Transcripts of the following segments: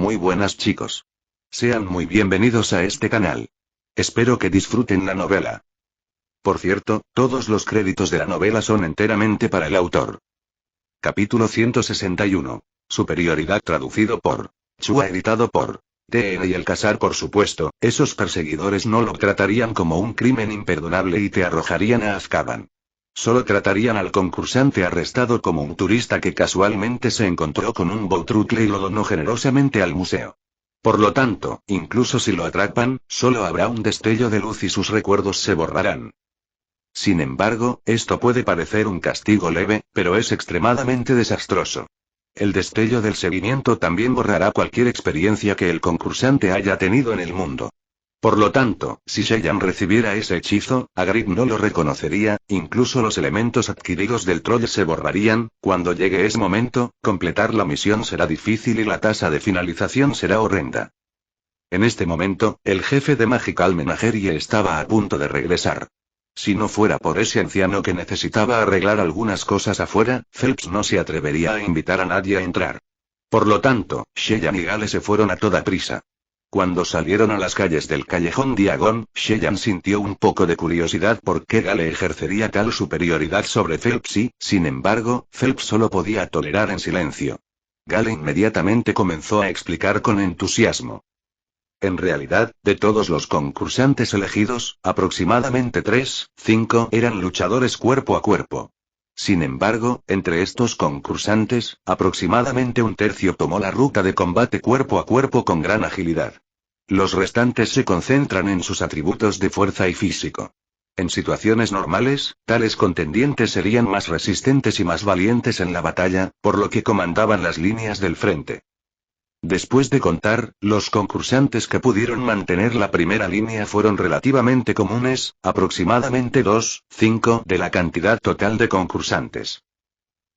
Muy buenas chicos. Sean muy bienvenidos a este canal. Espero que disfruten la novela. Por cierto, todos los créditos de la novela son enteramente para el autor. Capítulo 161. Superioridad traducido por Chua, editado por TN y el cazar. Por supuesto, esos perseguidores no lo tratarían como un crimen imperdonable y te arrojarían a Azkaban. Solo tratarían al concursante arrestado como un turista que casualmente se encontró con un Bowtrutle y lo donó generosamente al museo. Por lo tanto, incluso si lo atrapan, solo habrá un destello de luz y sus recuerdos se borrarán. Sin embargo, esto puede parecer un castigo leve, pero es extremadamente desastroso. El destello del seguimiento también borrará cualquier experiencia que el concursante haya tenido en el mundo. Por lo tanto, si Shellan recibiera ese hechizo, Hagrid no lo reconocería, incluso los elementos adquiridos del troll se borrarían. Cuando llegue ese momento, completar la misión será difícil y la tasa de finalización será horrenda. En este momento, el jefe de Magical Menagerie estaba a punto de regresar. Si no fuera por ese anciano que necesitaba arreglar algunas cosas afuera, Phelps no se atrevería a invitar a nadie a entrar. Por lo tanto, Shellan y Gale se fueron a toda prisa. Cuando salieron a las calles del callejón Diagon, Shellan sintió un poco de curiosidad por qué Gale ejercería tal superioridad sobre Phelps y, sin embargo, Phelps solo podía tolerar en silencio. Gale inmediatamente comenzó a explicar con entusiasmo. En realidad, de todos los concursantes elegidos, aproximadamente 5 eran luchadores cuerpo a cuerpo. Sin embargo, entre estos concursantes, aproximadamente un tercio tomó la ruta de combate cuerpo a cuerpo con gran agilidad. Los restantes se concentran en sus atributos de fuerza y físico. En situaciones normales, tales contendientes serían más resistentes y más valientes en la batalla, por lo que comandaban las líneas del frente. Después de contar, los concursantes que pudieron mantener la primera línea fueron relativamente comunes, aproximadamente 5 de la cantidad total de concursantes.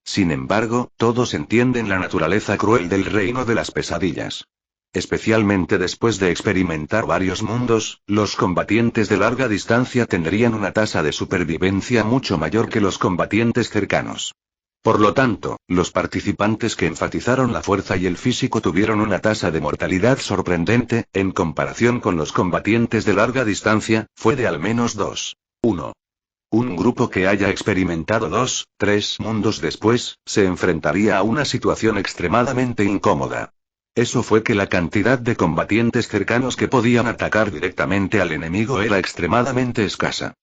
Sin embargo, todos entienden la naturaleza cruel del reino de las pesadillas. Especialmente después de experimentar varios mundos, los combatientes de larga distancia tendrían una tasa de supervivencia mucho mayor que los combatientes cercanos. Por lo tanto, los participantes que enfatizaron la fuerza y el físico tuvieron una tasa de mortalidad sorprendente, en comparación con los combatientes de larga distancia, fue de al menos 1. Un grupo que haya experimentado 3 mundos después, se enfrentaría a una situación extremadamente incómoda. Eso fue que la cantidad de combatientes cercanos que podían atacar directamente al enemigo era extremadamente escasa.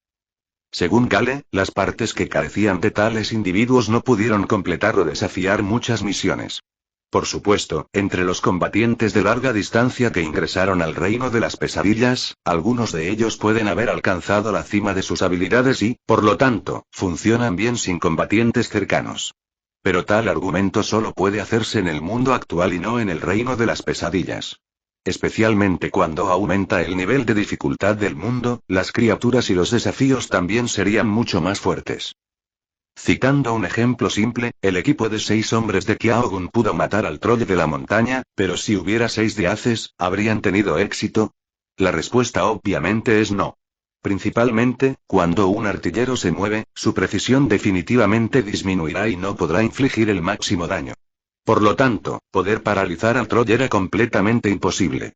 Según Gale, las partes que carecían de tales individuos no pudieron completar o desafiar muchas misiones. Por supuesto, entre los combatientes de larga distancia que ingresaron al reino de las pesadillas, algunos de ellos pueden haber alcanzado la cima de sus habilidades y, por lo tanto, funcionan bien sin combatientes cercanos. Pero tal argumento solo puede hacerse en el mundo actual y no en el reino de las pesadillas. Especialmente cuando aumenta el nivel de dificultad del mundo, las criaturas y los desafíos también serían mucho más fuertes. Citando un ejemplo simple, el equipo de 6 hombres de Kiaogun pudo matar al troll de la montaña, pero si hubiera 6 de Aces, ¿habrían tenido éxito? La respuesta obviamente es no. Principalmente, cuando un artillero se mueve, su precisión definitivamente disminuirá y no podrá infligir el máximo daño. Por lo tanto, poder paralizar al troll era completamente imposible.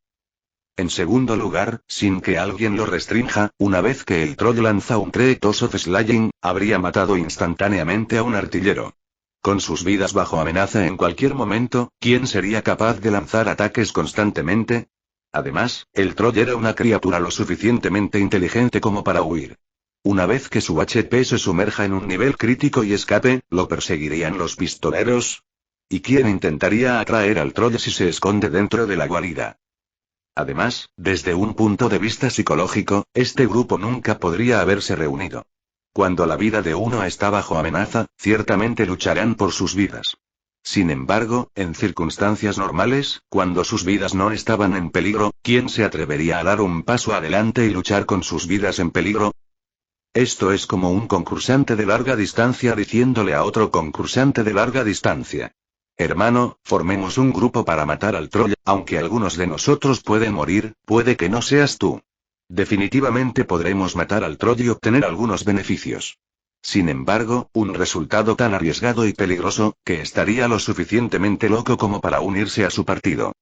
En segundo lugar, sin que alguien lo restrinja, una vez que el troll lanza un Threat of Slaying, habría matado instantáneamente a un artillero. Con sus vidas bajo amenaza en cualquier momento, ¿quién sería capaz de lanzar ataques constantemente? Además, el troll era una criatura lo suficientemente inteligente como para huir. Una vez que su HP se sumerja en un nivel crítico y escape, ¿lo perseguirían los pistoleros? ¿Y quién intentaría atraer al troll si se esconde dentro de la guarida? Además, desde un punto de vista psicológico, este grupo nunca podría haberse reunido. Cuando la vida de uno está bajo amenaza, ciertamente lucharán por sus vidas. Sin embargo, en circunstancias normales, cuando sus vidas no estaban en peligro, ¿quién se atrevería a dar un paso adelante y luchar con sus vidas en peligro? Esto es como un concursante de larga distancia diciéndole a otro concursante de larga distancia: hermano, formemos un grupo para matar al troll, aunque algunos de nosotros pueden morir, puede que no seas tú. Definitivamente podremos matar al troll y obtener algunos beneficios. Sin embargo, un resultado tan arriesgado y peligroso, que estaría lo suficientemente loco como para unirse a su partido.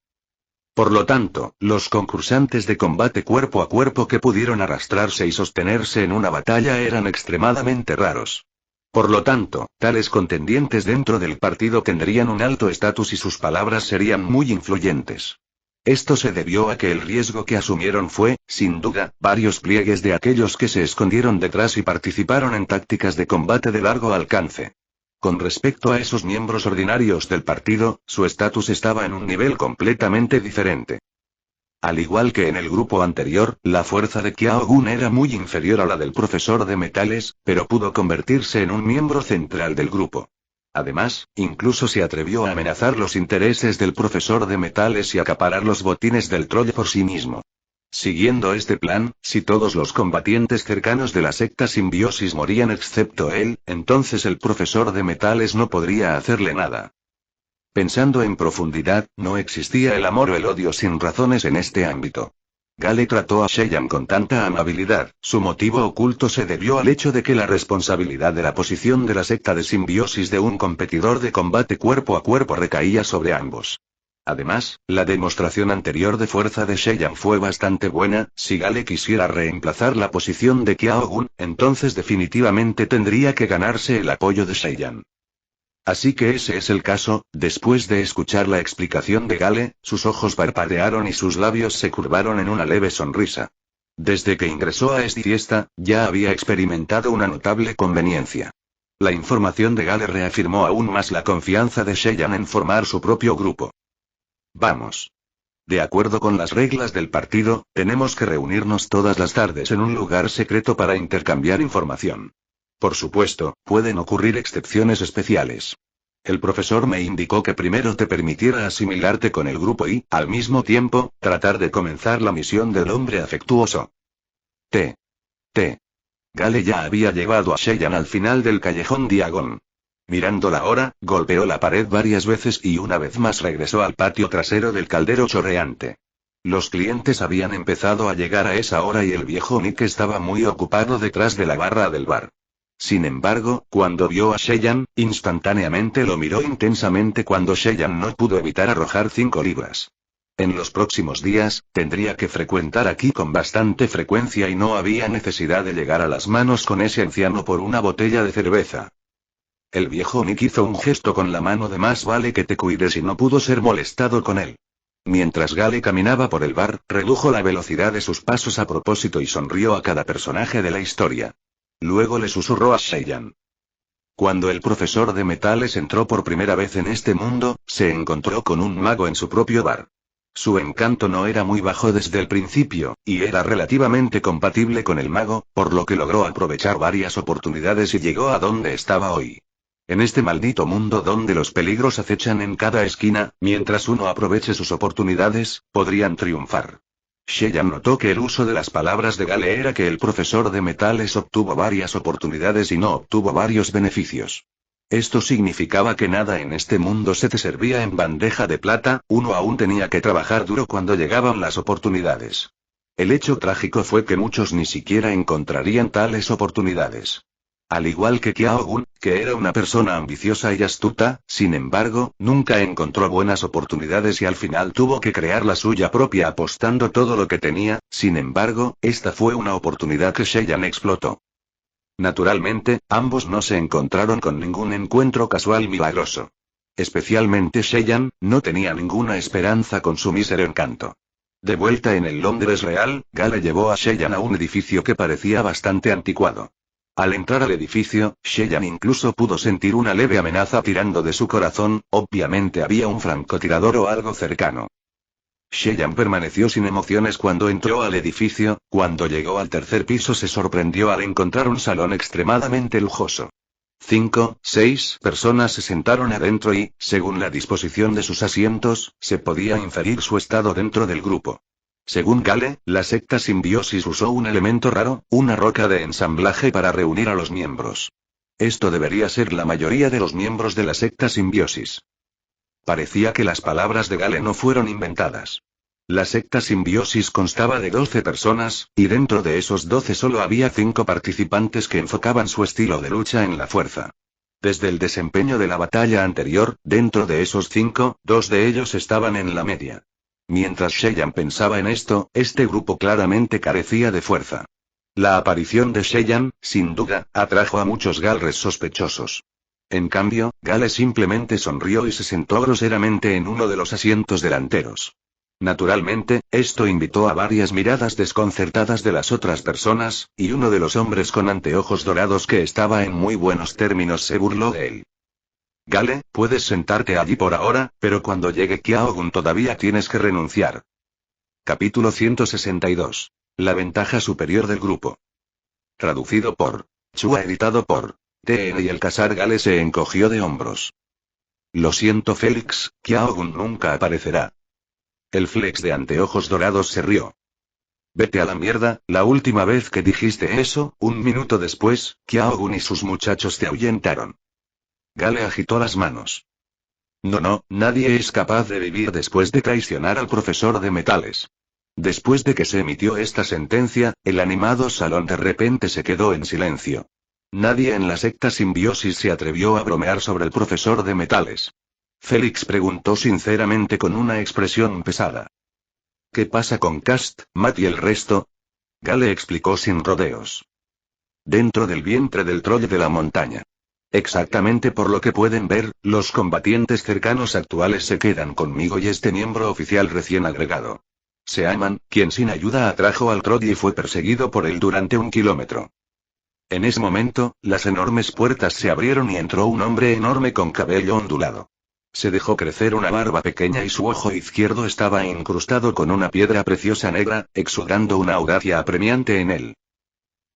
Por lo tanto, los concursantes de combate cuerpo a cuerpo que pudieron arrastrarse y sostenerse en una batalla eran extremadamente raros. Por lo tanto, tales contendientes dentro del partido tendrían un alto estatus y sus palabras serían muy influyentes. Esto se debió a que el riesgo que asumieron fue, sin duda, varios pliegues de aquellos que se escondieron detrás y participaron en tácticas de combate de largo alcance. Con respecto a esos miembros ordinarios del partido, su estatus estaba en un nivel completamente diferente. Al igual que en el grupo anterior, la fuerza de Qiao-gun era muy inferior a la del profesor de metales, pero pudo convertirse en un miembro central del grupo. Además, incluso se atrevió a amenazar los intereses del profesor de metales y acaparar los botines del troll por sí mismo. Siguiendo este plan, si todos los combatientes cercanos de la secta simbiosis morían excepto él, entonces el profesor de metales no podría hacerle nada. Pensando en profundidad, no existía el amor o el odio sin razones en este ámbito. Gale trató a Sheyan con tanta amabilidad, su motivo oculto se debió al hecho de que la responsabilidad de la posición de la secta de simbiosis de un competidor de combate cuerpo a cuerpo recaía sobre ambos. Además, la demostración anterior de fuerza de Sheyan fue bastante buena. Si Gale quisiera reemplazar la posición de Qiao-gun, entonces definitivamente tendría que ganarse el apoyo de Sheyan. Así que ese es el caso. Después de escuchar la explicación de Gale, sus ojos parpadearon y sus labios se curvaron en una leve sonrisa. Desde que ingresó a esta fiesta, ya había experimentado una notable conveniencia. La información de Gale reafirmó aún más la confianza de Sheyan en formar su propio grupo. Vamos. De acuerdo con las reglas del partido, tenemos que reunirnos todas las tardes en un lugar secreto para intercambiar información. Por supuesto, pueden ocurrir excepciones especiales. El profesor me indicó que primero te permitiera asimilarte con el grupo y, al mismo tiempo, tratar de comenzar la misión del hombre afectuoso. T. Gale ya había llevado a Sheyan al final del callejón Diagon. Mirando la hora, golpeó la pared varias veces y una vez más regresó al patio trasero del caldero chorreante. Los clientes habían empezado a llegar a esa hora y el viejo Nick estaba muy ocupado detrás de la barra del bar. Sin embargo, cuando vio a Sheyan, instantáneamente lo miró intensamente cuando Sheyan no pudo evitar arrojar 5 libras. En los próximos días, tendría que frecuentar aquí con bastante frecuencia y no había necesidad de llegar a las manos con ese anciano por una botella de cerveza. El viejo Nick hizo un gesto con la mano de más vale que te cuides y no pudo ser molestado con él. Mientras Gale caminaba por el bar, redujo la velocidad de sus pasos a propósito y sonrió a cada personaje de la historia. Luego le susurró a Sheyan. Cuando el profesor de metales entró por primera vez en este mundo, se encontró con un mago en su propio bar. Su encanto no era muy bajo desde el principio, y era relativamente compatible con el mago, por lo que logró aprovechar varias oportunidades y llegó a donde estaba hoy. En este maldito mundo donde los peligros acechan en cada esquina, mientras uno aproveche sus oportunidades, podrían triunfar. Sheyan notó que el uso de las palabras de Gale era que el profesor de metales obtuvo varias oportunidades y no obtuvo varios beneficios. Esto significaba que nada en este mundo se te servía en bandeja de plata, uno aún tenía que trabajar duro cuando llegaban las oportunidades. El hecho trágico fue que muchos ni siquiera encontrarían tales oportunidades. Al igual que Qiao-gun, que era una persona ambiciosa y astuta, sin embargo, nunca encontró buenas oportunidades y al final tuvo que crear la suya propia apostando todo lo que tenía. Sin embargo, esta fue una oportunidad que Sheyan explotó. Naturalmente, ambos no se encontraron con ningún encuentro casual milagroso. Especialmente Sheyan, no tenía ninguna esperanza con su mísero encanto. De vuelta en el Londres real, Gale llevó a Sheyan a un edificio que parecía bastante anticuado. Al entrar al edificio, Sheyan incluso pudo sentir una leve amenaza tirando de su corazón. Obviamente había un francotirador o algo cercano. Sheyan permaneció sin emociones cuando entró al edificio. Cuando llegó al tercer piso se sorprendió al encontrar un salón extremadamente lujoso. 5, 6 personas se sentaron adentro y, según la disposición de sus asientos, se podía inferir su estado dentro del grupo. Según Gale, la secta simbiosis usó un elemento raro, una roca de ensamblaje para reunir a los miembros. Esto debería ser la mayoría de los miembros de la secta simbiosis. Parecía que las palabras de Gale no fueron inventadas. La secta simbiosis constaba de 12 personas, y dentro de esos 12 solo había 5 participantes que enfocaban su estilo de lucha en la fuerza. Desde el desempeño de la batalla anterior, dentro de esos 5, 2 de ellos estaban en la media. Mientras Sheyan pensaba en esto, este grupo claramente carecía de fuerza. La aparición de Sheyan, sin duda, atrajo a muchos Galres sospechosos. En cambio, Gale simplemente sonrió y se sentó groseramente en uno de los asientos delanteros. Naturalmente, esto invitó a varias miradas desconcertadas de las otras personas, y uno de los hombres con anteojos dorados que estaba en muy buenos términos se burló de él. Gale, puedes sentarte allí por ahora, pero cuando llegue Qiao-gun todavía tienes que renunciar. Capítulo 162. La ventaja superior del grupo. Traducido por Chua, editado por TN, y el Casar Gale se encogió de hombros. Lo siento Félix, Qiao-gun nunca aparecerá. El flex de anteojos dorados se rió. Vete a la mierda, la última vez que dijiste eso, un minuto después, Qiao-gun y sus muchachos te ahuyentaron. Gale agitó las manos. No, nadie es capaz de vivir después de traicionar al profesor de metales. Después de que se emitió esta sentencia, el animado salón de repente se quedó en silencio. Nadie en la secta simbiosis se atrevió a bromear sobre el profesor de metales. Félix preguntó sinceramente con una expresión pesada. ¿Qué pasa con Cast, Matt y el resto? Gale explicó sin rodeos. Dentro del vientre del troll de la montaña. Exactamente por lo que pueden ver, los combatientes cercanos actuales se quedan conmigo y este miembro oficial recién agregado. Seaman, quien sin ayuda atrajo al troll y fue perseguido por él durante 1 kilómetro. En ese momento, las enormes puertas se abrieron y entró un hombre enorme con cabello ondulado. Se dejó crecer una barba pequeña y su ojo izquierdo estaba incrustado con una piedra preciosa negra, exudando una audacia apremiante en él.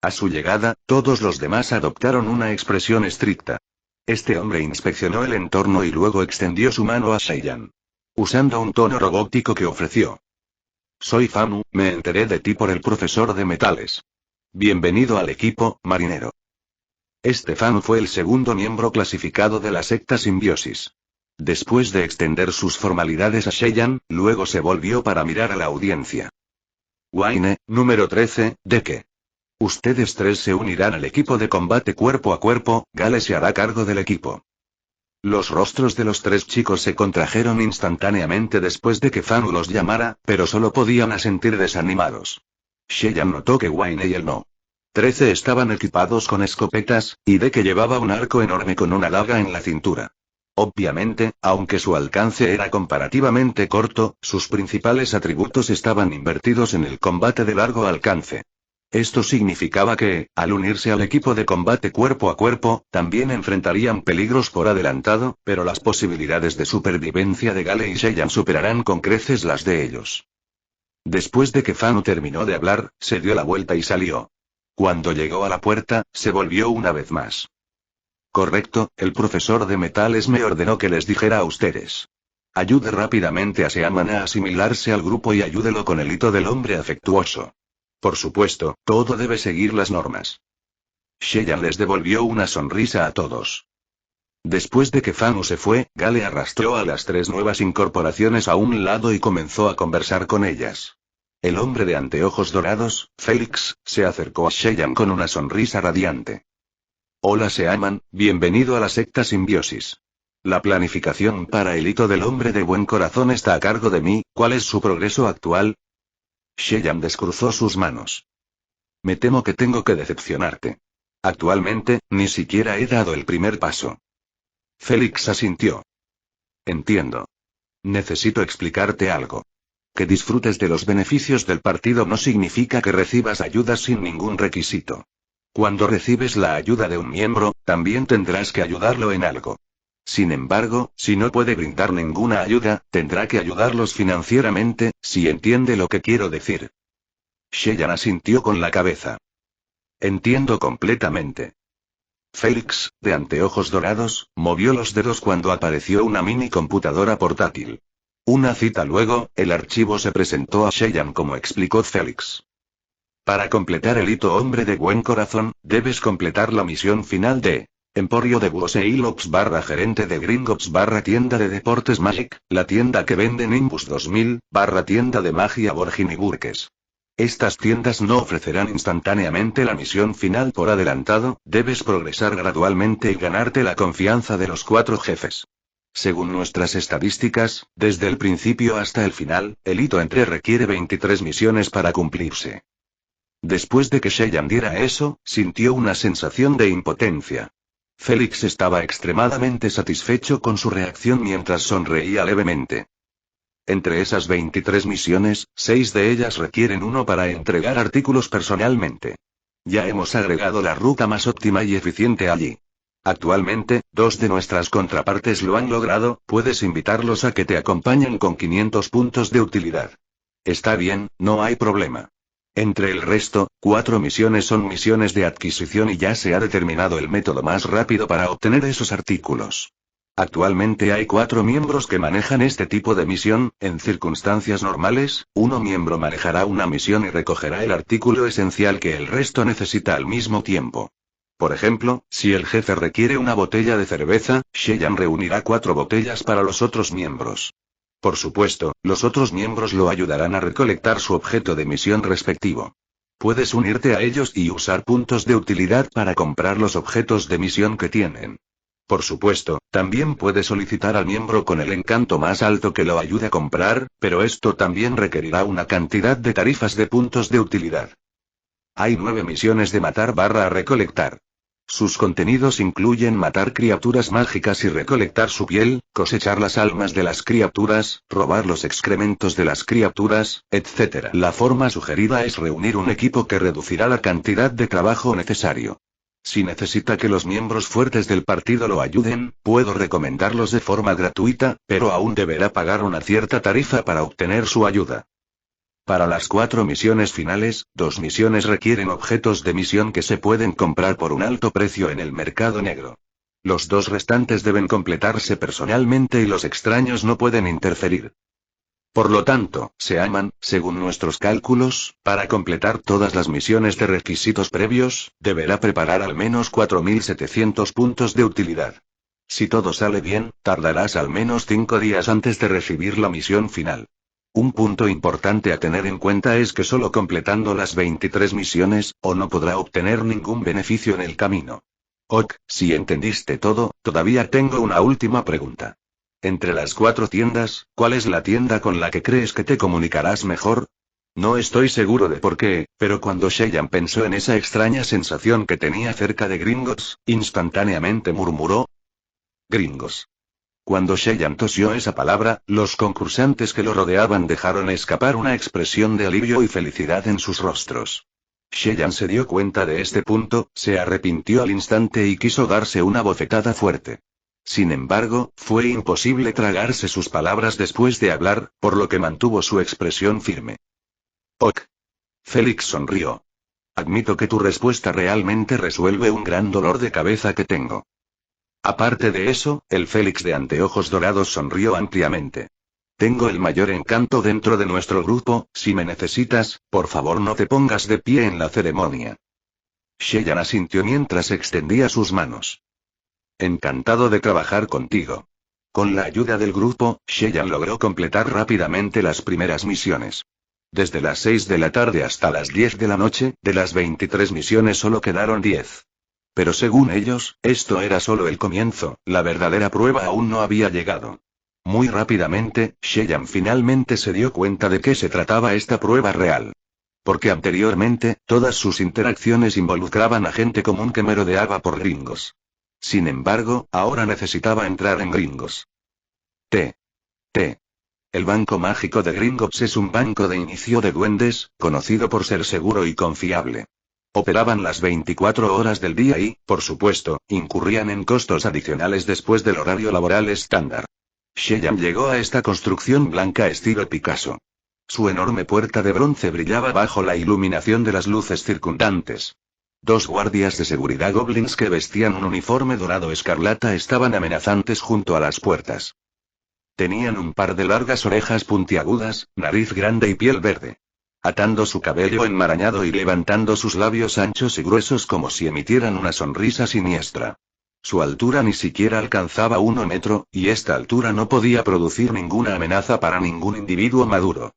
A su llegada, todos los demás adoptaron una expresión estricta. Este hombre inspeccionó el entorno y luego extendió su mano a Sheyan. Usando un tono robótico que ofreció. Soy Fanu, me enteré de ti por el profesor de metales. Bienvenido al equipo, marinero. Este Fanu fue el segundo miembro clasificado de la secta simbiosis. Después de extender sus formalidades a Sheyan, luego se volvió para mirar a la audiencia. Wayne, número 13, ¿de qué? Ustedes tres se unirán al equipo de combate cuerpo a cuerpo, Gale se hará cargo del equipo. Los rostros de los tres chicos se contrajeron instantáneamente después de que Fanu los llamara, pero solo podían asentir desanimados. Sheyan notó que Wayne y el no. 13 estaban equipados con escopetas, y de que llevaba un arco enorme con una daga en la cintura. Obviamente, aunque su alcance era comparativamente corto, sus principales atributos estaban invertidos en el combate de largo alcance. Esto significaba que, al unirse al equipo de combate cuerpo a cuerpo, también enfrentarían peligros por adelantado, pero las posibilidades de supervivencia de Gale y Sheyan superarán con creces las de ellos. Después de que Fanu terminó de hablar, se dio la vuelta y salió. Cuando llegó a la puerta, se volvió una vez más. Correcto, el profesor de metales me ordenó que les dijera a ustedes. Ayude rápidamente a Seaman a asimilarse al grupo y ayúdelo con el hito del hombre afectuoso. Por supuesto, todo debe seguir las normas. Sheyan les devolvió una sonrisa a todos. Después de que Fanu se fue, Gale arrastró a las tres nuevas incorporaciones a un lado y comenzó a conversar con ellas. El hombre de anteojos dorados, Félix, se acercó a Sheyan con una sonrisa radiante. Hola Seaman, bienvenido a la secta simbiosis. La planificación para el hito del hombre de buen corazón está a cargo de mí, ¿cuál es su progreso actual? Sheyan descruzó sus manos. Me temo que tengo que decepcionarte. Actualmente, ni siquiera he dado el primer paso. Félix asintió. Entiendo. Necesito explicarte algo. Que disfrutes de los beneficios del partido no significa que recibas ayuda sin ningún requisito. Cuando recibes la ayuda de un miembro, también tendrás que ayudarlo en algo. Sin embargo, si no puede brindar ninguna ayuda, tendrá que ayudarlos financieramente, si entiende lo que quiero decir. Sheyan asintió con la cabeza. Entiendo completamente. Félix, de anteojos dorados, movió los dedos cuando apareció una mini computadora portátil. Una cita luego, el archivo se presentó a Sheyan como explicó Félix. Para completar el hito hombre de buen corazón, debes completar la misión final de Emporio de Búhos e Hilops / gerente de Gringotts / tienda de deportes Magic, la tienda que vende Nimbus 2000 / tienda de magia Borgin y Burkes. Estas tiendas no ofrecerán instantáneamente la misión final por adelantado, debes progresar gradualmente y ganarte la confianza de los 4 jefes. Según nuestras estadísticas, desde el principio hasta el final, el hito entre requiere 23 misiones para cumplirse. Después de que Cheyenne diera eso, sintió una sensación de impotencia. Félix estaba extremadamente satisfecho con su reacción mientras sonreía levemente. Entre esas 23 misiones, 6 de ellas requieren uno para entregar artículos personalmente. Ya hemos agregado la ruta más óptima y eficiente allí. Actualmente, 2 de nuestras contrapartes lo han logrado, puedes invitarlos a que te acompañen con 500 puntos de utilidad. Está bien, no hay problema. Entre el resto, 4 misiones son misiones de adquisición y ya se ha determinado el método más rápido para obtener esos artículos. Actualmente hay 4 miembros que manejan este tipo de misión. En circunstancias normales, uno miembro manejará una misión y recogerá el artículo esencial que el resto necesita al mismo tiempo. Por ejemplo, si el jefe requiere una botella de cerveza, Cheyenne reunirá 4 botellas para los otros miembros. Por supuesto, los otros miembros lo ayudarán a recolectar su objeto de misión respectivo. Puedes unirte a ellos y usar puntos de utilidad para comprar los objetos de misión que tienen. Por supuesto, también puede solicitar al miembro con el encanto más alto que lo ayude a comprar, pero esto también requerirá una cantidad de tarifas de puntos de utilidad. Hay 9 misiones de matar a recolectar. Sus contenidos incluyen matar criaturas mágicas y recolectar su piel, cosechar las almas de las criaturas, robar los excrementos de las criaturas, etc. La forma sugerida es reunir un equipo que reducirá la cantidad de trabajo necesario. Si necesita que los miembros fuertes del partido lo ayuden, puedo recomendarlos de forma gratuita, pero aún deberá pagar una cierta tarifa para obtener su ayuda. Para las 4 misiones finales, 2 misiones requieren objetos de misión que se pueden comprar por un alto precio en el mercado negro. Los 2 restantes deben completarse personalmente y los extraños no pueden interferir. Por lo tanto, Seaman, según nuestros cálculos, para completar todas las misiones de requisitos previos, deberá preparar al menos 4.700 puntos de utilidad. Si todo sale bien, tardarás al menos 5 días antes de recibir la misión final. Un punto importante a tener en cuenta es que solo completando las 23 misiones, o no podrá obtener ningún beneficio en el camino. Ok, si entendiste todo, todavía tengo una última pregunta. Entre las 4 tiendas, ¿cuál es la tienda con la que crees que te comunicarás mejor? No estoy seguro de por qué, pero cuando Cheyenne pensó en esa extraña sensación que tenía cerca de Gringotts, instantáneamente murmuró: Gringos. Cuando Cheyenne tosió esa palabra, los concursantes que lo rodeaban dejaron escapar una expresión de alivio y felicidad en sus rostros. Cheyenne se dio cuenta de este punto, se arrepintió al instante y quiso darse una bofetada fuerte. Sin embargo, fue imposible tragarse sus palabras después de hablar, por lo que mantuvo su expresión firme. Ok. Félix sonrió. Admito que tu respuesta realmente resuelve un gran dolor de cabeza que tengo. Aparte de eso, el Félix de anteojos dorados sonrió ampliamente. Tengo el mayor encanto dentro de nuestro grupo, si me necesitas, por favor no te pongas de pie en la ceremonia. Cheyenne asintió mientras extendía sus manos. Encantado de trabajar contigo. Con la ayuda del grupo, Cheyenne logró completar rápidamente las primeras misiones. Desde las 6 de la tarde hasta las 10 de la noche, de las 23 misiones solo quedaron 10. Pero según ellos, esto era solo el comienzo, la verdadera prueba aún no había llegado. Muy rápidamente, Cheyenne finalmente se dio cuenta de qué se trataba esta prueba real. Porque anteriormente, todas sus interacciones involucraban a gente común que merodeaba por Gringotts. Sin embargo, ahora necesitaba entrar en Gringotts. El Banco Mágico de Gringotts es un banco de inicio de duendes, conocido por ser seguro y confiable. Operaban las 24 horas del día y, por supuesto, incurrían en costos adicionales después del horario laboral estándar. Cheyenne llegó a esta construcción blanca estilo Picasso. Su enorme puerta de bronce brillaba bajo la iluminación de las luces circundantes. 2 guardias de seguridad goblins que vestían un uniforme dorado escarlata estaban amenazantes junto a las puertas. Tenían un par de largas orejas puntiagudas, nariz grande y piel verde. Atando su cabello enmarañado y levantando sus labios anchos y gruesos como si emitieran una sonrisa siniestra. Su altura ni siquiera alcanzaba 1 metro, y esta altura no podía producir ninguna amenaza para ningún individuo maduro.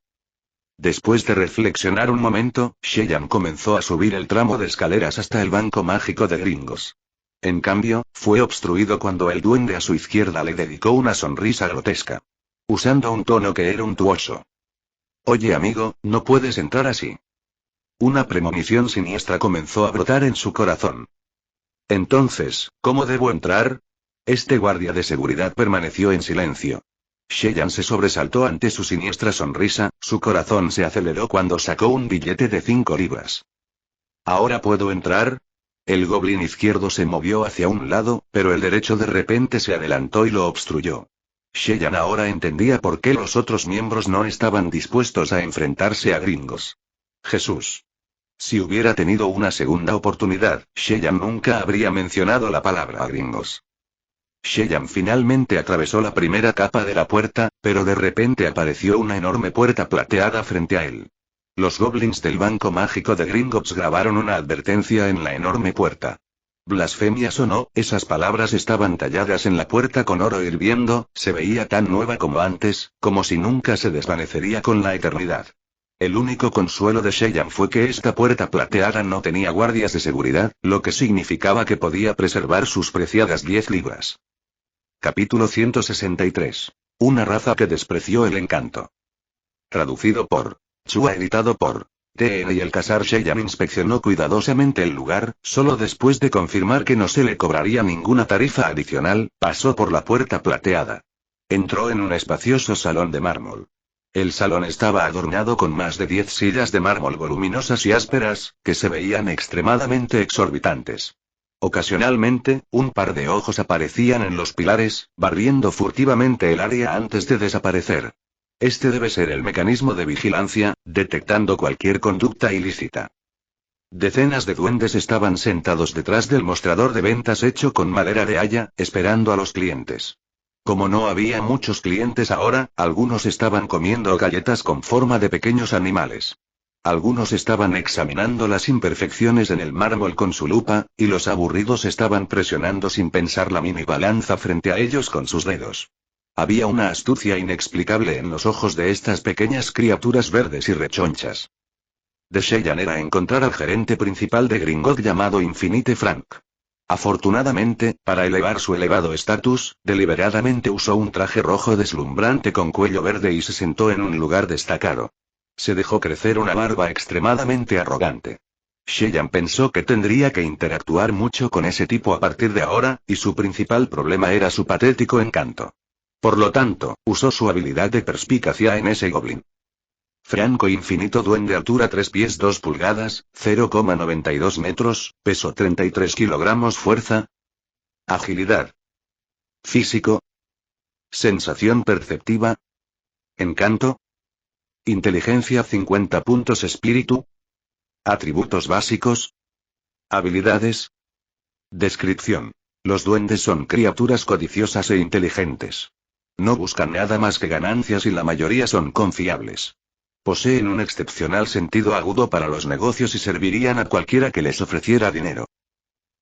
Después de reflexionar un momento, Cheyenne comenzó a subir el tramo de escaleras hasta el Banco Mágico de Gringotts. En cambio, fue obstruido cuando el duende a su izquierda le dedicó una sonrisa grotesca. Usando un tono que era untuoso. Oye amigo, no puedes entrar así. Una premonición siniestra comenzó a brotar en su corazón. Entonces, ¿cómo debo entrar? Este guardia de seguridad permaneció en silencio. Sheyan se sobresaltó ante su siniestra sonrisa, su corazón se aceleró cuando sacó un billete de 5 libras. ¿Ahora puedo entrar? El goblin izquierdo se movió hacia un lado, pero el derecho de repente se adelantó y lo obstruyó. Sheyan ahora entendía por qué los otros miembros no estaban dispuestos a enfrentarse a gringos. Jesús. Si hubiera tenido una segunda oportunidad, Sheyan nunca habría mencionado la palabra gringos. Sheyan finalmente atravesó la primera capa de la puerta, pero de repente apareció una enorme puerta plateada frente a él. Los goblins del banco mágico de Gringotts grabaron una advertencia en la enorme puerta. Blasfemias o no, esas palabras estaban talladas en la puerta con oro hirviendo, se veía tan nueva como antes, como si nunca se desvanecería con la eternidad. El único consuelo de Sheyan fue que esta puerta plateada no tenía guardias de seguridad, lo que significaba que podía preservar sus preciadas 10 libras. Capítulo 163. Una raza que despreció el encanto. Traducido por Chua, editado por TN y el Casar. Sheyan inspeccionó cuidadosamente el lugar, solo después de confirmar que no se le cobraría ninguna tarifa adicional, pasó por la puerta plateada. Entró en un espacioso salón de mármol. El salón estaba adornado con más de 10 sillas de mármol voluminosas y ásperas, que se veían extremadamente exorbitantes. Ocasionalmente, un par de ojos aparecían en los pilares, barriendo furtivamente el área antes de desaparecer. Este debe ser el mecanismo de vigilancia, detectando cualquier conducta ilícita. Decenas de duendes estaban sentados detrás del mostrador de ventas hecho con madera de haya, esperando a los clientes. Como no había muchos clientes ahora, algunos estaban comiendo galletas con forma de pequeños animales. Algunos estaban examinando las imperfecciones en el mármol con su lupa, y los aburridos estaban presionando sin pensar la mini balanza frente a ellos con sus dedos. Había una astucia inexplicable en los ojos de estas pequeñas criaturas verdes y rechonchas. De Sheyan era encontrar al gerente principal de Gringotts llamado Infinite Frank. Afortunadamente, para elevar su elevado estatus, deliberadamente usó un traje rojo deslumbrante con cuello verde y se sentó en un lugar destacado. Se dejó crecer una barba extremadamente arrogante. Sheyan pensó que tendría que interactuar mucho con ese tipo a partir de ahora, y su principal problema era su patético encanto. Por lo tanto, usó su habilidad de perspicacia en ese goblin. Franco infinito duende, altura 3 pies 2 pulgadas, 0,92 metros, peso 33 kilogramos, fuerza. Agilidad. Físico. Sensación perceptiva. Encanto. Inteligencia 50 puntos. Espíritu. Atributos básicos. Habilidades. Descripción. Los duendes son criaturas codiciosas e inteligentes. No buscan nada más que ganancias y la mayoría son confiables. Poseen un excepcional sentido agudo para los negocios y servirían a cualquiera que les ofreciera dinero.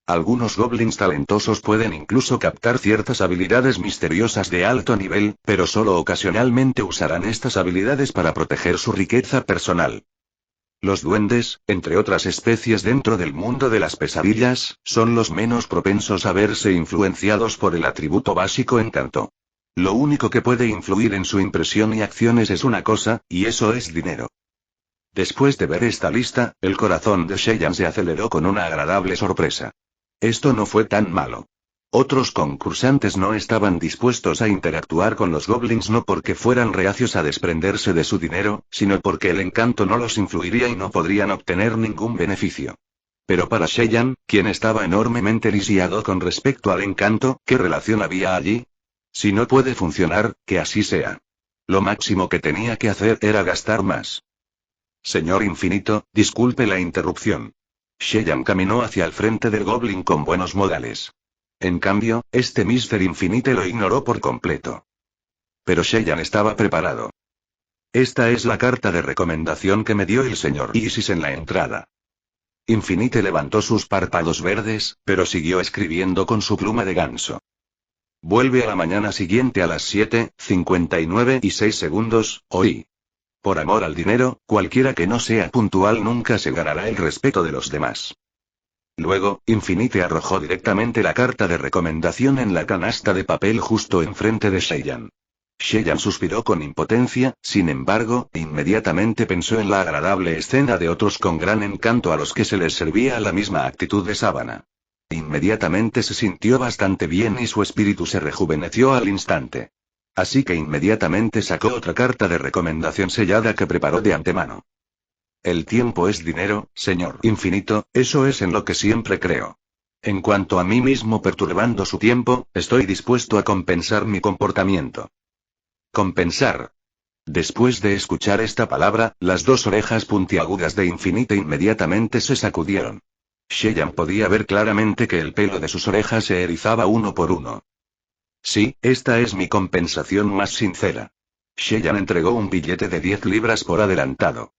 Algunos goblins talentosos pueden incluso captar ciertas habilidades misteriosas de alto nivel, pero solo ocasionalmente usarán estas habilidades para proteger su riqueza personal. Los duendes, entre otras especies dentro del mundo de las pesadillas, son los menos propensos a verse influenciados por el atributo básico encanto. Lo único que puede influir en su impresión y acciones es una cosa, y eso es dinero. Después de ver esta lista, el corazón de Sheyan se aceleró con una agradable sorpresa. Esto no fue tan malo. Otros concursantes no estaban dispuestos a interactuar con los goblins no porque fueran reacios a desprenderse de su dinero, sino porque el encanto no los influiría y no podrían obtener ningún beneficio. Pero para Sheyan, quien estaba enormemente lisiado con respecto al encanto, ¿qué relación había allí? Si no puede funcionar, que así sea. Lo máximo que tenía que hacer era gastar más. Señor Infinito, disculpe la interrupción. Sheyan caminó hacia el frente del goblin con buenos modales. En cambio, este Mr. Infinite lo ignoró por completo. Pero Sheyan estaba preparado. Esta es la carta de recomendación que me dio el señor Isis en la entrada. Infinite levantó sus párpados verdes, pero siguió escribiendo con su pluma de ganso. Vuelve a la mañana siguiente a las 7:59:06, hoy. Por amor al dinero, cualquiera que no sea puntual nunca se ganará el respeto de los demás. Luego, Infinite arrojó directamente la carta de recomendación en la canasta de papel justo enfrente de Cheyenne. Cheyenne suspiró con impotencia, sin embargo, inmediatamente pensó en la agradable escena de otros con gran encanto a los que se les servía la misma actitud de sábana. Inmediatamente se sintió bastante bien y su espíritu se rejuveneció al instante. Así que inmediatamente sacó otra carta de recomendación sellada que preparó de antemano. El tiempo es dinero, señor Infinito, eso es en lo que siempre creo. En cuanto a mí mismo perturbando su tiempo, estoy dispuesto a compensar mi comportamiento. Compensar. Después de escuchar esta palabra, las dos orejas puntiagudas de Infinite inmediatamente se sacudieron. Cheyenne podía ver claramente que el pelo de sus orejas se erizaba uno por uno. Sí, esta es mi compensación más sincera. Cheyenne entregó un billete de 10 libras por adelantado.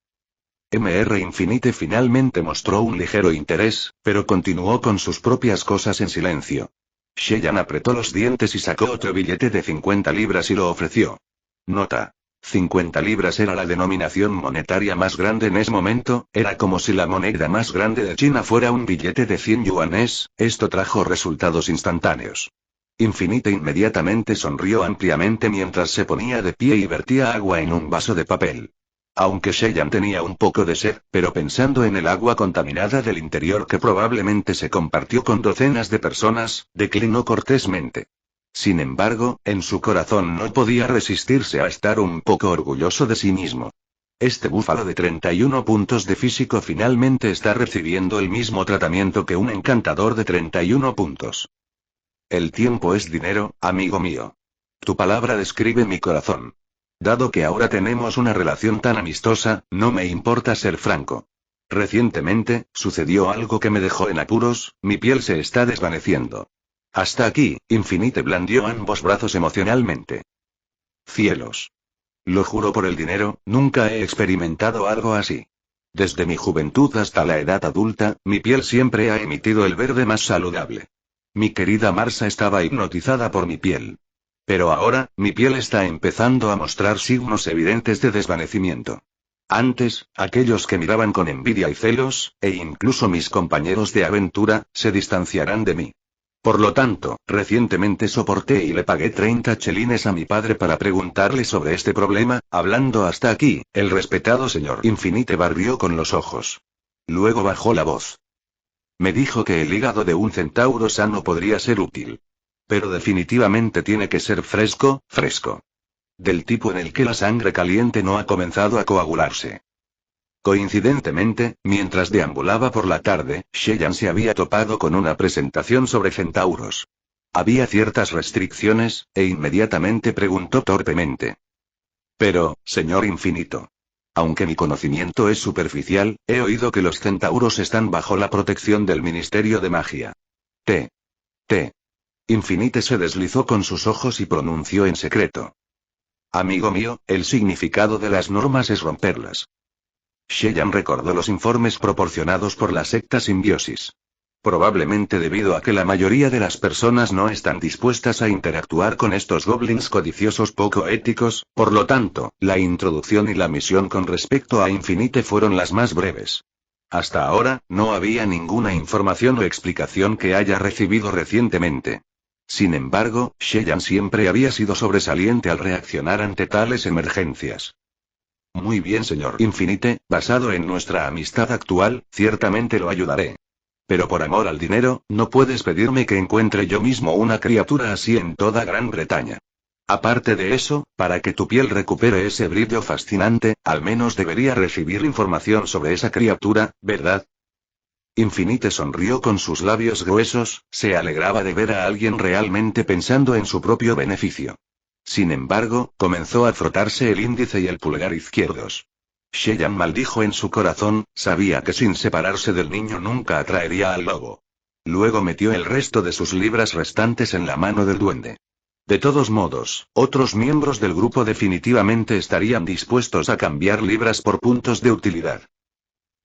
Infinite finalmente mostró un ligero interés, pero continuó con sus propias cosas en silencio. Cheyenne apretó los dientes y sacó otro billete de 50 libras y lo ofreció. Nota. 50 libras era la denominación monetaria más grande en ese momento, era como si la moneda más grande de China fuera un billete de 100 yuanes, esto trajo resultados instantáneos. Infinite inmediatamente sonrió ampliamente mientras se ponía de pie y vertía agua en un vaso de papel. Aunque Cheyenne tenía un poco de sed, pero pensando en el agua contaminada del interior que probablemente se compartió con docenas de personas, declinó cortésmente. Sin embargo, en su corazón no podía resistirse a estar un poco orgulloso de sí mismo. Este búfalo de 31 puntos de físico finalmente está recibiendo el mismo tratamiento que un encantador de 31 puntos. El tiempo es dinero, amigo mío. Tu palabra describe mi corazón. Dado que ahora tenemos una relación tan amistosa, no me importa ser franco. Recientemente, sucedió algo que me dejó en apuros, mi piel se está desvaneciendo. Hasta aquí, Infinite blandió ambos brazos emocionalmente. Cielos. Lo juro por el dinero, nunca he experimentado algo así. Desde mi juventud hasta la edad adulta, mi piel siempre ha emitido el verde más saludable. Mi querida Marsa estaba hipnotizada por mi piel. Pero ahora, mi piel está empezando a mostrar signos evidentes de desvanecimiento. Antes, aquellos que miraban con envidia y celos, e incluso mis compañeros de aventura, se distanciarán de mí. Por lo tanto, recientemente soporté y le pagué 30 chelines a mi padre para preguntarle sobre este problema, hablando hasta aquí, el respetado señor Infinite barrió con los ojos. Luego bajó la voz. Me dijo que el hígado de un centauro sano podría ser útil. Pero definitivamente tiene que ser fresco, fresco. Del tipo en el que la sangre caliente no ha comenzado a coagularse. Coincidentemente, mientras deambulaba por la tarde, Cheyenne se había topado con una presentación sobre centauros. Había ciertas restricciones, e inmediatamente preguntó torpemente. Pero, señor Infinito. Aunque mi conocimiento es superficial, he oído que los centauros están bajo la protección del Ministerio de Magia. T. Infinite se deslizó con sus ojos y pronunció en secreto. Amigo mío, el significado de las normas es romperlas. Cheyenne recordó los informes proporcionados por la secta Simbiosis. Probablemente debido a que la mayoría de las personas no están dispuestas a interactuar con estos goblins codiciosos poco éticos, por lo tanto, la introducción y la misión con respecto a Infinite fueron las más breves. Hasta ahora, no había ninguna información o explicación que haya recibido recientemente. Sin embargo, Cheyenne siempre había sido sobresaliente al reaccionar ante tales emergencias. Muy bien, señor Infinite, basado en nuestra amistad actual, ciertamente lo ayudaré. Pero por amor al dinero, no puedes pedirme que encuentre yo mismo una criatura así en toda Gran Bretaña. Aparte de eso, para que tu piel recupere ese brillo fascinante, al menos debería recibir información sobre esa criatura, ¿verdad? Infinite sonrió con sus labios gruesos, se alegraba de ver a alguien realmente pensando en su propio beneficio. Sin embargo, comenzó a frotarse el índice y el pulgar izquierdos. Cheyenne maldijo en su corazón, sabía que sin separarse del niño nunca atraería al lobo. Luego metió el resto de sus libras restantes en la mano del duende. De todos modos, otros miembros del grupo definitivamente estarían dispuestos a cambiar libras por puntos de utilidad.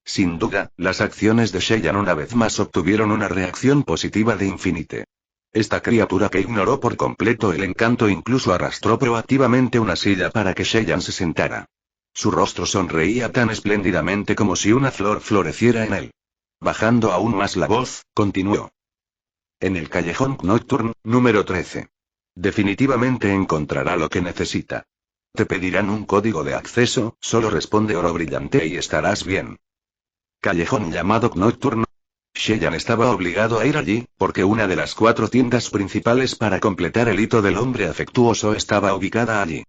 Sin duda, las acciones de Cheyenne una vez más obtuvieron una reacción positiva de Infinite. Esta criatura que ignoró por completo el encanto incluso arrastró proactivamente una silla para que Cheyenne se sentara. Su rostro sonreía tan espléndidamente como si una flor floreciera en él. Bajando aún más la voz, continuó. En el callejón Nocturne, número 13. Definitivamente encontrará lo que necesita. Te pedirán un código de acceso, solo responde oro brillante y estarás bien. Callejón llamado Nocturne. Sheyan estaba obligado a ir allí, porque una de las 4 tiendas principales para completar el hito del hombre afectuoso estaba ubicada allí.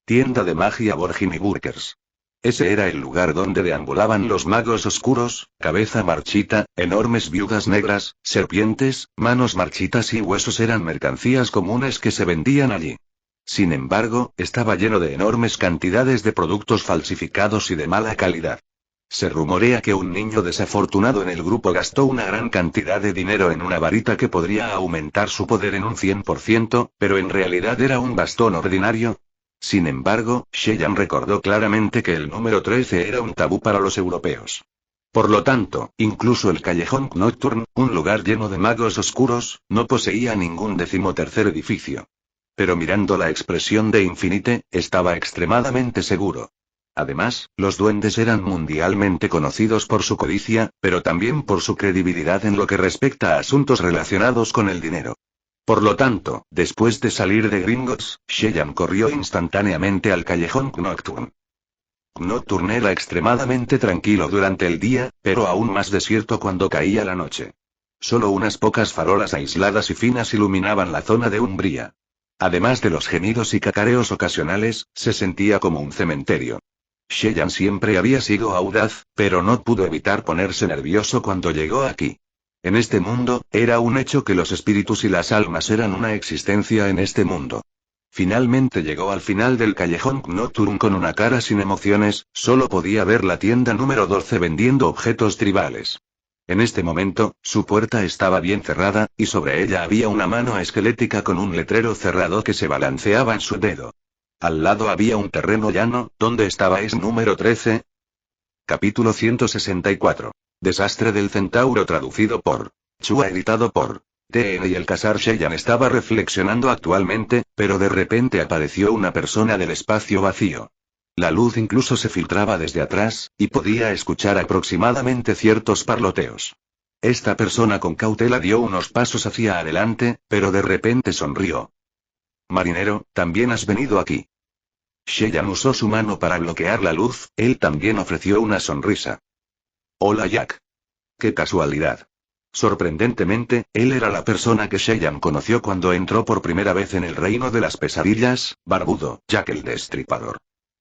Tienda de magia Borgini Burkers. Ese era el lugar donde deambulaban los magos oscuros, cabeza marchita, enormes viudas negras, serpientes, manos marchitas y huesos eran mercancías comunes que se vendían allí. Sin embargo, estaba lleno de enormes cantidades de productos falsificados y de mala calidad. Se rumorea que un niño desafortunado en el grupo gastó una gran cantidad de dinero en una varita que podría aumentar su poder en un 100%, pero en realidad era un bastón ordinario. Sin embargo, Sheyan recordó claramente que el número 13 era un tabú para los europeos. Por lo tanto, incluso el callejón Nocturne, un lugar lleno de magos oscuros, no poseía ningún 13º edificio. Pero mirando la expresión de Infinite, estaba extremadamente seguro. Además, los duendes eran mundialmente conocidos por su codicia, pero también por su credibilidad en lo que respecta a asuntos relacionados con el dinero. Por lo tanto, después de salir de Gringotts, Sheyan corrió instantáneamente al callejón Nocturne. Nocturne era extremadamente tranquilo durante el día, pero aún más desierto cuando caía la noche. Solo unas pocas farolas aisladas y finas iluminaban la zona de Umbría. Además de los gemidos y cacareos ocasionales, se sentía como un cementerio. Sheyan siempre había sido audaz, pero no pudo evitar ponerse nervioso cuando llegó aquí. En este mundo, era un hecho que los espíritus y las almas eran una existencia en este mundo. Finalmente llegó al final del callejón Nocturne con una cara sin emociones, solo podía ver la tienda número 12 vendiendo objetos tribales. En este momento, su puerta estaba bien cerrada, y sobre ella había una mano esquelética con un letrero cerrado que se balanceaba en su dedo. Al lado había un terreno llano, ¿dónde estaba es número 13? Capítulo 164. Desastre del centauro traducido por Chua editado por TN y el Casar. Sheyan estaba reflexionando actualmente, pero de repente apareció una persona del espacio vacío. La luz incluso se filtraba desde atrás, y podía escuchar aproximadamente ciertos parloteos. Esta persona con cautela dio unos pasos hacia adelante, pero de repente sonrió. Marinero, ¿también has venido aquí? Sheyan usó su mano para bloquear la luz, él también ofreció una sonrisa. Hola Jack. Qué casualidad. Sorprendentemente, él era la persona que Sheyan conoció cuando entró por primera vez en el reino de las pesadillas, barbudo, Jack el Destripador.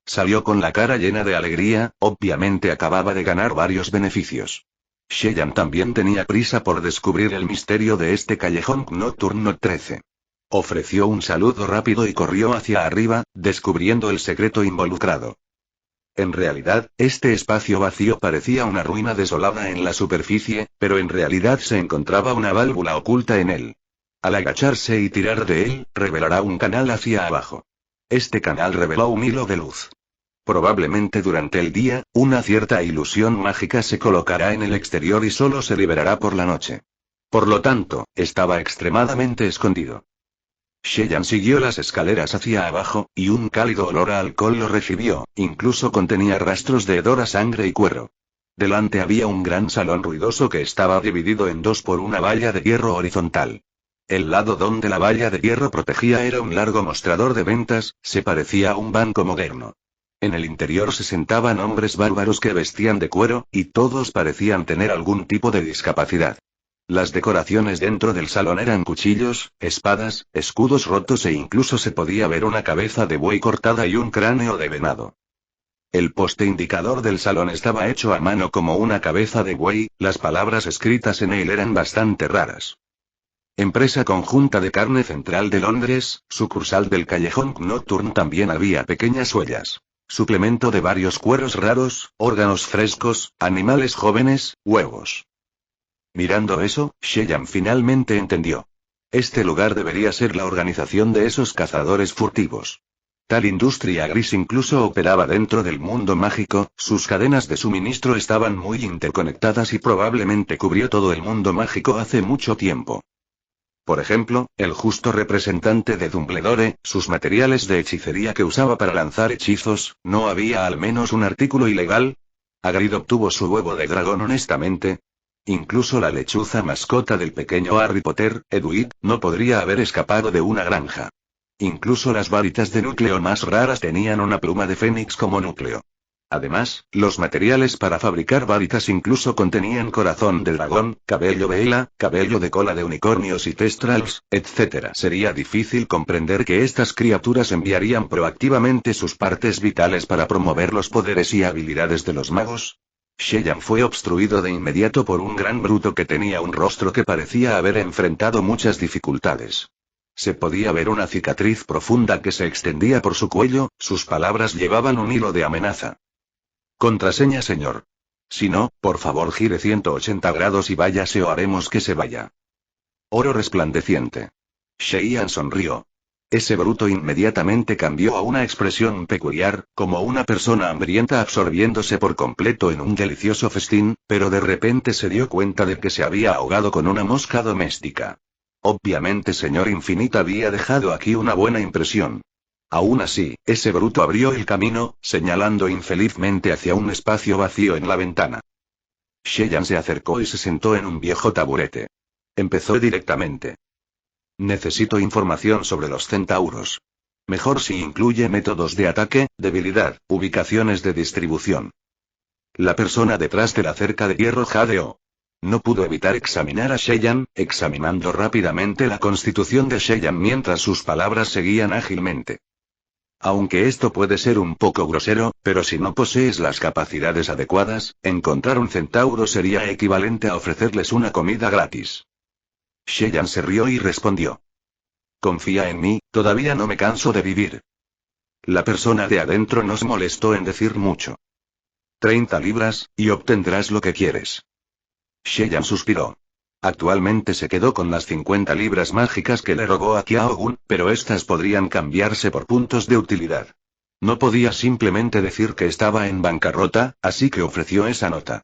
Salió con la cara llena de alegría, obviamente acababa de ganar varios beneficios. Sheyan también tenía prisa por descubrir el misterio de este callejón Nocturne 13. Ofreció un saludo rápido y corrió hacia arriba, descubriendo el secreto involucrado. En realidad, este espacio vacío parecía una ruina desolada en la superficie, pero en realidad se encontraba una válvula oculta en él. Al agacharse y tirar de él, revelará un canal hacia abajo. Este canal reveló un hilo de luz. Probablemente durante el día, una cierta ilusión mágica se colocará en el exterior y solo se liberará por la noche. Por lo tanto, estaba extremadamente escondido. Sheyan siguió las escaleras hacia abajo, y un cálido olor a alcohol lo recibió, incluso contenía rastros de hedor a sangre y cuero. Delante había un gran salón ruidoso que estaba dividido en dos por una valla de hierro horizontal. El lado donde la valla de hierro protegía era un largo mostrador de ventas, se parecía a un banco moderno. En el interior se sentaban hombres bárbaros que vestían de cuero, y todos parecían tener algún tipo de discapacidad. Las decoraciones dentro del salón eran cuchillos, espadas, escudos rotos e incluso se podía ver una cabeza de buey cortada y un cráneo de venado. El poste indicador del salón estaba hecho a mano como una cabeza de buey, las palabras escritas en él eran bastante raras. Empresa conjunta de carne central de Londres, sucursal del callejón Nocturne. También había pequeñas huellas. Suplemento de varios cueros raros, órganos frescos, animales jóvenes, huevos. Mirando eso, Sheyan finalmente entendió. Este lugar debería ser la organización de esos cazadores furtivos. Tal industria gris incluso operaba dentro del mundo mágico, sus cadenas de suministro estaban muy interconectadas y probablemente cubrió todo el mundo mágico hace mucho tiempo. Por ejemplo, el justo representante de Dumbledore, sus materiales de hechicería que usaba para lanzar hechizos, ¿no había al menos un artículo ilegal? Hagrid obtuvo su huevo de dragón honestamente. Incluso la lechuza mascota del pequeño Harry Potter, Edward, no podría haber escapado de una granja. Incluso las varitas de núcleo más raras tenían una pluma de fénix como núcleo. Además, los materiales para fabricar varitas incluso contenían corazón de dragón, cabello vela, cabello de cola de unicornios y testrals, etc. Sería difícil comprender que estas criaturas enviarían proactivamente sus partes vitales para promover los poderes y habilidades de los magos. Shellan fue obstruido de inmediato por un gran bruto que tenía un rostro que parecía haber enfrentado muchas dificultades. Se podía ver una cicatriz profunda que se extendía por su cuello, sus palabras llevaban un hilo de amenaza. Contraseña, señor. Si no, por favor gire 180 grados y váyase o haremos que se vaya. Oro resplandeciente. Shellan sonrió. Ese bruto inmediatamente cambió a una expresión peculiar, como una persona hambrienta absorbiéndose por completo en un delicioso festín, pero de repente se dio cuenta de que se había ahogado con una mosca doméstica. Obviamente señor Infinito había dejado aquí una buena impresión. Aún así, ese bruto abrió el camino, señalando infelizmente hacia un espacio vacío en la ventana. Shellan se acercó y se sentó en un viejo taburete. Empezó directamente. Necesito información sobre los centauros. Mejor si incluye métodos de ataque, debilidad, ubicaciones de distribución. La persona detrás de la cerca de hierro jadeó. No pudo evitar examinar a Shellan, examinando rápidamente la constitución de Shellan mientras sus palabras seguían ágilmente. Aunque esto puede ser un poco grosero, pero si no posees las capacidades adecuadas, encontrar un centauro sería equivalente a ofrecerles una comida gratis. Shellan se rió y respondió. Confía en mí, todavía no me canso de vivir. La persona de adentro no se molestó en decir mucho. 30 libras, y obtendrás lo que quieres. Shellan suspiró. Actualmente se quedó con las 50 libras mágicas que le robó a Qiao-gun, pero estas podrían cambiarse por puntos de utilidad. No podía simplemente decir que estaba en bancarrota, así que ofreció esa nota.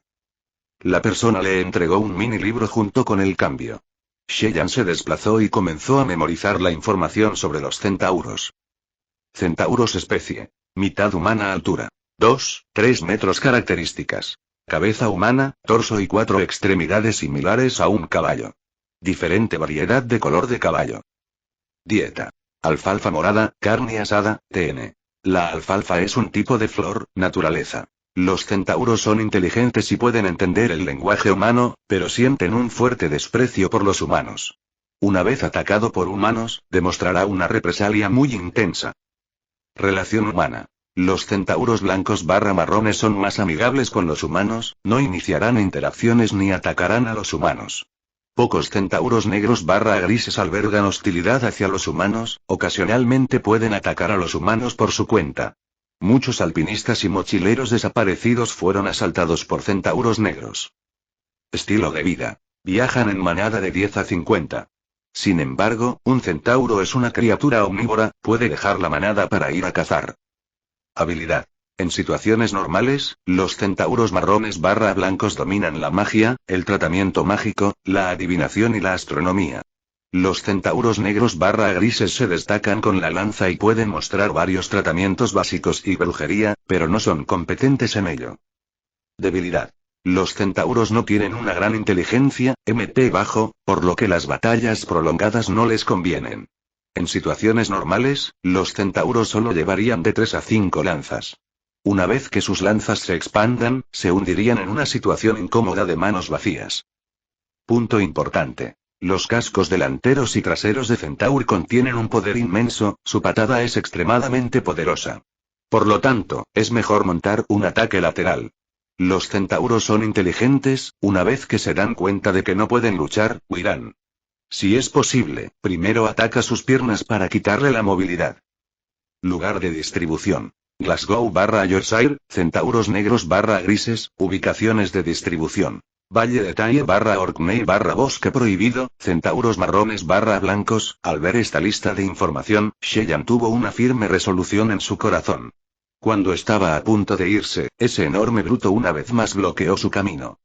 La persona le entregó un mini libro junto con el cambio. Shellan se desplazó y comenzó a memorizar la información sobre los centauros. Centauros especie. Mitad humana altura. 2-3 metros características. Cabeza humana, torso y 4 extremidades similares a un caballo. Diferente variedad de color de caballo. Dieta. Alfalfa morada, carne asada, TN. La alfalfa es un tipo de flor, naturaleza. Los centauros son inteligentes y pueden entender el lenguaje humano, pero sienten un fuerte desprecio por los humanos. Una vez atacado por humanos, demostrará una represalia muy intensa. Relación humana. Los centauros blancos marrones son más amigables con los humanos, no iniciarán interacciones ni atacarán a los humanos. Pocos centauros negros grises albergan hostilidad hacia los humanos, ocasionalmente pueden atacar a los humanos por su cuenta. Muchos alpinistas y mochileros desaparecidos fueron asaltados por centauros negros. Estilo de vida. Viajan en manada de 10 a 50. Sin embargo, un centauro es una criatura omnívora, puede dejar la manada para ir a cazar. Habilidad. En situaciones normales, los centauros marrones blancos dominan la magia, el tratamiento mágico, la adivinación y la astronomía. Los centauros negros grises se destacan con la lanza y pueden mostrar varios tratamientos básicos y brujería, pero no son competentes en ello. Debilidad. Los centauros no tienen una gran inteligencia, MT bajo, por lo que las batallas prolongadas no les convienen. En situaciones normales, los centauros solo llevarían de 3 a 5 lanzas. Una vez que sus lanzas se expandan, se hundirían en una situación incómoda de manos vacías. Punto importante. Los cascos delanteros y traseros de Centaur contienen un poder inmenso, su patada es extremadamente poderosa. Por lo tanto, es mejor montar un ataque lateral. Los centauros son inteligentes, una vez que se dan cuenta de que no pueden luchar, huirán. Si es posible, primero ataca sus piernas para quitarle la movilidad. Lugar de distribución. Glasgow Yorkshire, centauros negros grises, ubicaciones de distribución. Valle de Taye Orkney bosque prohibido, centauros marrones blancos. Al ver esta lista de información, Shellan tuvo una firme resolución en su corazón. Cuando estaba a punto de irse, ese enorme bruto una vez más bloqueó su camino.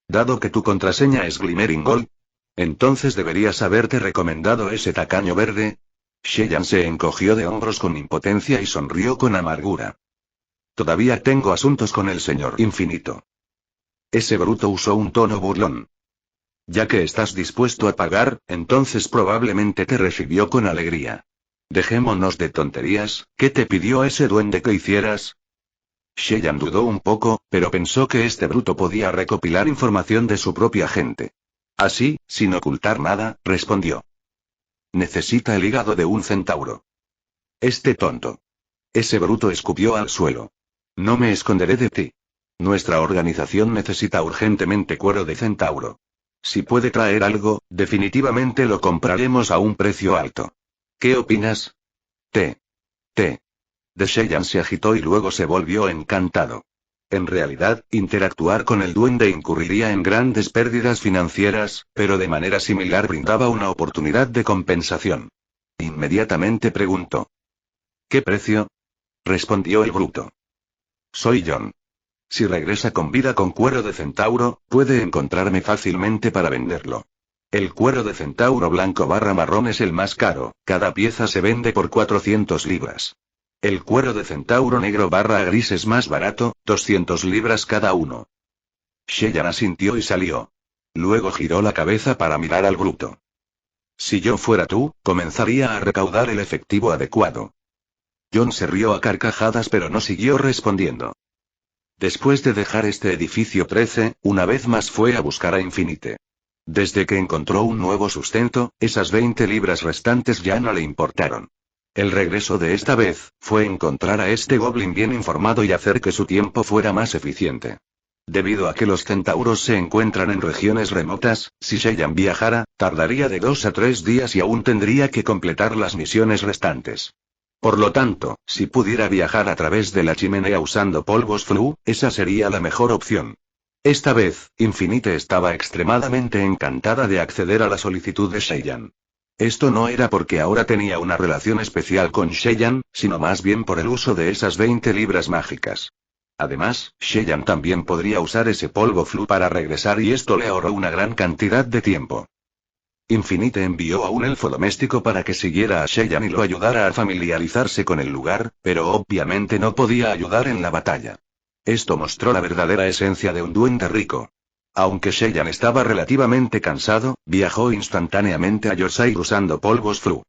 Dado que tu contraseña es Glimmering Gold, entonces deberías haberte recomendado ese tacaño verde. Shellan se encogió de hombros con impotencia y sonrió con amargura. Todavía tengo asuntos con el señor Infinito. Ese bruto usó un tono burlón. Ya que estás dispuesto a pagar, entonces probablemente te recibió con alegría. Dejémonos de tonterías, ¿qué te pidió ese duende que hicieras? Sheyan dudó un poco, pero pensó que este bruto podía recopilar información de su propia gente. Así, sin ocultar nada, respondió. Necesita el hígado de un centauro. Este tonto. Ese bruto escupió al suelo. No me esconderé de ti. Nuestra organización necesita urgentemente cuero de centauro. Si puede traer algo, definitivamente lo compraremos a un precio alto. ¿Qué opinas? Te. De Sheyan se agitó y luego se volvió encantado. En realidad, interactuar con el duende incurriría en grandes pérdidas financieras, pero de manera similar brindaba una oportunidad de compensación. Inmediatamente preguntó. ¿Qué precio? Respondió el bruto. Soy John. Si regresa con vida con cuero de centauro, puede encontrarme fácilmente para venderlo. El cuero de centauro blanco barra marrón es el más caro, cada pieza se vende por 400 libras. El cuero de centauro negro barra gris es más barato, 200 libras cada uno. Sheyan asintió y salió. Luego giró la cabeza para mirar al bruto. Si yo fuera tú, comenzaría a recaudar el efectivo adecuado. John se rió a carcajadas pero no siguió respondiendo. Después de dejar este edificio 13, una vez más fue a buscar a Infinite. Desde que encontró un nuevo sustento, esas 20 libras restantes ya no le importaron. El regreso de esta vez, fue encontrar a este goblin bien informado y hacer que su tiempo fuera más eficiente. Debido a que los centauros se encuentran en regiones remotas, si Sheyan viajara, tardaría de 2 a 3 días y aún tendría que completar las misiones restantes. Por lo tanto, si pudiera viajar a través de la chimenea usando polvos flu, esa sería la mejor opción. Esta vez, Infinite estaba extremadamente encantada de acceder a la solicitud de Sheyan. Esto no era porque ahora tenía una relación especial con Sheyan, sino más bien por el uso de esas 20 libras mágicas. Además, Sheyan también podría usar ese polvo flu para regresar y esto le ahorró una gran cantidad de tiempo. Infinite envió a un elfo doméstico para que siguiera a Sheyan y lo ayudara a familiarizarse con el lugar, pero obviamente no podía ayudar en la batalla. Esto mostró la verdadera esencia de un duende rico. Aunque Sheyan estaba relativamente cansado, viajó instantáneamente a Yorkshire usando polvos flu.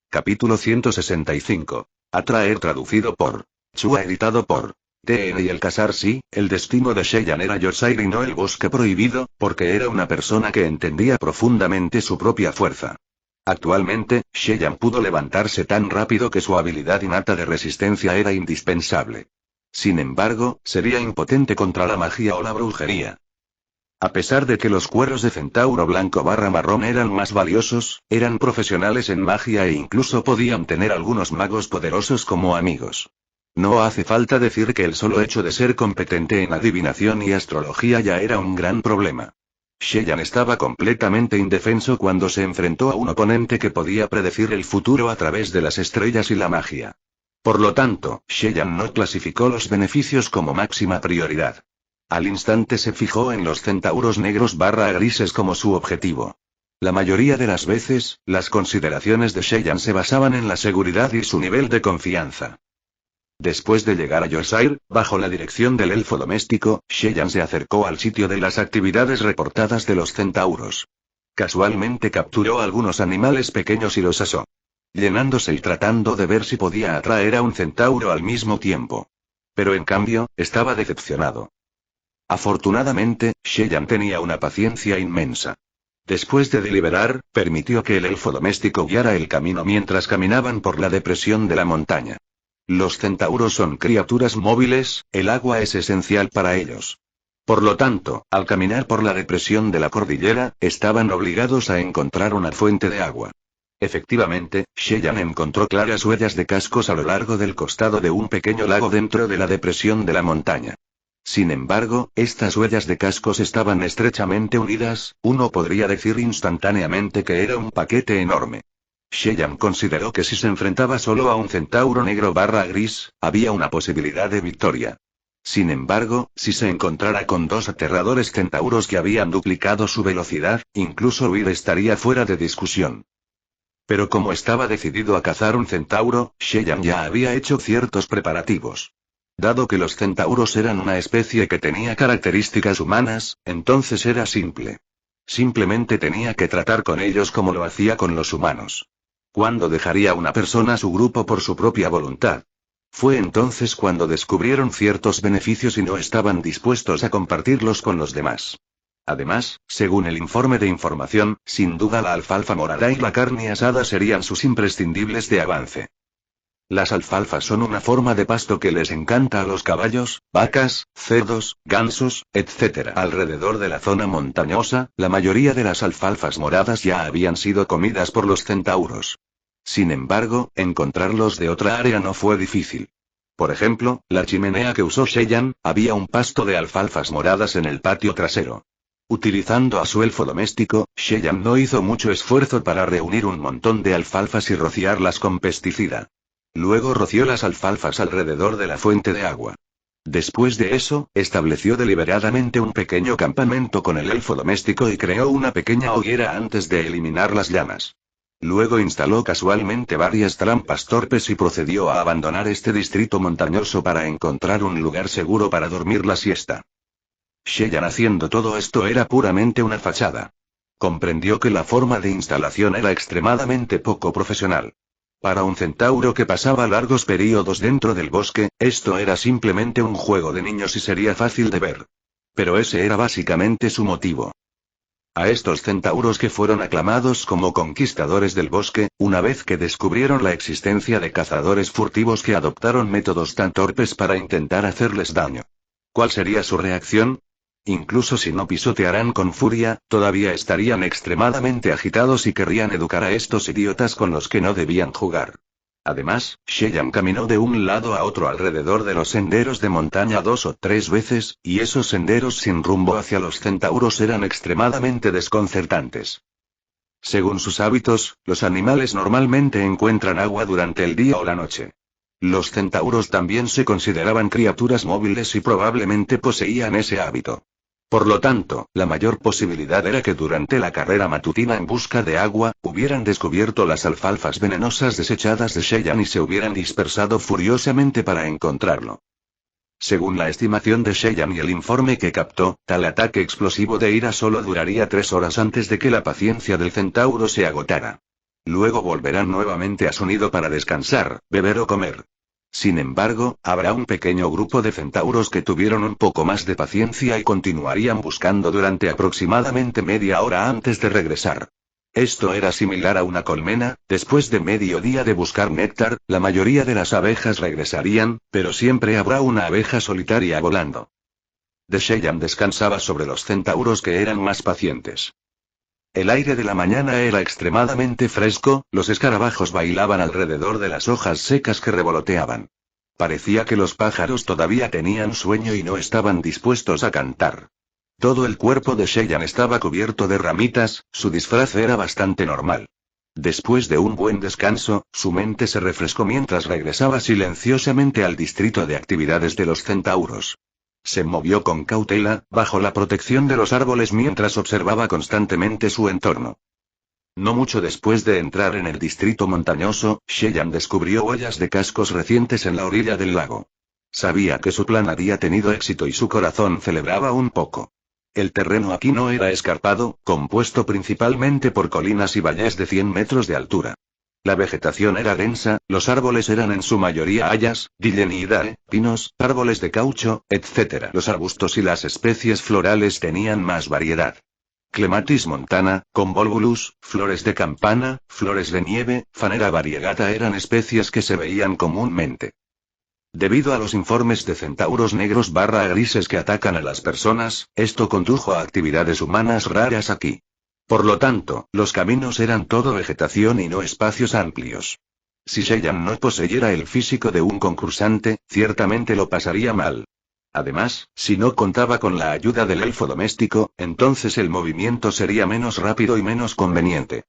Capítulo 165. Atraer traducido por Chua editado por TN y el casar sí, el destino de Sheyan era Yorkshire y no el bosque prohibido, porque era una persona que entendía profundamente su propia fuerza. Actualmente, Sheyan pudo levantarse tan rápido que su habilidad innata de resistencia era indispensable. Sin embargo, sería impotente contra la magia o la brujería. A pesar de que los cueros de centauro blanco barra marrón eran más valiosos, eran profesionales en magia e incluso podían tener algunos magos poderosos como amigos. No hace falta decir que el solo hecho de ser competente en adivinación y astrología ya era un gran problema. Sheyan estaba completamente indefenso cuando se enfrentó a un oponente que podía predecir el futuro a través de las estrellas y la magia. Por lo tanto, Sheyan no clasificó los beneficios como máxima prioridad. Al instante se fijó en los centauros negros barra grises como su objetivo. La mayoría de las veces, las consideraciones de Sheyan se basaban en la seguridad y su nivel de confianza. Después de llegar a Yorkshire, bajo la dirección del elfo doméstico, Sheyan se acercó al sitio de las actividades reportadas de los centauros. Casualmente capturó algunos animales pequeños y los asó, llenándose y tratando de ver si podía atraer a un centauro al mismo tiempo. Pero en cambio, estaba decepcionado. Afortunadamente, Sheyan tenía una paciencia inmensa. Después de deliberar, permitió que el elfo doméstico guiara el camino mientras caminaban por la depresión de la montaña. Los centauros son criaturas móviles, el agua es esencial para ellos. Por lo tanto, al caminar por la depresión de la cordillera, estaban obligados a encontrar una fuente de agua. Efectivamente, Sheyan encontró claras huellas de cascos a lo largo del costado de un pequeño lago dentro de la depresión de la montaña. Sin embargo, estas huellas de cascos estaban estrechamente unidas, uno podría decir instantáneamente que era un paquete enorme. Sheyan consideró que si se enfrentaba solo a un centauro negro barra gris, había una posibilidad de victoria. Sin embargo, si se encontrara con dos aterradores centauros que habían duplicado su velocidad, incluso huir estaría fuera de discusión. Pero como estaba decidido a cazar un centauro, Sheyan ya había hecho ciertos preparativos. Dado que los centauros eran una especie que tenía características humanas, entonces era simple. Simplemente tenía que tratar con ellos como lo hacía con los humanos. ¿Cuándo dejaría una persona su grupo por su propia voluntad? Fue entonces cuando descubrieron ciertos beneficios y no estaban dispuestos a compartirlos con los demás. Además, según el informe de información, sin duda la alfalfa morada y la carne asada serían sus imprescindibles de avance. Las alfalfas son una forma de pasto que les encanta a los caballos, vacas, cerdos, gansos, etc. Alrededor de la zona montañosa, la mayoría de las alfalfas moradas ya habían sido comidas por los centauros. Sin embargo, encontrarlos de otra área no fue difícil. Por ejemplo, la chimenea que usó Cheyenne, había un pasto de alfalfas moradas en el patio trasero. Utilizando a su elfo doméstico, Cheyenne no hizo mucho esfuerzo para reunir un montón de alfalfas y rociarlas con pesticida. Luego roció las alfalfas alrededor de la fuente de agua. Después de eso, estableció deliberadamente un pequeño campamento con el elfo doméstico y creó una pequeña hoguera antes de eliminar las llamas. Luego instaló casualmente varias trampas torpes y procedió a abandonar este distrito montañoso para encontrar un lugar seguro para dormir la siesta. Cheyenne haciendo todo esto era puramente una fachada. Comprendió que la forma de instalación era extremadamente poco profesional. Para un centauro que pasaba largos períodos dentro del bosque, esto era simplemente un juego de niños y sería fácil de ver. Pero ese era básicamente su motivo. A estos centauros que fueron aclamados como conquistadores del bosque, una vez que descubrieron la existencia de cazadores furtivos que adoptaron métodos tan torpes para intentar hacerles daño. ¿Cuál sería su reacción? Incluso si no pisotearan con furia, todavía estarían extremadamente agitados y querrían educar a estos idiotas con los que no debían jugar. Además, Cheyenne caminó de un lado a otro alrededor de los senderos de montaña 2 o 3 veces, y esos senderos sin rumbo hacia los centauros eran extremadamente desconcertantes. Según sus hábitos, los animales normalmente encuentran agua durante el día o la noche. Los centauros también se consideraban criaturas móviles y probablemente poseían ese hábito. Por lo tanto, la mayor posibilidad era que durante la carrera matutina en busca de agua, hubieran descubierto las alfalfas venenosas desechadas de Cheyenne y se hubieran dispersado furiosamente para encontrarlo. Según la estimación de Cheyenne y el informe que captó, tal ataque explosivo de ira solo duraría 3 horas antes de que la paciencia del centauro se agotara. Luego volverán nuevamente a su nido para descansar, beber o comer. Sin embargo, habrá un pequeño grupo de centauros que tuvieron un poco más de paciencia y continuarían buscando durante aproximadamente media hora antes de regresar. Esto era similar a una colmena, después de medio día de buscar néctar, la mayoría de las abejas regresarían, pero siempre habrá una abeja solitaria volando. Cheyenne descansaba sobre los centauros que eran más pacientes. El aire de la mañana era extremadamente fresco, los escarabajos bailaban alrededor de las hojas secas que revoloteaban. Parecía que los pájaros todavía tenían sueño y no estaban dispuestos a cantar. Todo el cuerpo de Cheyenne estaba cubierto de ramitas, su disfraz era bastante normal. Después de un buen descanso, su mente se refrescó mientras regresaba silenciosamente al distrito de actividades de los centauros. Se movió con cautela, bajo la protección de los árboles mientras observaba constantemente su entorno. No mucho después de entrar en el distrito montañoso, Cheyenne descubrió huellas de cascos recientes en la orilla del lago. Sabía que su plan había tenido éxito y su corazón celebraba un poco. El terreno aquí no era escarpado, compuesto principalmente por colinas y valles de 100 metros de altura. La vegetación era densa, los árboles eran en su mayoría hayas, Dillenidea, pinos, árboles de caucho, etc. Los arbustos y las especies florales tenían más variedad. Clematis montana, convolvulus, flores de campana, flores de nieve, Fanera variegata eran especies que se veían comúnmente. Debido a los informes de centauros negros grises que atacan a las personas, esto condujo a actividades humanas raras aquí. Por lo tanto, los caminos eran todo vegetación y no espacios amplios. Si Cheyenne no poseyera el físico de un concursante, ciertamente lo pasaría mal. Además, si no contaba con la ayuda del elfo doméstico, entonces el movimiento sería menos rápido y menos conveniente.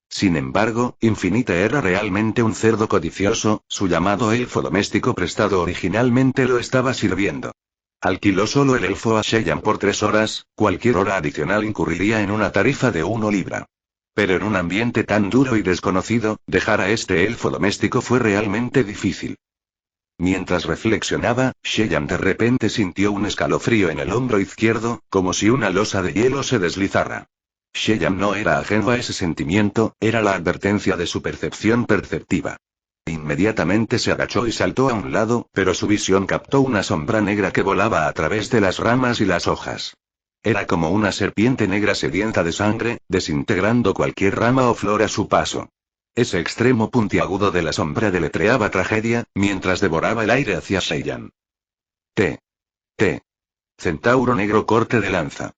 Sin embargo, Infinite era realmente un cerdo codicioso, su llamado elfo doméstico prestado originalmente lo estaba sirviendo. Alquiló solo el elfo a Cheyenne por 3 horas, cualquier hora adicional incurriría en una tarifa de 1 libra. Pero en un ambiente tan duro y desconocido, dejar a este elfo doméstico fue realmente difícil. Mientras reflexionaba, Cheyenne de repente sintió un escalofrío en el hombro izquierdo, como si una losa de hielo se deslizara. Cheyenne no era ajeno a ese sentimiento, era la advertencia de su percepción perceptiva. Inmediatamente se agachó y saltó a un lado, pero su visión captó una sombra negra que volaba a través de las ramas y las hojas. Era como una serpiente negra sedienta de sangre, desintegrando cualquier rama o flor a su paso. Ese extremo puntiagudo de la sombra deletreaba tragedia, mientras devoraba el aire hacia Cheyenne. T. Centauro negro corte de lanza.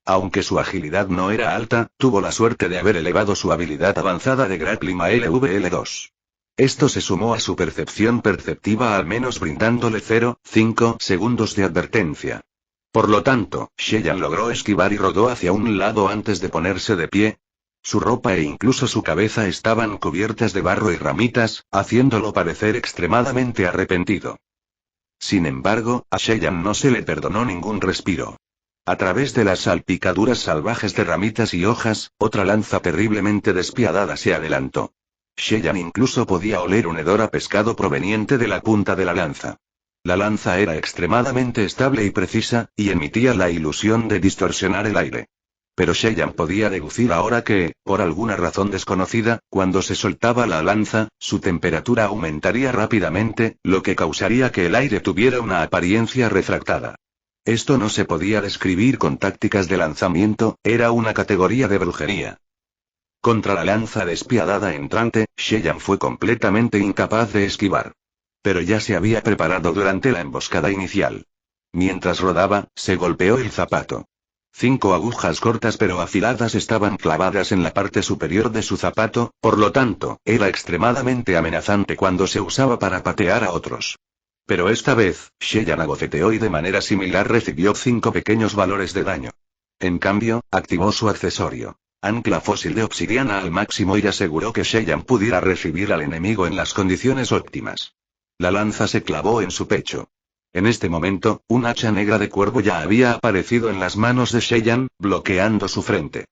Aunque su agilidad no era alta, tuvo la suerte de haber elevado su habilidad avanzada de grappling a LVL2. Esto se sumó a su percepción perceptiva al menos brindándole 0,5 segundos de advertencia. Por lo tanto, Cheyenne logró esquivar y rodó hacia un lado antes de ponerse de pie. Su ropa e incluso su cabeza estaban cubiertas de barro y ramitas, haciéndolo parecer extremadamente arrepentido. Sin embargo, a Cheyenne no se le perdonó ningún respiro. A través de las salpicaduras salvajes de ramitas y hojas, otra lanza terriblemente despiadada se adelantó. Cheyenne incluso podía oler un hedor a pescado proveniente de la punta de la lanza. La lanza era extremadamente estable y precisa, y emitía la ilusión de distorsionar el aire. Pero Cheyenne podía deducir ahora que, por alguna razón desconocida, cuando se soltaba la lanza, su temperatura aumentaría rápidamente, lo que causaría que el aire tuviera una apariencia refractada. Esto no se podía describir con tácticas de lanzamiento, era una categoría de brujería. Contra la lanza despiadada entrante, Cheyenne fue completamente incapaz de esquivar. Pero ya se había preparado durante la emboscada inicial. Mientras rodaba, se golpeó el zapato. 5 agujas cortas pero afiladas estaban clavadas en la parte superior de su zapato, por lo tanto, era extremadamente amenazante cuando se usaba para patear a otros. Pero esta vez, Cheyenne abofeteó y de manera similar recibió 5 pequeños valores de daño. En cambio, activó su accesorio. Ancla fósil de obsidiana al máximo y aseguró que Cheyenne pudiera recibir al enemigo en las condiciones óptimas. La lanza se clavó en su pecho. En este momento, un hacha negra de cuervo ya había aparecido en las manos de Cheyenne, bloqueando su frente.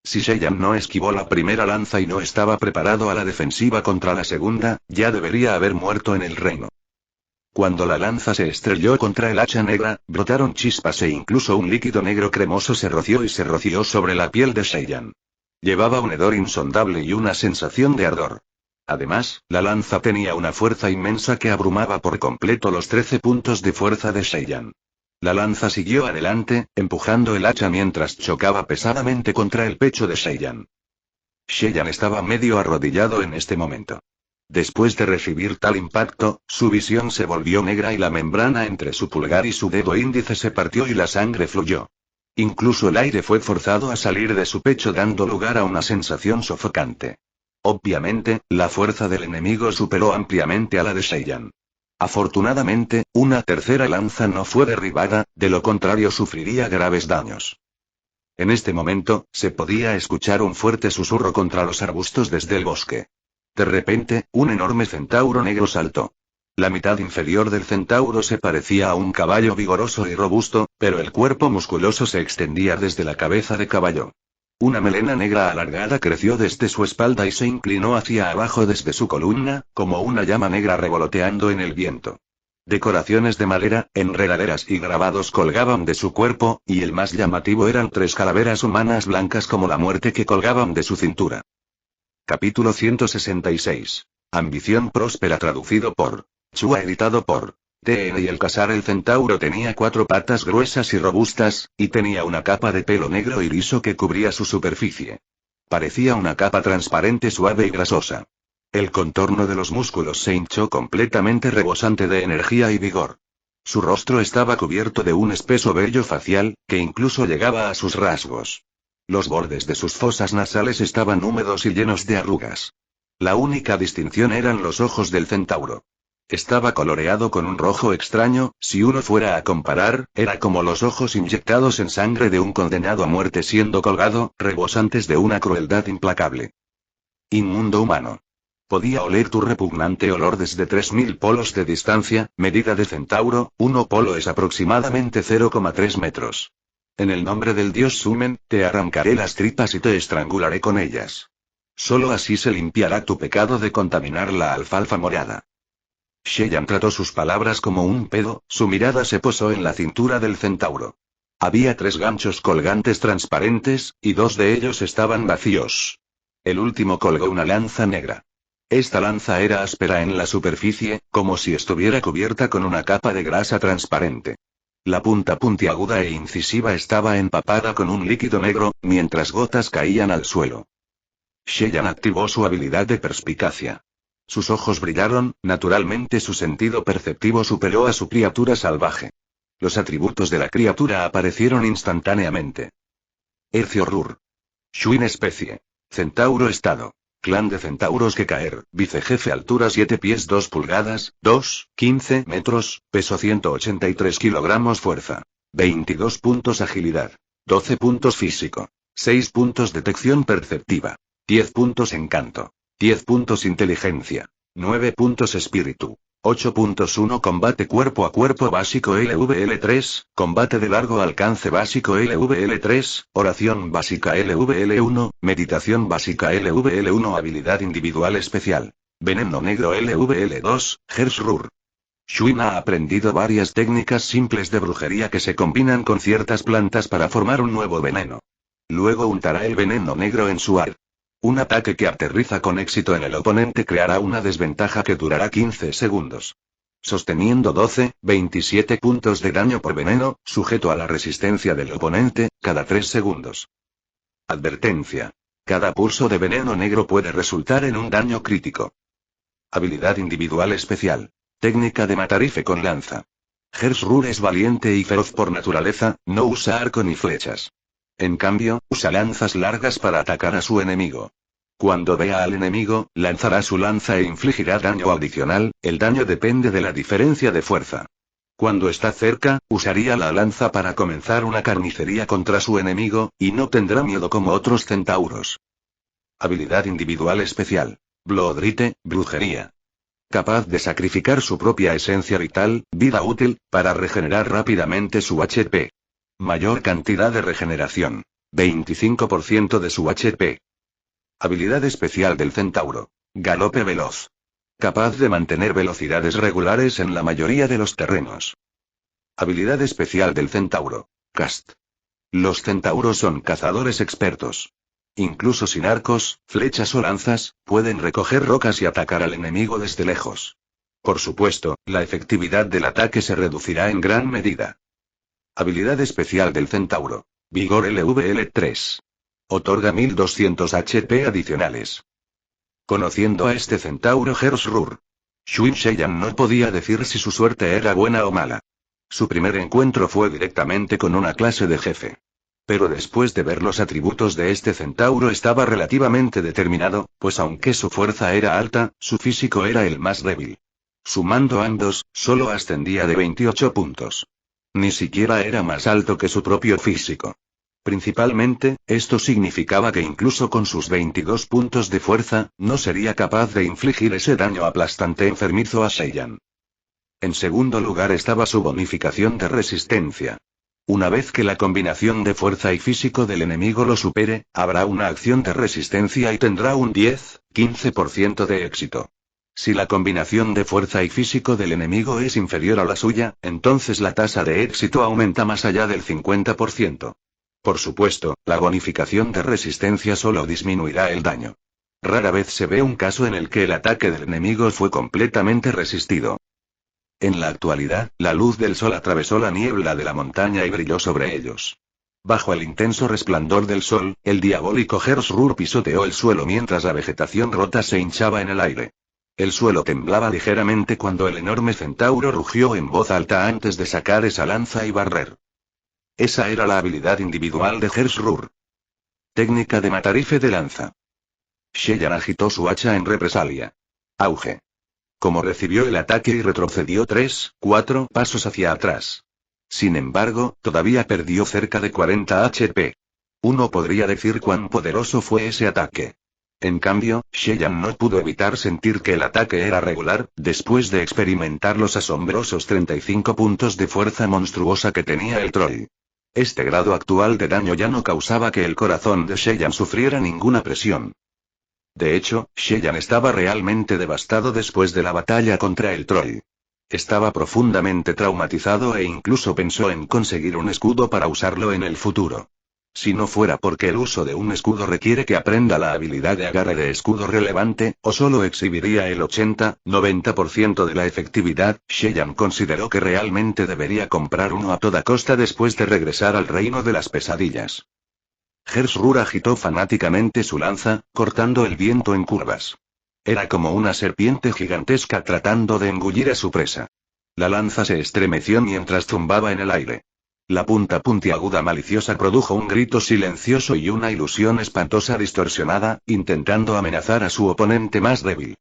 Si Cheyenne no esquivó la primera lanza y no estaba preparado a la defensiva contra la segunda, ya debería haber muerto en el reino. Cuando la lanza se estrelló contra el hacha negra, brotaron chispas e incluso un líquido negro cremoso se roció sobre la piel de Cheyenne. Llevaba un hedor insondable y una sensación de ardor. Además, la lanza tenía una fuerza inmensa que abrumaba por completo los 13 puntos de fuerza de Cheyenne. La lanza siguió adelante, empujando el hacha mientras chocaba pesadamente contra el pecho de Cheyenne. Cheyenne estaba medio arrodillado en este momento. Después de recibir tal impacto, su visión se volvió negra y la membrana entre su pulgar y su dedo índice se partió y la sangre fluyó. Incluso el aire fue forzado a salir de su pecho dando lugar a una sensación sofocante. Obviamente, la fuerza del enemigo superó ampliamente a la de Cheyenne. Afortunadamente, una tercera lanza no fue derribada, de lo contrario sufriría graves daños. En este momento, se podía escuchar un fuerte susurro contra los arbustos desde el bosque. De repente, un enorme centauro negro saltó. La mitad inferior del centauro se parecía a un caballo vigoroso y robusto, pero el cuerpo musculoso se extendía desde la cabeza de caballo. Una melena negra alargada creció desde su espalda y se inclinó hacia abajo desde su columna, como una llama negra revoloteando en el viento. Decoraciones de madera, enredaderas y grabados colgaban de su cuerpo, y el más llamativo eran 3 calaveras humanas blancas como la muerte que colgaban de su cintura. Capítulo 166. Ambición próspera traducido por Chua editado por TN y el cazar el centauro tenía 4 patas gruesas y robustas, y tenía una capa de pelo negro y liso que cubría su superficie. Parecía una capa transparente suave y grasosa. El contorno de los músculos se hinchó completamente rebosante de energía y vigor. Su rostro estaba cubierto de un espeso vello facial, que incluso llegaba a sus rasgos. Los bordes de sus fosas nasales estaban húmedos y llenos de arrugas. La única distinción eran los ojos del centauro. Estaba coloreado con un rojo extraño, si uno fuera a comparar, era como los ojos inyectados en sangre de un condenado a muerte siendo colgado, rebosantes de una crueldad implacable. Inmundo humano. Podía oler tu repugnante olor desde 3000 polos de distancia, medida de centauro, 1 polo es aproximadamente 0,3 metros. En el nombre del dios Sumen, te arrancaré las tripas y te estrangularé con ellas. Solo así se limpiará tu pecado de contaminar la alfalfa morada. Sheyan trató sus palabras como un pedo, su mirada se posó en la cintura del centauro. Había 3 ganchos colgantes transparentes, y 2 de ellos estaban vacíos. El último colgó una lanza negra. Esta lanza era áspera en la superficie, como si estuviera cubierta con una capa de grasa transparente. La punta puntiaguda e incisiva estaba empapada con un líquido negro, mientras gotas caían al suelo. Sheyan activó su habilidad de perspicacia. Sus ojos brillaron, naturalmente su sentido perceptivo superó a su criatura salvaje. Los atributos de la criatura aparecieron instantáneamente. Hercio Rur. Shuin especie. Centauro estado. Clan de centauros que caer, vicejefe altura 7 pies 2 pulgadas, 15 metros, peso 183 kilogramos fuerza. 22 puntos agilidad. 12 puntos físico. 6 puntos detección perceptiva. 10 puntos encanto. 10 puntos inteligencia. 9 puntos espíritu. 8.1 Combate cuerpo a cuerpo básico LVL3, combate de largo alcance básico LVL3, oración básica LVL1, meditación básica LVL1 habilidad individual especial. Veneno negro LVL2, Hersrur. Shuin ha aprendido varias técnicas simples de brujería que se combinan con ciertas plantas para formar un nuevo veneno. Luego untará el veneno negro en su ar. Un ataque que aterriza con éxito en el oponente creará una desventaja que durará 15 segundos. Sosteniendo 27 puntos de daño por veneno, sujeto a la resistencia del oponente, cada 3 segundos. Advertencia. Cada pulso de veneno negro puede resultar en un daño crítico. Habilidad individual especial. Técnica de matarife con lanza. Hersrur es valiente y feroz por naturaleza, no usa arco ni flechas. En cambio, usa lanzas largas para atacar a su enemigo. Cuando vea al enemigo, lanzará su lanza e infligirá daño adicional, el daño depende de la diferencia de fuerza. Cuando está cerca, usaría la lanza para comenzar una carnicería contra su enemigo, y no tendrá miedo como otros centauros. Habilidad individual especial. Bloodrite, brujería. Capaz de sacrificar su propia esencia vital, vida útil, para regenerar rápidamente su HP. Mayor cantidad de regeneración. 25% de su HP. Habilidad especial del centauro. Galope veloz. Capaz de mantener velocidades regulares en la mayoría de los terrenos. Habilidad especial del centauro. Cast. Los centauros son cazadores expertos. Incluso sin arcos, flechas o lanzas, pueden recoger rocas y atacar al enemigo desde lejos. Por supuesto, la efectividad del ataque se reducirá en gran medida. Habilidad especial del centauro. Vigor LVL3. Otorga 1200 HP adicionales. Conociendo a este centauro Hersrur, Shuin Sheyan no podía decir si su suerte era buena o mala. Su primer encuentro fue directamente con una clase de jefe. Pero después de ver los atributos de este centauro estaba relativamente determinado, pues aunque su fuerza era alta, su físico era el más débil. Sumando ambos, solo ascendía de 28 puntos. Ni siquiera era más alto que su propio físico. Principalmente, esto significaba que incluso con sus 22 puntos de fuerza, no sería capaz de infligir ese daño aplastante enfermizo a Sheyan. En segundo lugar estaba su bonificación de resistencia. Una vez que la combinación de fuerza y físico del enemigo lo supere, habrá una acción de resistencia y tendrá un 10-15% de éxito. Si la combinación de fuerza y físico del enemigo es inferior a la suya, entonces la tasa de éxito aumenta más allá del 50%. Por supuesto, la bonificación de resistencia solo disminuirá el daño. Rara vez se ve un caso en el que el ataque del enemigo fue completamente resistido. En la actualidad, la luz del sol atravesó la niebla de la montaña y brilló sobre ellos. Bajo el intenso resplandor del sol, el diabólico Hersrur pisoteó el suelo mientras la vegetación rota se hinchaba en el aire. El suelo temblaba ligeramente cuando el enorme centauro rugió en voz alta antes de sacar esa lanza y barrer. Esa era la habilidad individual de Hersrur. Técnica de matarife de lanza. Sheyan agitó su hacha en represalia. Auge. Como recibió el ataque y retrocedió 3-4 pasos hacia atrás. Sin embargo, todavía perdió cerca de 40 HP. Uno podría decir cuán poderoso fue ese ataque. En cambio, Sheyan no pudo evitar sentir que el ataque era regular, después de experimentar los asombrosos 35 puntos de fuerza monstruosa que tenía el troll. Este grado actual de daño ya no causaba que el corazón de Sheyan sufriera ninguna presión. De hecho, Sheyan estaba realmente devastado después de la batalla contra el troll. Estaba profundamente traumatizado e incluso pensó en conseguir un escudo para usarlo en el futuro. Si no fuera porque el uso de un escudo requiere que aprenda la habilidad de agarre de escudo relevante, o solo exhibiría el 80-90% de la efectividad, Sheyan consideró que realmente debería comprar uno a toda costa después de regresar al reino de las pesadillas. Hersrur agitó fanáticamente su lanza, cortando el viento en curvas. Era como una serpiente gigantesca tratando de engullir a su presa. La lanza se estremeció mientras zumbaba en el aire. La punta puntiaguda maliciosa produjo un grito silencioso y una ilusión espantosa distorsionada, intentando amenazar a su oponente más débil.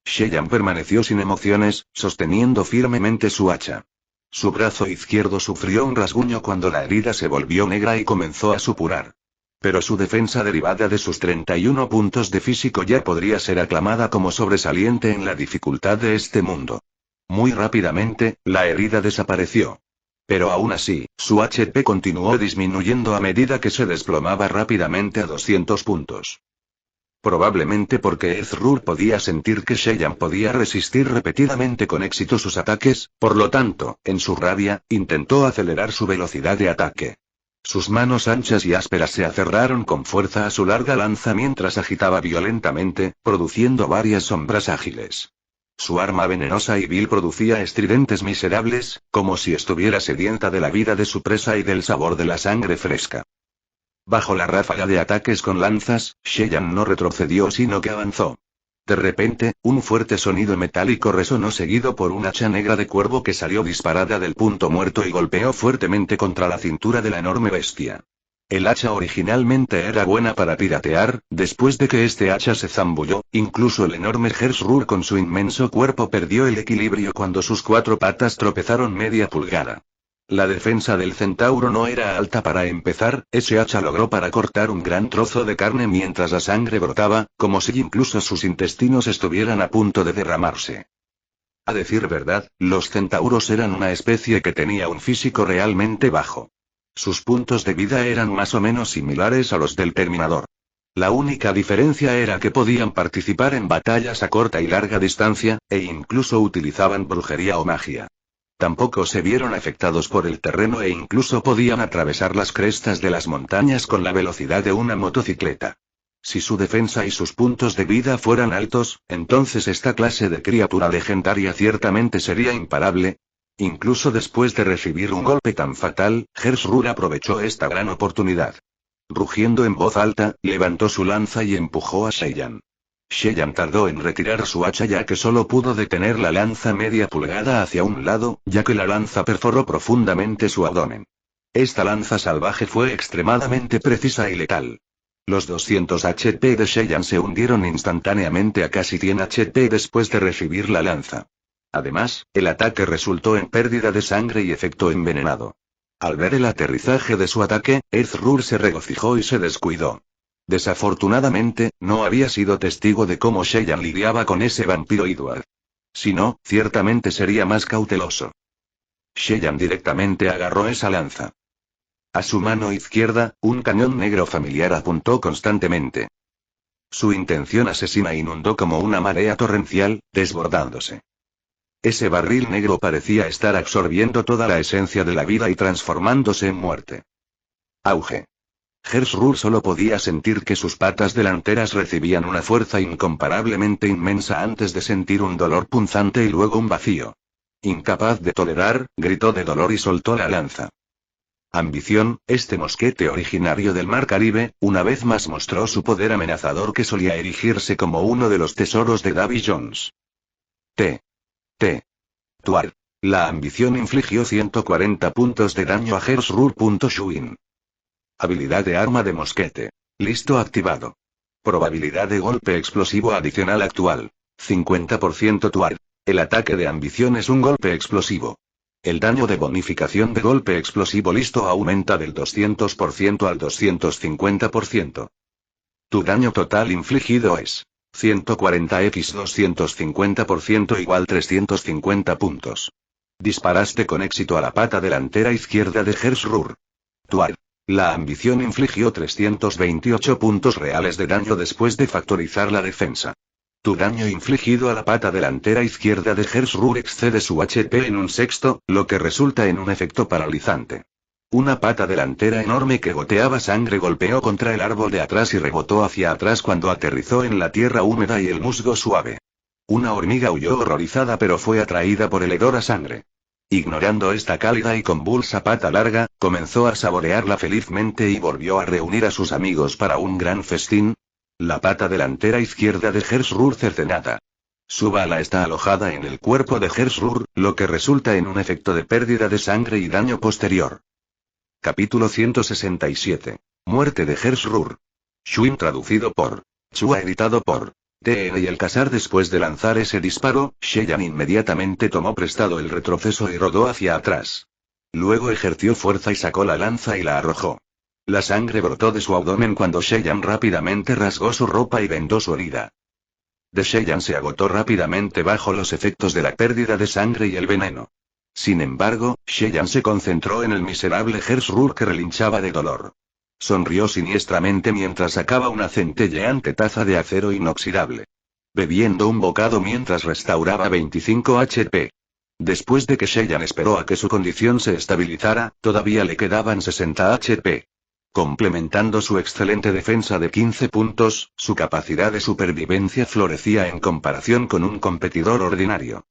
Sheyan permaneció sin emociones, sosteniendo firmemente su hacha. Su brazo izquierdo sufrió un rasguño cuando la herida se volvió negra y comenzó a supurar. Pero su defensa derivada de sus 31 puntos de físico ya podría ser aclamada como sobresaliente en la dificultad de este mundo. Muy rápidamente, la herida desapareció. Pero aún así, su HP continuó disminuyendo a medida que se desplomaba rápidamente a 200 puntos. Probablemente porque Hersrur podía sentir que Sheyan podía resistir repetidamente con éxito sus ataques, por lo tanto, en su rabia, intentó acelerar su velocidad de ataque. Sus manos anchas y ásperas se aferraron con fuerza a su larga lanza mientras agitaba violentamente, produciendo varias sombras ágiles. Su arma venenosa y vil producía estridentes miserables, como si estuviera sedienta de la vida de su presa y del sabor de la sangre fresca. Bajo la ráfaga de ataques con lanzas, Sheyan no retrocedió sino que avanzó. De repente, un fuerte sonido metálico resonó seguido por un hacha negra de cuervo que salió disparada del punto muerto y golpeó fuertemente contra la cintura de la enorme bestia. El hacha originalmente era buena para piratear, después de que este hacha se zambulló, incluso el enorme Hersrur con su inmenso cuerpo perdió el equilibrio cuando sus 4 patas tropezaron media pulgada. La defensa del centauro no era alta para empezar, ese hacha logró para cortar un gran trozo de carne mientras la sangre brotaba, como si incluso sus intestinos estuvieran a punto de derramarse. A decir verdad, los centauros eran una especie que tenía un físico realmente bajo. Sus puntos de vida eran más o menos similares a los del Terminador. La única diferencia era que podían participar en batallas a corta y larga distancia, e incluso utilizaban brujería o magia. Tampoco se vieron afectados por el terreno e incluso podían atravesar las crestas de las montañas con la velocidad de una motocicleta. Si su defensa y sus puntos de vida fueran altos, entonces esta clase de criatura legendaria ciertamente sería imparable. Incluso después de recibir un golpe tan fatal, Hersrur aprovechó esta gran oportunidad. Rugiendo en voz alta, levantó su lanza y empujó a Sheyan. Sheyan tardó en retirar su hacha ya que solo pudo detener la lanza media pulgada hacia un lado, ya que la lanza perforó profundamente su abdomen. Esta lanza salvaje fue extremadamente precisa y letal. Los 200 HP de Sheyan se hundieron instantáneamente a casi 100 HP después de recibir la lanza. Además, el ataque resultó en pérdida de sangre y efecto envenenado. Al ver el aterrizaje de su ataque, Hersrur se regocijó y se descuidó. Desafortunadamente, no había sido testigo de cómo Sheyan lidiaba con ese vampiro Edward. Si no, ciertamente sería más cauteloso. Sheyan directamente agarró esa lanza. A su mano izquierda, un cañón negro familiar apuntó constantemente. Su intención asesina inundó como una marea torrencial, desbordándose. Ese barril negro parecía estar absorbiendo toda la esencia de la vida y transformándose en muerte. Auge. Hersrur solo podía sentir que sus patas delanteras recibían una fuerza incomparablemente inmensa antes de sentir un dolor punzante y luego un vacío. Incapaz de tolerar, gritó de dolor y soltó la lanza. Ambición, este mosquete originario del Mar Caribe, una vez más mostró su poder amenazador que solía erigirse como uno de los tesoros de Davy Jones. Tuar. La ambición infligió 140 puntos de daño a Hersrur. Shuin. Habilidad de arma de mosquete. Listo activado. Probabilidad de golpe explosivo adicional actual. 50% Tuar. El ataque de ambición es un golpe explosivo. El daño de bonificación de golpe explosivo listo aumenta del 200% al 250%. Tu daño total infligido es 140x 250% igual 350 puntos. Disparaste con éxito a la pata delantera izquierda de Hersrur. Tuar. La ambición infligió 328 puntos reales de daño después de factorizar la defensa. Tu daño infligido a la pata delantera izquierda de Hersrur excede su HP en un sexto, lo que resulta en un efecto paralizante. Una pata delantera enorme que goteaba sangre golpeó contra el árbol de atrás y rebotó hacia atrás cuando aterrizó en la tierra húmeda y el musgo suave. Una hormiga huyó horrorizada pero fue atraída por el hedor a sangre. Ignorando esta cálida y convulsa pata larga, comenzó a saborearla felizmente y volvió a reunir a sus amigos para un gran festín. La pata delantera izquierda de Hersrur cercenada. Su bala está alojada en el cuerpo de Hersrur, lo que resulta en un efecto de pérdida de sangre y daño posterior. Capítulo 167. Muerte de Hersrur. Shuin traducido por Chua editado por TN y el Casar. Después de lanzar ese disparo, Sheyan inmediatamente tomó prestado el retroceso y rodó hacia atrás. Luego ejerció fuerza y sacó la lanza y la arrojó. La sangre brotó de su abdomen cuando Sheyan rápidamente rasgó su ropa y vendó su herida. De Sheyan se agotó rápidamente bajo los efectos de la pérdida de sangre y el veneno. Sin embargo, Sheyan se concentró en el miserable Hersrur que relinchaba de dolor. Sonrió siniestramente mientras sacaba una centelleante taza de acero inoxidable. Bebiendo un bocado mientras restauraba 25 HP. Después de que Sheyan esperó a que su condición se estabilizara, todavía le quedaban 60 HP. Complementando su excelente defensa de 15 puntos, su capacidad de supervivencia florecía en comparación con un competidor ordinario.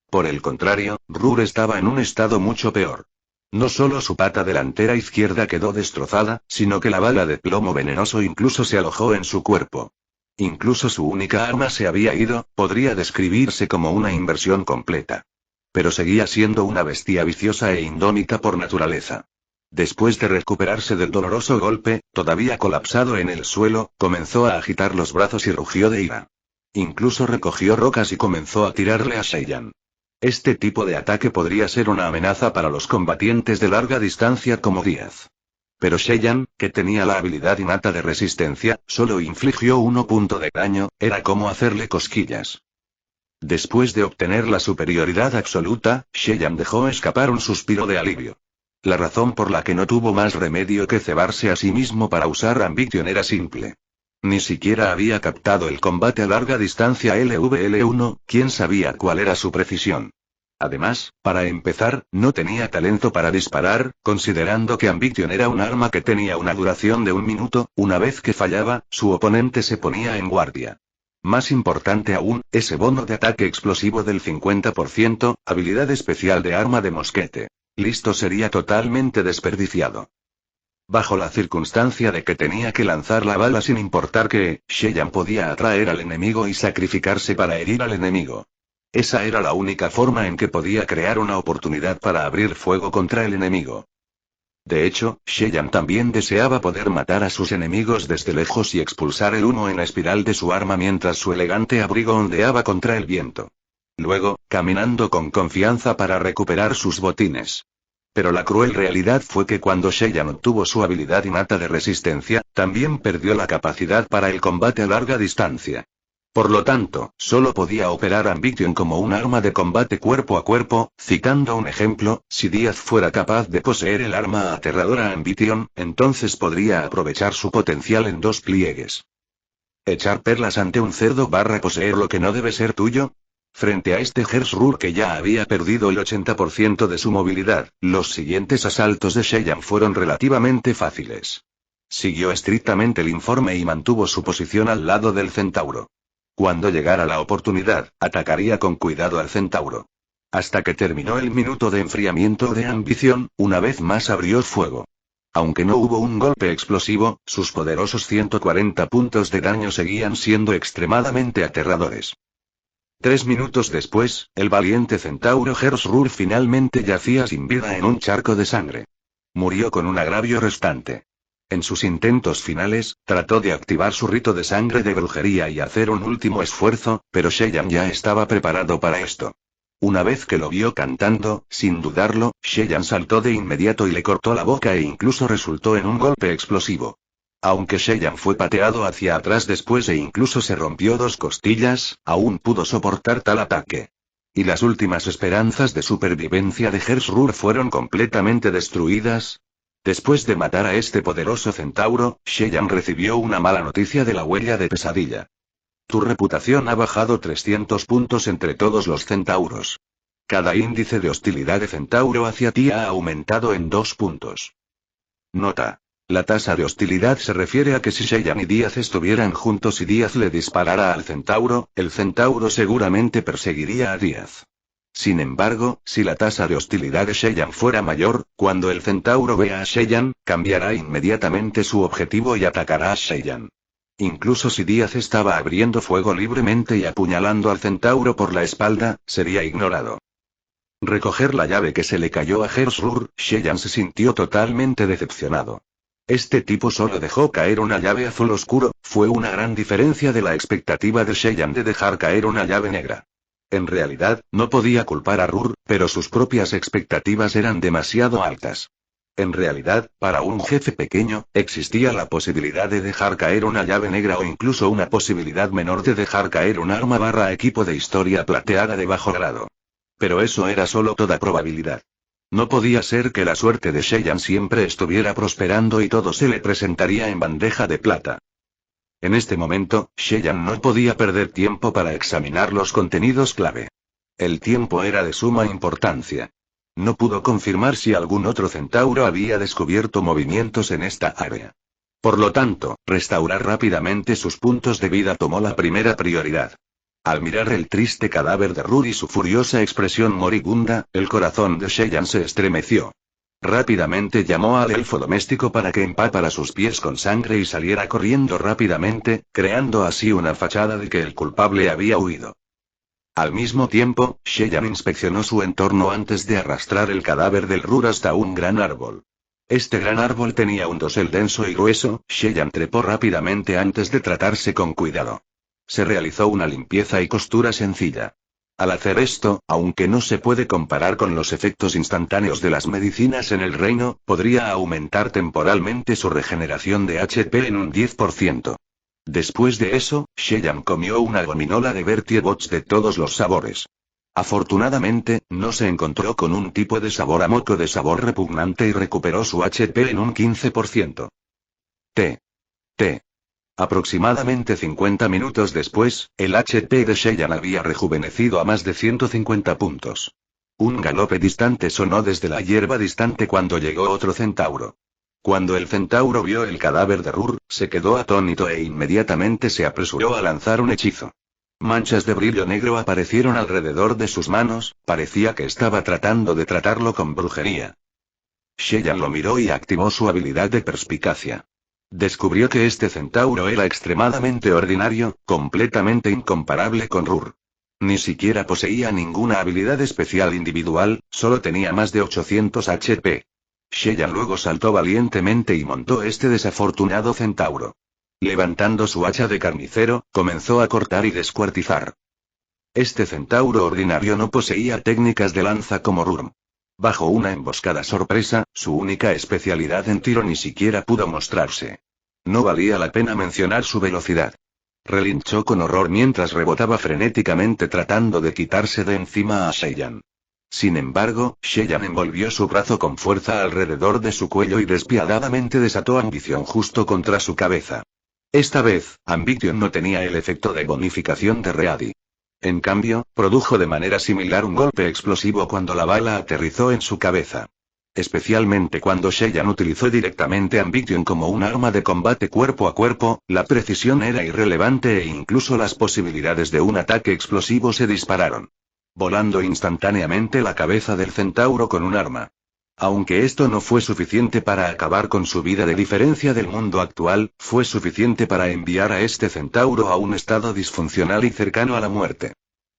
Por el contrario, Rur estaba en un estado mucho peor. No solo su pata delantera izquierda quedó destrozada, sino que la bala de plomo venenoso incluso se alojó en su cuerpo. Incluso su única arma se había ido, podría describirse como una inversión completa. Pero seguía siendo una bestia viciosa e indómita por naturaleza. Después de recuperarse del doloroso golpe, todavía colapsado en el suelo, comenzó a agitar los brazos y rugió de ira. Incluso recogió rocas y comenzó a tirarle a Sheyan. Este tipo de ataque podría ser una amenaza para los combatientes de larga distancia como Díaz. Pero Sheyan, que tenía la habilidad innata de resistencia, solo infligió 1 punto de daño, era como hacerle cosquillas. Después de obtener la superioridad absoluta, Sheyan dejó escapar un suspiro de alivio. La razón por la que no tuvo más remedio que cebarse a sí mismo para usar Ambition era simple. Ni siquiera había captado el combate a larga distancia LVL1, ¿quién sabía cuál era su precisión? Además, para empezar, no tenía talento para disparar, considerando que Ambition era un arma que tenía una duración de 1 minuto, una vez que fallaba, su oponente se ponía en guardia. Más importante aún, ese bono de ataque explosivo del 50%, habilidad especial de arma de mosquete. Listo sería totalmente desperdiciado. Bajo la circunstancia de que tenía que lanzar la bala sin importar que, Sheyan podía atraer al enemigo y sacrificarse para herir al enemigo. Esa era la única forma en que podía crear una oportunidad para abrir fuego contra el enemigo. De hecho, Sheyan también deseaba poder matar a sus enemigos desde lejos y expulsar el humo en la espiral de su arma mientras su elegante abrigo ondeaba contra el viento. Luego, caminando con confianza para recuperar sus botines. Pero la cruel realidad fue que cuando Sheyan obtuvo su habilidad innata de resistencia, también perdió la capacidad para el combate a larga distancia. Por lo tanto, solo podía operar Ambition como un arma de combate cuerpo a cuerpo, citando un ejemplo, si Díaz fuera capaz de poseer el arma aterradora Ambition, entonces podría aprovechar su potencial en 2 pliegues. ¿Echar perlas ante un cerdo / poseer lo que no debe ser tuyo? Frente a este Hersrur que ya había perdido el 80% de su movilidad, los siguientes asaltos de Sheyan fueron relativamente fáciles. Siguió estrictamente el informe y mantuvo su posición al lado del centauro. Cuando llegara la oportunidad, atacaría con cuidado al centauro. Hasta que terminó el minuto de enfriamiento de Ambición, una vez más abrió fuego. Aunque no hubo un golpe explosivo, sus poderosos 140 puntos de daño seguían siendo extremadamente aterradores. 3 minutos después, el valiente centauro Hersrur finalmente yacía sin vida en un charco de sangre. Murió con un agravio restante. En sus intentos finales, trató de activar su rito de sangre de brujería y hacer un último esfuerzo, pero Sheyan ya estaba preparado para esto. Una vez que lo vio cantando, sin dudarlo, Sheyan saltó de inmediato y le cortó la boca e incluso resultó en un golpe explosivo. Aunque Sheyan fue pateado hacia atrás después e incluso se rompió 2 costillas, aún pudo soportar tal ataque. Y las últimas esperanzas de supervivencia de Hersrur fueron completamente destruidas. Después de matar a este poderoso centauro, Shellan recibió una mala noticia de la huella de pesadilla. Tu reputación ha bajado 300 puntos entre todos los centauros. Cada índice de hostilidad de centauro hacia ti ha aumentado en 2 puntos. Nota. La tasa de hostilidad se refiere a que si Shellan y Díaz estuvieran juntos y Díaz le disparara al centauro, el centauro seguramente perseguiría a Díaz. Sin embargo, si la tasa de hostilidad de Shellan fuera mayor, cuando el centauro vea a Shellan, cambiará inmediatamente su objetivo y atacará a Shellan. Incluso si Díaz estaba abriendo fuego libremente y apuñalando al centauro por la espalda, sería ignorado. Recoger la llave que se le cayó a Hersrur, Shellan se sintió totalmente decepcionado. Este tipo solo dejó caer una llave azul oscuro, fue una gran diferencia de la expectativa de Shellan de dejar caer una llave negra. En realidad, no podía culpar a Rur, pero sus propias expectativas eran demasiado altas. En realidad, para un jefe pequeño, existía la posibilidad de dejar caer una llave negra o incluso una posibilidad menor de dejar caer un arma / equipo de historia plateada de bajo grado. Pero eso era solo toda probabilidad. No podía ser que la suerte de Shellan siempre estuviera prosperando y todo se le presentaría en bandeja de plata. En este momento, Shellan no podía perder tiempo para examinar los contenidos clave. El tiempo era de suma importancia. No pudo confirmar si algún otro centauro había descubierto movimientos en esta área. Por lo tanto, restaurar rápidamente sus puntos de vida tomó la primera prioridad. Al mirar el triste cadáver de Rur y su furiosa expresión moribunda, el corazón de Shellan se estremeció. Rápidamente llamó al elfo doméstico para que empapara sus pies con sangre y saliera corriendo rápidamente, creando así una fachada de que el culpable había huido. Al mismo tiempo, Shellan inspeccionó su entorno antes de arrastrar el cadáver del Rur hasta un gran árbol. Este gran árbol tenía un dosel denso y grueso, Shellan trepó rápidamente antes de tratarse con cuidado. Se realizó una limpieza y costura sencilla. Al hacer esto, aunque no se puede comparar con los efectos instantáneos de las medicinas en el reino, podría aumentar temporalmente su regeneración de HP en un 10%. Después de eso, Shellan comió una gominola de Bertie Bott's de todos los sabores. Afortunadamente, no se encontró con un tipo de sabor a moco de sabor repugnante y recuperó su HP en un 15%. T. Aproximadamente 50 minutos después, el HP de Shellan había rejuvenecido a más de 150 puntos. Un galope distante sonó desde la hierba distante cuando llegó otro centauro. Cuando el centauro vio el cadáver de Rur, se quedó atónito e inmediatamente se apresuró a lanzar un hechizo. Manchas de brillo negro aparecieron alrededor de sus manos, parecía que estaba tratando de tratarlo con brujería. Shellan lo miró y activó su habilidad de perspicacia. Descubrió que este centauro era extremadamente ordinario, completamente incomparable con Rur. Ni siquiera poseía ninguna habilidad especial individual, solo tenía más de 800 HP. Shellan luego saltó valientemente y montó este desafortunado centauro. Levantando su hacha de carnicero, comenzó a cortar y descuartizar. Este centauro ordinario no poseía técnicas de lanza como Rur. Bajo una emboscada sorpresa, su única especialidad en tiro ni siquiera pudo mostrarse. No valía la pena mencionar su velocidad. Relinchó con horror mientras rebotaba frenéticamente tratando de quitarse de encima a Shellan. Sin embargo, Shellan envolvió su brazo con fuerza alrededor de su cuello y despiadadamente desató Ambición justo contra su cabeza. Esta vez, Ambition no tenía el efecto de bonificación de Readi. En cambio, produjo de manera similar un golpe explosivo cuando la bala aterrizó en su cabeza. Especialmente cuando Shellan utilizó directamente Ambition como un arma de combate cuerpo a cuerpo, la precisión era irrelevante e incluso las posibilidades de un ataque explosivo se dispararon. Volando instantáneamente la cabeza del centauro con un arma. Aunque esto no fue suficiente para acabar con su vida de diferencia del mundo actual, fue suficiente para enviar a este centauro a un estado disfuncional y cercano a la muerte.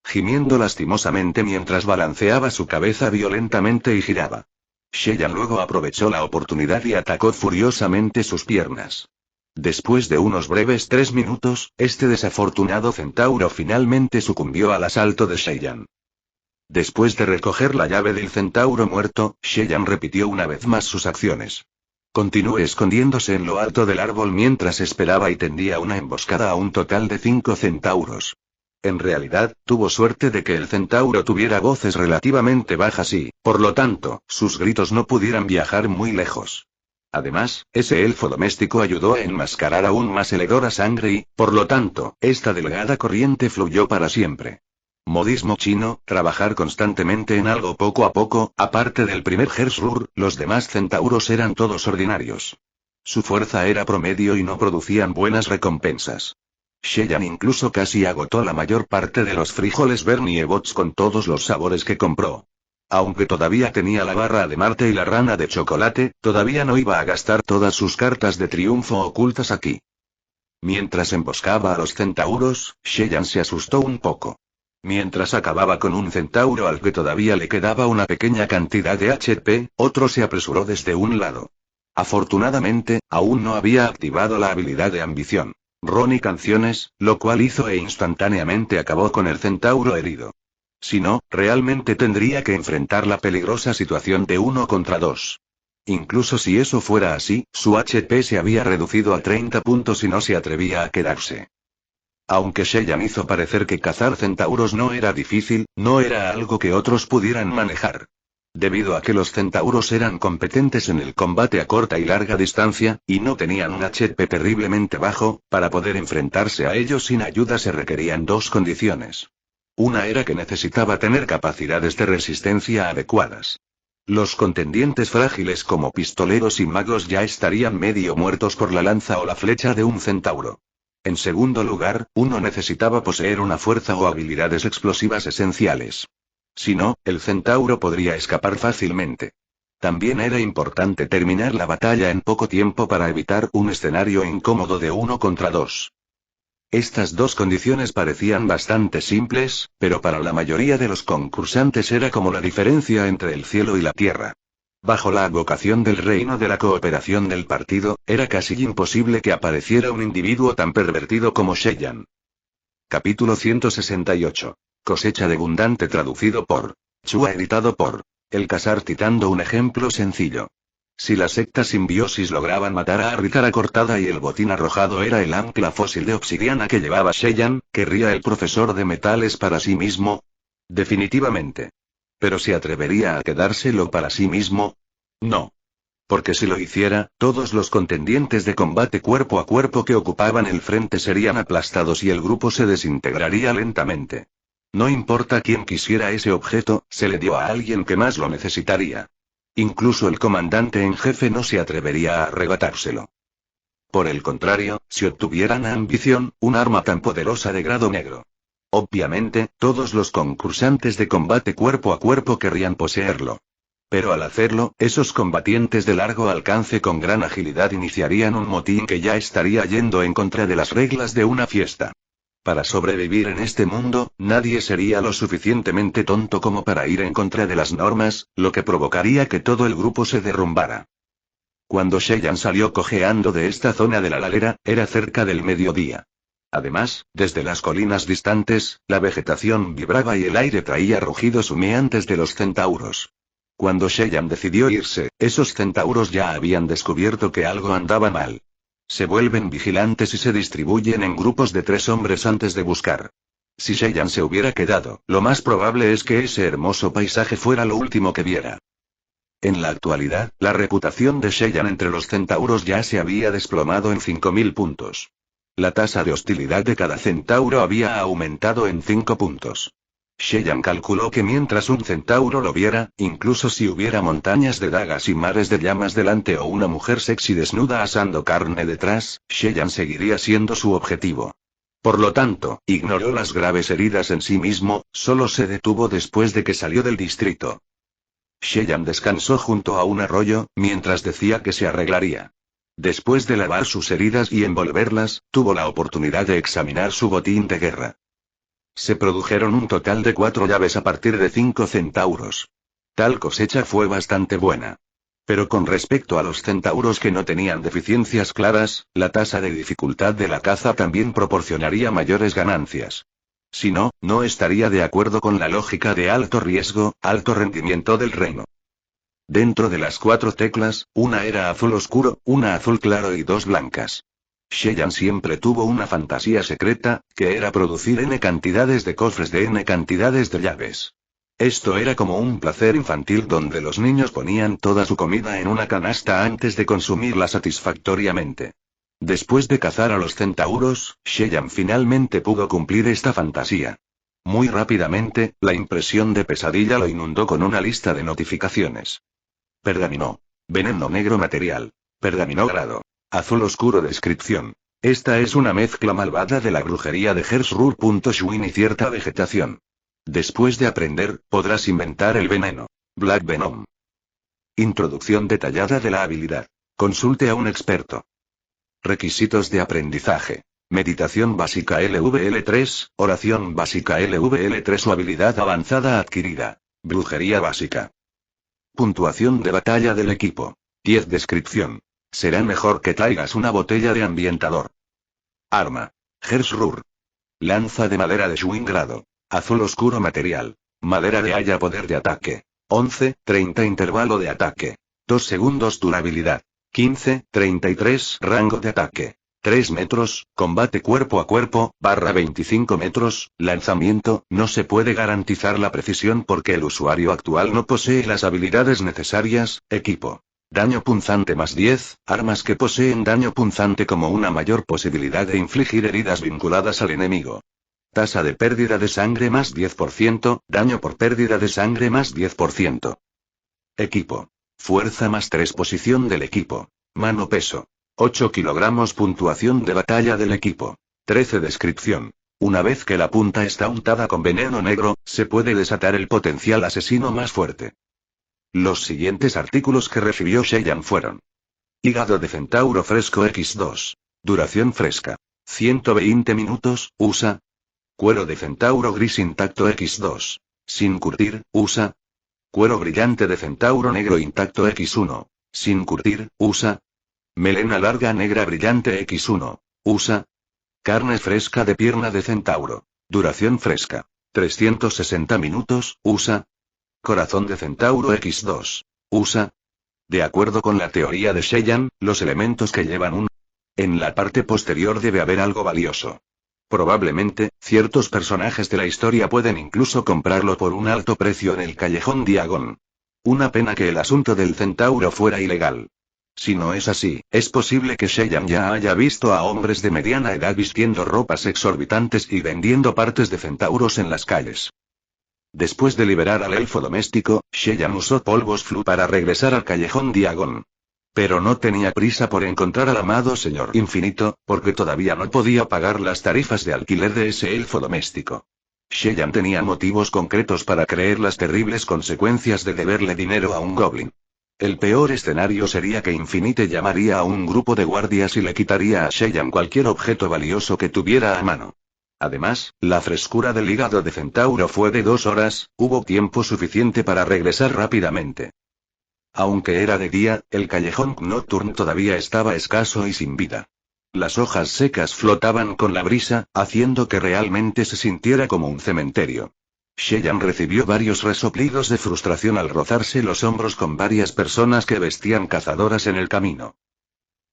Gimiendo lastimosamente mientras balanceaba su cabeza violentamente y giraba. Shellan luego aprovechó la oportunidad y atacó furiosamente sus piernas. Después de unos breves 3 minutos, este desafortunado centauro finalmente sucumbió al asalto de Shellan. Después de recoger la llave del centauro muerto, Shellan repitió una vez más sus acciones. Continuó escondiéndose en lo alto del árbol mientras esperaba y tendía una emboscada a un total de 5 centauros. En realidad, tuvo suerte de que el centauro tuviera voces relativamente bajas y, por lo tanto, sus gritos no pudieran viajar muy lejos. Además, ese elfo doméstico ayudó a enmascarar aún más el hedor a sangre y, por lo tanto, esta delgada corriente fluyó para siempre. Modismo chino, trabajar constantemente en algo poco a poco, aparte del primer Hersrur, los demás centauros eran todos ordinarios. Su fuerza era promedio y no producían buenas recompensas. Sheyan incluso casi agotó la mayor parte de los frijoles Bernie Bots con todos los sabores que compró. Aunque todavía tenía la barra de Marte y la rana de chocolate, todavía no iba a gastar todas sus cartas de triunfo ocultas aquí. Mientras emboscaba a los centauros, Sheyan se asustó un poco. Mientras acababa con un centauro al que todavía le quedaba una pequeña cantidad de HP, otro se apresuró desde un lado. Afortunadamente, aún no había activado la habilidad de ambición. Ron y canciones, lo cual hizo e instantáneamente acabó con el centauro herido. Si no, realmente tendría que enfrentar la peligrosa situación de 1 contra 2. Incluso si eso fuera así, su HP se había reducido a 30 puntos y no se atrevía a quedarse. Aunque Sheyan hizo parecer que cazar centauros no era difícil, no era algo que otros pudieran manejar. Debido a que los centauros eran competentes en el combate a corta y larga distancia, y no tenían un HP terriblemente bajo, para poder enfrentarse a ellos sin ayuda se requerían 2 condiciones. Una era que necesitaba tener capacidades de resistencia adecuadas. Los contendientes frágiles como pistoleros y magos ya estarían medio muertos por la lanza o la flecha de un centauro. En segundo lugar, uno necesitaba poseer una fuerza o habilidades explosivas esenciales. Si no, el centauro podría escapar fácilmente. También era importante terminar la batalla en poco tiempo para evitar un escenario incómodo de 1 contra 2. Estas 2 condiciones parecían bastante simples, pero para la mayoría de los concursantes era como la diferencia entre el cielo y la tierra. Bajo la advocación del reino de la cooperación del partido, era casi imposible que apareciera un individuo tan pervertido como Sheyan. Capítulo 168. Cosecha de abundante traducido por Chua editado por El Casar Titando. Un ejemplo sencillo. Si la secta simbiosis lograban matar a Arritara cortada y el botín arrojado era el ancla fósil de obsidiana que llevaba Sheyan, ¿querría el profesor de metales para sí mismo? Definitivamente. ¿Pero se atrevería a quedárselo para sí mismo? No. Porque si lo hiciera, todos los contendientes de combate cuerpo a cuerpo que ocupaban el frente serían aplastados y el grupo se desintegraría lentamente. No importa quién quisiera ese objeto, se le dio a alguien que más lo necesitaría. Incluso el comandante en jefe no se atrevería a arrebatárselo. Por el contrario, si obtuvieran ambición, un arma tan poderosa de grado negro. Obviamente, todos los concursantes de combate cuerpo a cuerpo querrían poseerlo. Pero al hacerlo, esos combatientes de largo alcance con gran agilidad iniciarían un motín que ya estaría yendo en contra de las reglas de una fiesta. Para sobrevivir en este mundo, nadie sería lo suficientemente tonto como para ir en contra de las normas, lo que provocaría que todo el grupo se derrumbara. Cuando Sheyan salió cojeando de esta zona de la ladera, era cerca del mediodía. Además, desde las colinas distantes, la vegetación vibraba y el aire traía rugidos humeantes de los centauros. Cuando Sheyan decidió irse, esos centauros ya habían descubierto que algo andaba mal. Se vuelven vigilantes y se distribuyen en grupos de 3 hombres antes de buscar. Si Sheyan se hubiera quedado, lo más probable es que ese hermoso paisaje fuera lo último que viera. En la actualidad, la reputación de Sheyan entre los centauros ya se había desplomado en 5000 puntos. La tasa de hostilidad de cada centauro había aumentado en 5 puntos. Sheyan calculó que mientras un centauro lo viera, incluso si hubiera montañas de dagas y mares de llamas delante o una mujer sexy desnuda asando carne detrás, Sheyan seguiría siendo su objetivo. Por lo tanto, ignoró las graves heridas en sí mismo, solo se detuvo después de que salió del distrito. Sheyan descansó junto a un arroyo, mientras decía que se arreglaría. Después de lavar sus heridas y envolverlas, tuvo la oportunidad de examinar su botín de guerra. Se produjeron un total de 4 llaves a partir de 5 centauros. Tal cosecha fue bastante buena. Pero con respecto a los centauros que no tenían deficiencias claras, la tasa de dificultad de la caza también proporcionaría mayores ganancias. Si no, no estaría de acuerdo con la lógica de alto riesgo, alto rendimiento del reino. Dentro de las 4 teclas, una era azul oscuro, una azul claro y 2 blancas. Sheyan siempre tuvo una fantasía secreta, que era producir n cantidades de cofres de n cantidades de llaves. Esto era como un placer infantil donde los niños ponían toda su comida en una canasta antes de consumirla satisfactoriamente. Después de cazar a los centauros, Cheyenne finalmente pudo cumplir esta fantasía. Muy rápidamente, la impresión de pesadilla lo inundó con una lista de notificaciones. Pergamino. Veneno negro material. Pergamino grado. Azul oscuro descripción. Esta es una mezcla malvada de la brujería de Hersrur.Schwinn y cierta vegetación. Después de aprender, podrás inventar el veneno. Black Venom. Introducción detallada de la habilidad. Consulte a un experto. Requisitos de aprendizaje. Meditación básica LVL3, oración básica LVL3 o habilidad avanzada adquirida. Brujería básica. Puntuación de batalla del equipo. 10 descripción. Será mejor que traigas una botella de ambientador. Arma. Hersrur. Lanza de madera de Schwinn grado. Azul oscuro material. Madera de haya poder de ataque. 11:30 intervalo de ataque. 2 segundos durabilidad. 15:33 rango de ataque. 3 metros, combate cuerpo a cuerpo, /25 metros, lanzamiento, no se puede garantizar la precisión porque el usuario actual no posee las habilidades necesarias, equipo. Daño punzante más 10, armas que poseen daño punzante como una mayor posibilidad de infligir heridas vinculadas al enemigo. Tasa de pérdida de sangre más 10%, daño por pérdida de sangre más 10%. Equipo. Fuerza más 3 posición del equipo. Mano peso. 8 kilogramos puntuación de batalla del equipo. 13 descripción. Una vez que la punta está untada con veneno negro, se puede desatar el potencial asesino más fuerte. Los siguientes artículos que recibió Cheyenne fueron. Hígado de centauro fresco X2. Duración fresca. 120 minutos, USA. Cuero de centauro gris intacto X2. Sin curtir, USA. Cuero brillante de centauro negro intacto X1. Sin curtir, USA. Melena larga negra brillante X1. USA. Carne fresca de pierna de centauro. Duración fresca. 360 minutos, USA. Corazón de centauro X2. USA. De acuerdo con la teoría de Cheyenne, los elementos que llevan un... En la parte posterior debe haber algo valioso. Probablemente, ciertos personajes de la historia pueden incluso comprarlo por un alto precio en el callejón Diagon. Una pena que el asunto del centauro fuera ilegal. Si no es así, es posible que Cheyenne ya haya visto a hombres de mediana edad vistiendo ropas exorbitantes y vendiendo partes de centauros en las calles. Después de liberar al elfo doméstico, Cheyenne usó polvos flu para regresar al callejón Diagon. Pero no tenía prisa por encontrar al amado señor infinito, porque todavía no podía pagar las tarifas de alquiler de ese elfo doméstico. Cheyenne tenía motivos concretos para creer las terribles consecuencias de deberle dinero a un goblin. El peor escenario sería que Infinite llamaría a un grupo de guardias y le quitaría a Cheyenne cualquier objeto valioso que tuviera a mano. Además, la frescura del hígado de centauro fue de 2 horas, hubo tiempo suficiente para regresar rápidamente. Aunque era de día, el callejón Nocturne todavía estaba escaso y sin vida. Las hojas secas flotaban con la brisa, haciendo que realmente se sintiera como un cementerio. Cheyenne recibió varios resoplidos de frustración al rozarse los hombros con varias personas que vestían cazadoras en el camino.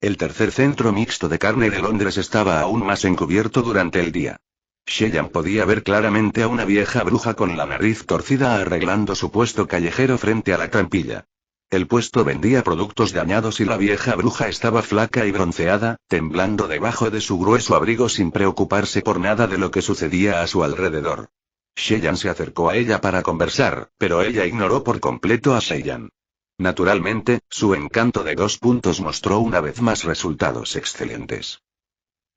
El tercer centro mixto de carne de Londres estaba aún más encubierto durante el día. Cheyenne podía ver claramente a una vieja bruja con la nariz torcida arreglando su puesto callejero frente a la trampilla. El puesto vendía productos dañados y la vieja bruja estaba flaca y bronceada, temblando debajo de su grueso abrigo sin preocuparse por nada de lo que sucedía a su alrededor. Cheyenne se acercó a ella para conversar, pero ella ignoró por completo a Cheyenne. Naturalmente, su encanto de 2 puntos mostró una vez más resultados excelentes.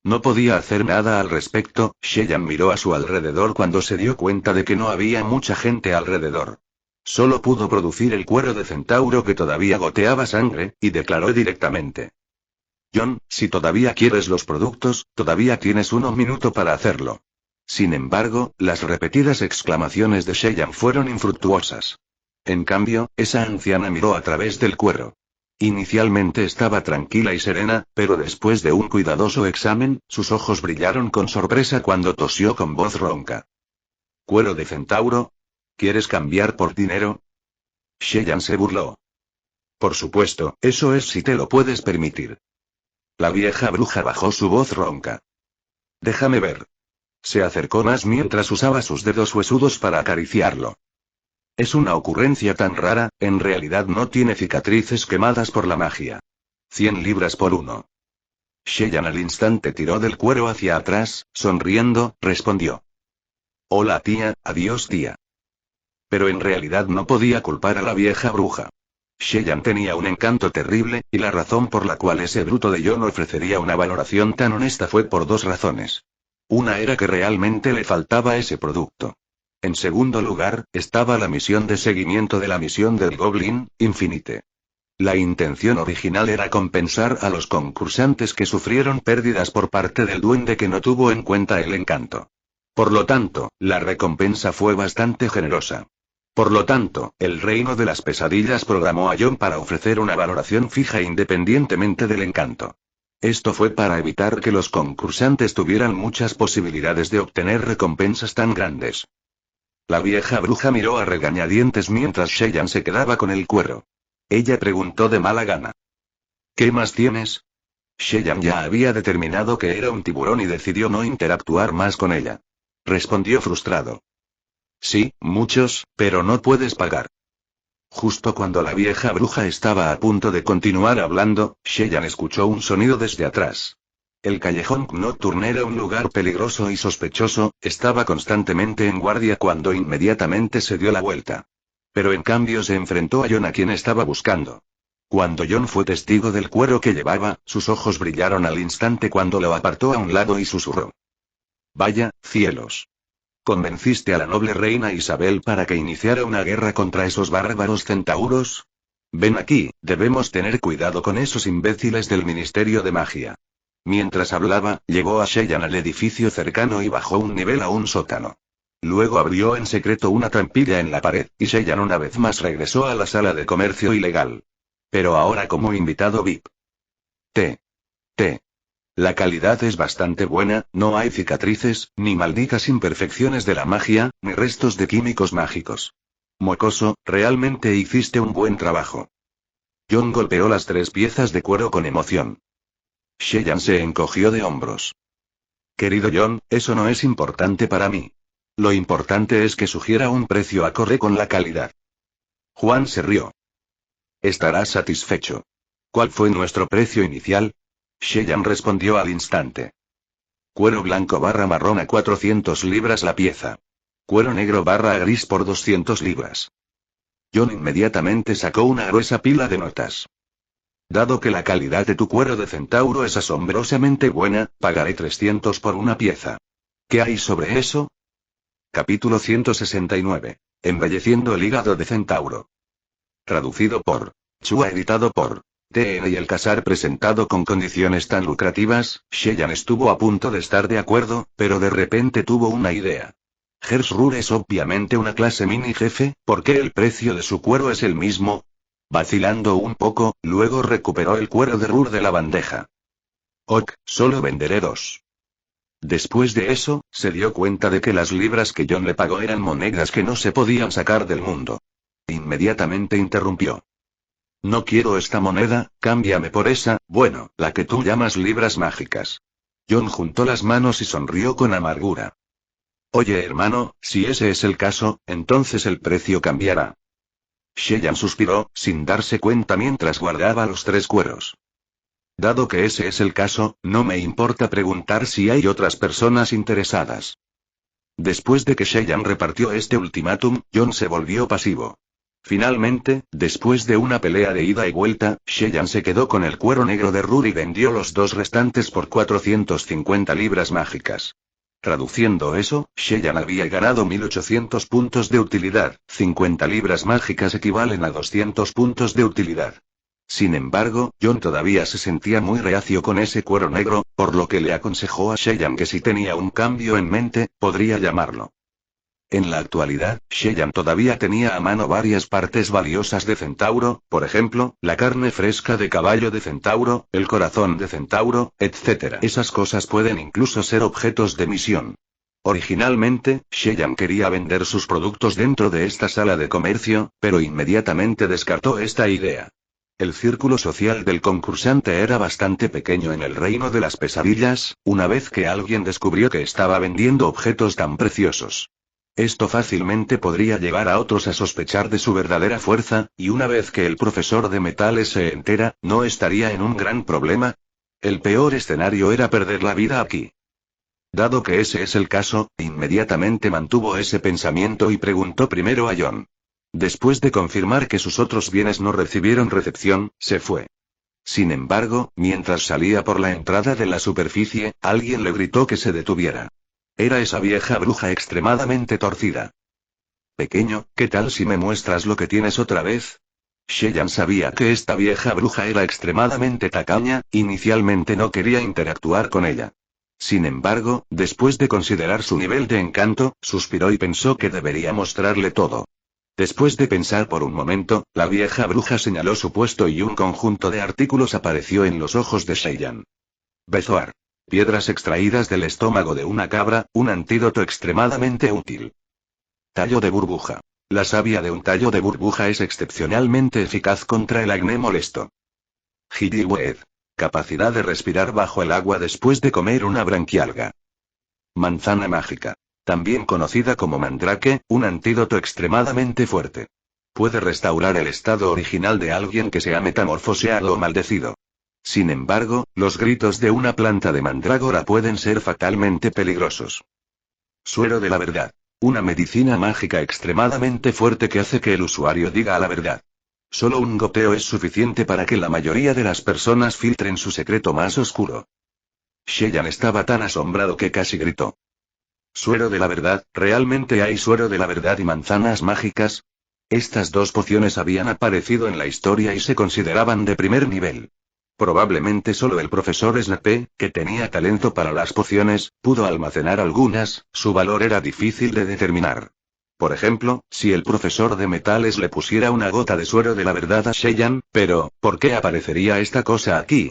No podía hacer nada al respecto. Cheyenne miró a su alrededor cuando se dio cuenta de que no había mucha gente alrededor. Solo pudo producir el cuero de centauro que todavía goteaba sangre, y declaró directamente. John, si todavía quieres los productos, todavía tienes 1 minuto para hacerlo. Sin embargo, las repetidas exclamaciones de Cheyenne fueron infructuosas. En cambio, esa anciana miró a través del cuero. Inicialmente estaba tranquila y serena, pero después de un cuidadoso examen, sus ojos brillaron con sorpresa cuando tosió con voz ronca. ¿Cuero de centauro? ¿Quieres cambiar por dinero? Cheyenne se burló. Por supuesto, eso es si te lo puedes permitir. La vieja bruja bajó su voz ronca. Déjame ver. Se acercó más mientras usaba sus dedos huesudos para acariciarlo. Es una ocurrencia tan rara, en realidad no tiene cicatrices quemadas por la magia. 100 libras por uno. Cheyenne al instante tiró del cuero hacia atrás, sonriendo, respondió. Hola tía, adiós tía. Pero en realidad no podía culpar a la vieja bruja. Cheyenne tenía un encanto terrible, y la razón por la cual ese bruto de John ofrecería una valoración tan honesta fue por dos razones. Una era que realmente le faltaba ese producto. En segundo lugar, estaba la misión de seguimiento de la misión del Goblin, Infinite. La intención original era compensar a los concursantes que sufrieron pérdidas por parte del duende que no tuvo en cuenta el encanto. Por lo tanto, la recompensa fue bastante generosa. Por lo tanto, el Reino de las Pesadillas programó a John para ofrecer una valoración fija independientemente del encanto. Esto fue para evitar que los concursantes tuvieran muchas posibilidades de obtener recompensas tan grandes. La vieja bruja miró a regañadientes mientras Cheyenne se quedaba con el cuero. Ella preguntó de mala gana. ¿Qué más tienes? Cheyenne ya había determinado que era un tiburón y decidió no interactuar más con ella. Respondió frustrado. Sí, muchos, pero no puedes pagar. Justo cuando la vieja bruja estaba a punto de continuar hablando, Cheyenne escuchó un sonido desde atrás. El callejón Nocturne era un lugar peligroso y sospechoso, estaba constantemente en guardia cuando inmediatamente se dio la vuelta. Pero en cambio se enfrentó a John a quien estaba buscando. Cuando John fue testigo del cuero que llevaba, sus ojos brillaron al instante cuando lo apartó a un lado y susurró. Vaya, cielos. ¿Convenciste a la noble reina Isabel para que iniciara una guerra contra esos bárbaros centauros? Ven aquí, debemos tener cuidado con esos imbéciles del Ministerio de Magia. Mientras hablaba, llevó a Cheyenne al edificio cercano y bajó un nivel a un sótano. Luego abrió en secreto una trampilla en la pared, y Cheyenne una vez más regresó a la sala de comercio ilegal. Pero ahora como invitado VIP. T. La calidad es bastante buena, no hay cicatrices, ni malditas imperfecciones de la magia, ni restos de químicos mágicos. Mocoso, realmente hiciste un buen trabajo. John golpeó las 3 piezas de cuero con emoción. Cheyenne se encogió de hombros. Querido John, eso no es importante para mí. Lo importante es que sugiera un precio acorde con la calidad. Juan se rió. Estarás satisfecho. ¿Cuál fue nuestro precio inicial? Cheyenne respondió al instante. Cuero blanco / marrón a 400 libras la pieza. Cuero negro / gris por 200 libras. John inmediatamente sacó una gruesa pila de notas. Dado que la calidad de tu cuero de centauro es asombrosamente buena, pagaré 300 por una pieza. ¿Qué hay sobre eso? Capítulo 169. Embelleciendo el hígado de centauro. Traducido por Chua, editado por TN y el Casar, presentado con condiciones tan lucrativas. Cheyenne estuvo a punto de estar de acuerdo, pero de repente tuvo una idea. Hersrur es obviamente una clase mini jefe, ¿por qué el precio de su cuero es el mismo? Vacilando un poco, luego recuperó el cuero de Rur de la bandeja. Ok, solo venderé 2. Después de eso, se dio cuenta de que las libras que John le pagó eran monedas que no se podían sacar del mundo. Inmediatamente interrumpió. No quiero esta moneda, cámbiame por esa, bueno, la que tú llamas libras mágicas. John juntó las manos y sonrió con amargura. Oye hermano, si ese es el caso, entonces el precio cambiará. Cheyenne suspiró, sin darse cuenta mientras guardaba los 3 cueros. Dado que ese es el caso, no me importa preguntar si hay otras personas interesadas. Después de que Cheyenne repartió este ultimátum, John se volvió pasivo. Finalmente, después de una pelea de ida y vuelta, Cheyenne se quedó con el cuero negro de Rur y vendió los 2 restantes por 450 libras mágicas. Traduciendo eso, Cheyenne había ganado 1800 puntos de utilidad, 50 libras mágicas equivalen a 200 puntos de utilidad. Sin embargo, John todavía se sentía muy reacio con ese cuero negro, por lo que le aconsejó a Cheyenne que si tenía un cambio en mente, podría llamarlo. En la actualidad, Cheyenne todavía tenía a mano varias partes valiosas de centauro, por ejemplo, la carne fresca de caballo de centauro, el corazón de centauro, etc. Esas cosas pueden incluso ser objetos de misión. Originalmente, Cheyenne quería vender sus productos dentro de esta sala de comercio, pero inmediatamente descartó esta idea. El círculo social del concursante era bastante pequeño en el reino de las pesadillas, una vez que alguien descubrió que estaba vendiendo objetos tan preciosos. Esto fácilmente podría llevar a otros a sospechar de su verdadera fuerza, y una vez que el profesor de metales se entera, ¿no estaría en un gran problema? El peor escenario era perder la vida aquí. Dado que ese es el caso, inmediatamente mantuvo ese pensamiento y preguntó primero a John. Después de confirmar que sus otros bienes no recibieron recepción, se fue. Sin embargo, mientras salía por la entrada de la superficie, alguien le gritó que se detuviera. Era esa vieja bruja extremadamente torcida. Pequeño, ¿qué tal si me muestras lo que tienes otra vez? Sheyan sabía que esta vieja bruja era extremadamente tacaña, inicialmente no quería interactuar con ella. Sin embargo, después de considerar su nivel de encanto, suspiró y pensó que debería mostrarle todo. Después de pensar por un momento, la vieja bruja señaló su puesto y un conjunto de artículos apareció en los ojos de Sheyan. Bezoar. Piedras extraídas del estómago de una cabra, un antídoto extremadamente útil. Tallo de burbuja. La savia de un tallo de burbuja es excepcionalmente eficaz contra el acné molesto. Gilliweed. Capacidad de respirar bajo el agua después de comer una branquialga. Manzana mágica. También conocida como mandrake, un antídoto extremadamente fuerte. Puede restaurar el estado original de alguien que se ha metamorfoseado o maldecido. Sin embargo, los gritos de una planta de mandrágora pueden ser fatalmente peligrosos. Suero de la verdad. Una medicina mágica extremadamente fuerte que hace que el usuario diga la verdad. Solo un goteo es suficiente para que la mayoría de las personas filtren su secreto más oscuro. Sheyan estaba tan asombrado que casi gritó. Suero de la verdad, ¿realmente hay suero de la verdad y manzanas mágicas? Estas dos pociones habían aparecido en la historia y se consideraban de primer nivel. Probablemente solo el profesor Snape, que tenía talento para las pociones, pudo almacenar algunas, su valor era difícil de determinar. Por ejemplo, si el profesor de metales le pusiera una gota de suero de la verdad a Sheyan, pero, ¿por qué aparecería esta cosa aquí?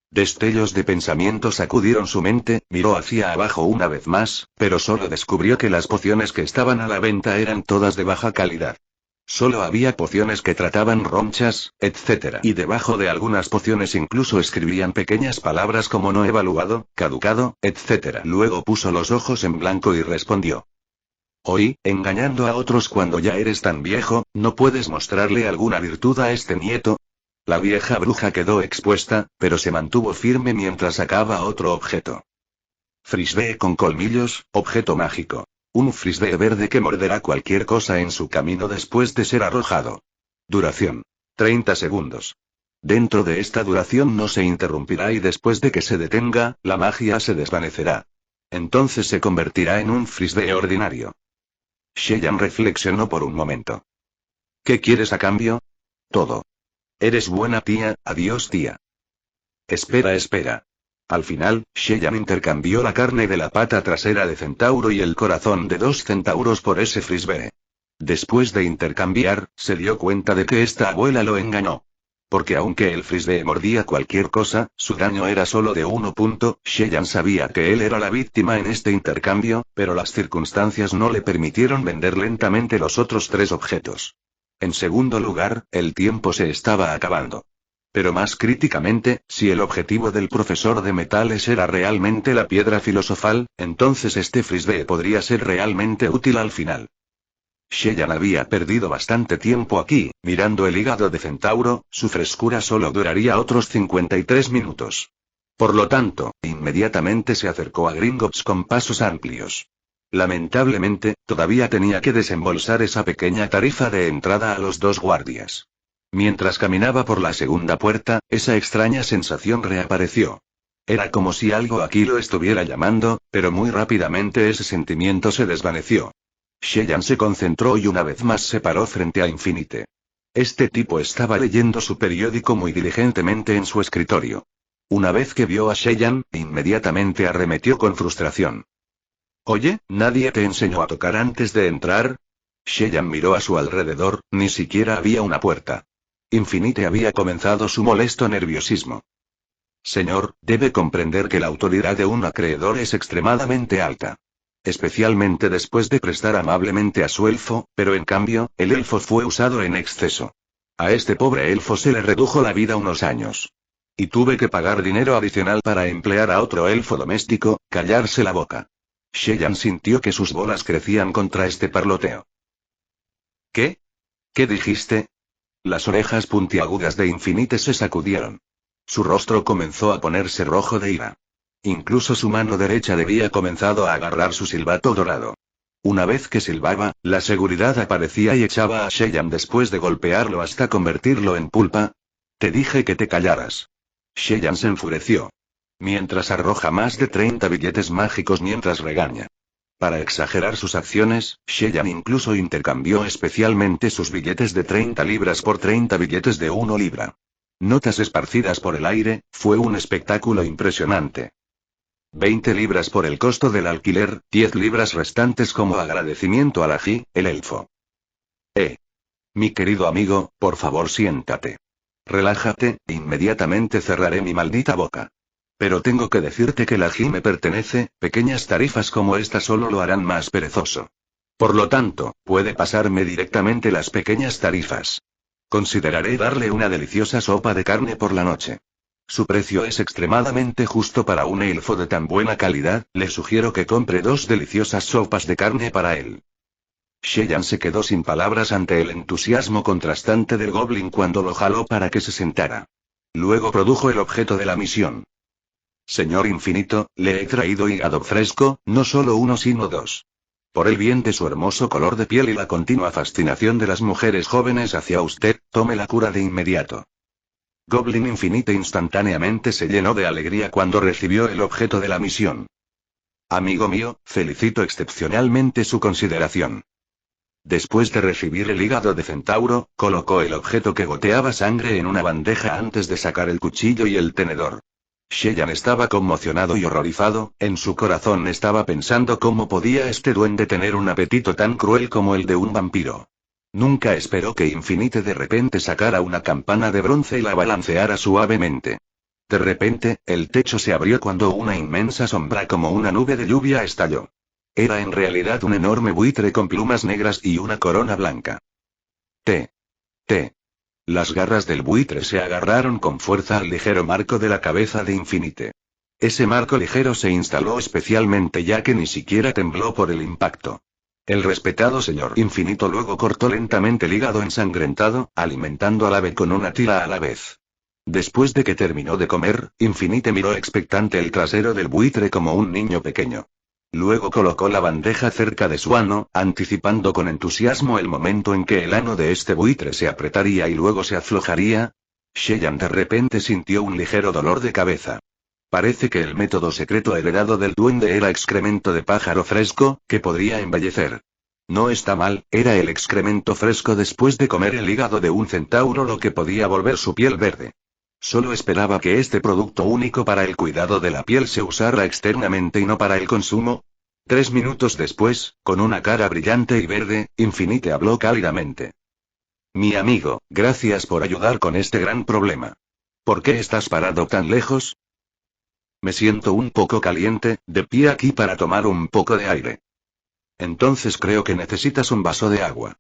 Destellos de pensamiento sacudieron su mente, miró hacia abajo una vez más, pero solo descubrió que las pociones que estaban a la venta eran todas de baja calidad. Solo había pociones que trataban ronchas, etc. Y debajo de algunas pociones incluso escribían pequeñas palabras como no evaluado, caducado, etc. Luego puso los ojos en blanco y respondió. Hoy, engañando a otros cuando ya eres tan viejo, ¿no puedes mostrarle alguna virtud a este nieto? La vieja bruja quedó expuesta, pero se mantuvo firme mientras sacaba otro objeto. Frisbee con colmillos, objeto mágico. Un frisbee verde que morderá cualquier cosa en su camino después de ser arrojado. Duración. 30 segundos. Dentro de esta duración no se interrumpirá y después de que se detenga, la magia se desvanecerá. Entonces se convertirá en un frisbee ordinario. Sheyan reflexionó por un momento. ¿Qué quieres a cambio? Todo. Eres buena tía, adiós tía. Espera. Al final, Sheyan intercambió la carne de la pata trasera de centauro y el corazón de 2 centauros por ese frisbee. Después de intercambiar, se dio cuenta de que esta abuela lo engañó. Porque aunque el frisbee mordía cualquier cosa, su daño era solo de 1 punto, Sheyan sabía que él era la víctima en este intercambio, pero las circunstancias no le permitieron vender lentamente los otros 3 objetos. En segundo lugar, el tiempo se estaba acabando. Pero más críticamente, si el objetivo del profesor de metales era realmente la piedra filosofal, entonces este frisbee podría ser realmente útil al final. Sheyan había perdido bastante tiempo aquí, mirando el hígado de centauro, su frescura solo duraría otros 53 minutos. Por lo tanto, inmediatamente se acercó a Gringotts con pasos amplios. Lamentablemente, todavía tenía que desembolsar esa pequeña tarifa de entrada a los 2 guardias. Mientras caminaba por la segunda puerta, esa extraña sensación reapareció. Era como si algo aquí lo estuviera llamando, pero muy rápidamente ese sentimiento se desvaneció. Sheyan se concentró y una vez más se paró frente a Infinite. Este tipo estaba leyendo su periódico muy diligentemente en su escritorio. Una vez que vio a Sheyan, inmediatamente arremetió con frustración. Oye, ¿nadie te enseñó a tocar antes de entrar? Sheyan miró a su alrededor, ni siquiera había una puerta. Infinite había comenzado su molesto nerviosismo. Señor, debe comprender que la autoridad de un acreedor es extremadamente alta. Especialmente después de prestar amablemente a su elfo, pero en cambio, el elfo fue usado en exceso. A este pobre elfo se le redujo la vida unos años. Y tuve que pagar dinero adicional para emplear a otro elfo doméstico, callarse la boca. Sheyan sintió que sus bolas crecían contra este parloteo. ¿Qué? ¿Qué dijiste? Las orejas puntiagudas de Infinite se sacudieron. Su rostro comenzó a ponerse rojo de ira. Incluso su mano derecha había comenzado a agarrar su silbato dorado. Una vez que silbaba, la seguridad aparecía y echaba a Sheyan después de golpearlo hasta convertirlo en pulpa. Te dije que te callaras. Sheyan se enfureció. Mientras arroja más de 30 billetes mágicos mientras regaña. Para exagerar sus acciones, Sheyan incluso intercambió especialmente sus billetes de 30 libras por 30 billetes de 1 libra. Notas esparcidas por el aire, fue un espectáculo impresionante. 20 libras por el costo del alquiler, 10 libras restantes como agradecimiento a Laji, el elfo. Mi querido amigo, por favor siéntate. Relájate, inmediatamente cerraré mi maldita boca. Pero tengo que decirte que Laji me pertenece, pequeñas tarifas como esta solo lo harán más perezoso. Por lo tanto, puede pasarme directamente las pequeñas tarifas. Consideraré darle una deliciosa sopa de carne por la noche. Su precio es extremadamente justo para un elfo de tan buena calidad, le sugiero que compre 2 deliciosas sopas de carne para él. Sheyan se quedó sin palabras ante el entusiasmo contrastante del goblin cuando lo jaló para que se sentara. Luego produjo el objeto de la misión. Señor Infinito, le he traído hígado fresco, no solo uno sino 2. Por el bien de su hermoso color de piel y la continua fascinación de las mujeres jóvenes hacia usted, tome la cura de inmediato. Goblin Infinite instantáneamente se llenó de alegría cuando recibió el objeto de la misión. Amigo mío, felicito excepcionalmente su consideración. Después de recibir el hígado de centauro, colocó el objeto que goteaba sangre en una bandeja antes de sacar el cuchillo y el tenedor. Sheyan estaba conmocionado y horrorizado, en su corazón estaba pensando cómo podía este duende tener un apetito tan cruel como el de un vampiro. Nunca esperó que Infinite de repente sacara una campana de bronce y la balanceara suavemente. De repente, el techo se abrió cuando una inmensa sombra como una nube de lluvia estalló. Era en realidad un enorme buitre con plumas negras y una corona blanca. T. Las garras del buitre se agarraron con fuerza al ligero marco de la cabeza de Infinite. Ese marco ligero se instaló especialmente ya que ni siquiera tembló por el impacto. El respetado señor Infinito luego cortó lentamente el hígado ensangrentado, alimentando al ave con una tira a la vez. Después de que terminó de comer, Infinite miró expectante el trasero del buitre como un niño pequeño. Luego colocó la bandeja cerca de su ano, anticipando con entusiasmo el momento en que el ano de este buitre se apretaría y luego se aflojaría. Sheyan de repente sintió un ligero dolor de cabeza. Parece que el método secreto heredado del duende era excremento de pájaro fresco, que podría embellecer. No está mal, era el excremento fresco después de comer el hígado de un centauro lo que podía volver su piel verde. Solo esperaba que este producto único para el cuidado de la piel se usara externamente y no para el consumo. 3 minutos después, con una cara brillante y verde, Infinite habló cálidamente. Mi amigo, gracias por ayudar con este gran problema. ¿Por qué estás parado tan lejos? Me siento un poco caliente, de pie aquí para tomar un poco de aire. Entonces creo que necesitas un vaso de agua.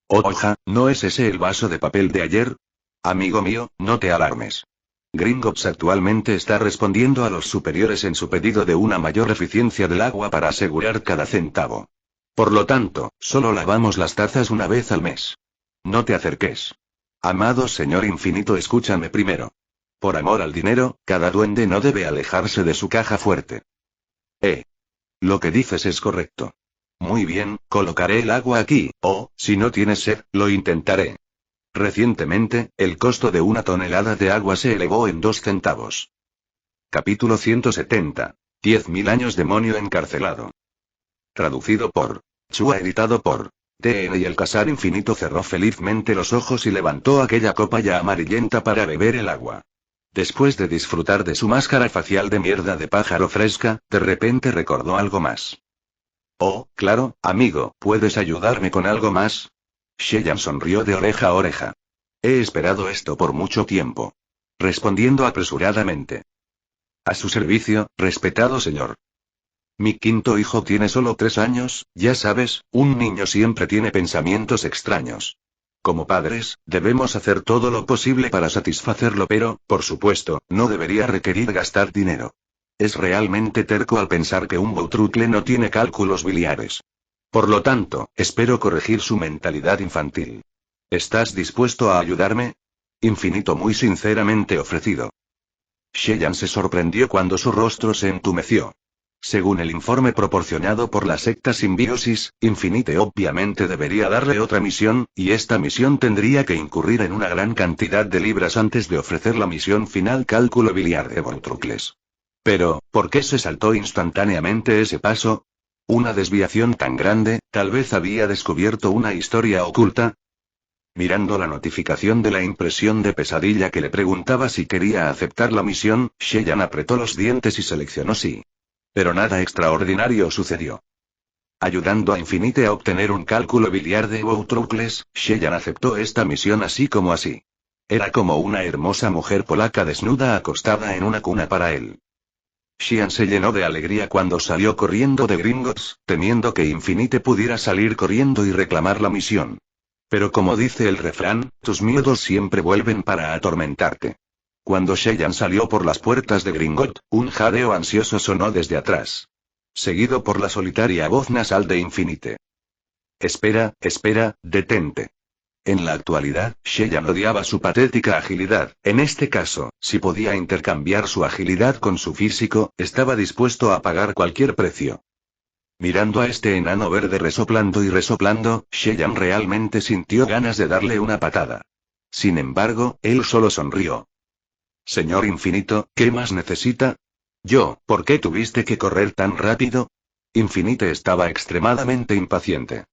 Oja, ¿no es ese el vaso de papel de ayer? Amigo mío, no te alarmes. Gringotts actualmente está respondiendo a los superiores en su pedido de una mayor eficiencia del agua para asegurar cada centavo. Por lo tanto, solo lavamos las tazas una vez al mes. No te acerques. Amado señor Infinito, escúchame primero. Por amor al dinero, cada duende no debe alejarse de su caja fuerte. Lo que dices es correcto. Muy bien, colocaré el agua aquí, o, si no tienes sed, lo intentaré. Recientemente, el costo de una tonelada de agua se elevó en 2 centavos. Capítulo 170. 10.000 años demonio encarcelado. Traducido por Chua, editado por TN, y el Casar Infinito cerró felizmente los ojos y levantó aquella copa ya amarillenta para beber el agua. Después de disfrutar de su máscara facial de mierda de pájaro fresca, de repente recordó algo más. Oh, claro, amigo, ¿puedes ayudarme con algo más? Sheyan sonrió de oreja a oreja. He esperado esto por mucho tiempo. Respondiendo apresuradamente. A su servicio, respetado señor. Mi quinto hijo tiene solo 3 años, ya sabes, un niño siempre tiene pensamientos extraños. Como padres, debemos hacer todo lo posible para satisfacerlo, pero, por supuesto, no debería requerir gastar dinero. Es realmente terco al pensar que un Boutrucle no tiene cálculos biliares. Por lo tanto, espero corregir su mentalidad infantil. ¿Estás dispuesto a ayudarme? Infinito muy sinceramente ofrecido. Sheyan se sorprendió cuando su rostro se entumeció. Según el informe proporcionado por la secta Simbiosis, Infinite obviamente debería darle otra misión, y esta misión tendría que incurrir en una gran cantidad de libras antes de ofrecer la misión final cálculo biliar de Boutrucles. Pero, ¿por qué se saltó instantáneamente ese paso? ¿Una desviación tan grande, tal vez había descubierto una historia oculta? Mirando la notificación de la impresión de pesadilla que le preguntaba si quería aceptar la misión, Sheyan apretó los dientes y seleccionó sí. Pero nada extraordinario sucedió. Ayudando a Infinite a obtener un cálculo biliar de Boutrucles, Sheyan aceptó esta misión así como así. Era como una hermosa mujer polaca desnuda acostada en una cuna para él. Xian se llenó de alegría cuando salió corriendo de Gringotts, temiendo que Infinite pudiera salir corriendo y reclamar la misión. Pero como dice el refrán, tus miedos siempre vuelven para atormentarte. Cuando Sheyan salió por las puertas de Gringotts, un jadeo ansioso sonó desde atrás. Seguido por la solitaria voz nasal de Infinite. Espera, detente. En la actualidad, Sheyan odiaba su patética agilidad. En este caso, si podía intercambiar su agilidad con su físico, estaba dispuesto a pagar cualquier precio. Mirando a este enano verde resoplando, Sheyan realmente sintió ganas de darle una patada. Sin embargo, él solo sonrió. Señor Infinito, ¿qué más necesita? ¿Por qué tuviste que correr tan rápido? Infinite estaba extremadamente impaciente.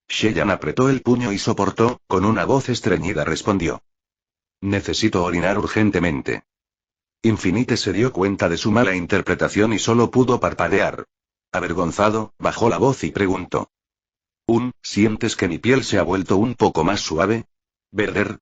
Sheyan apretó el puño y soportó, con una voz estreñida respondió. Necesito orinar urgentemente. Infinite se dio cuenta de su mala interpretación y solo pudo parpadear. Avergonzado, bajó la voz y preguntó. ¿Sientes que mi piel se ha vuelto un poco más suave? ¿Verder?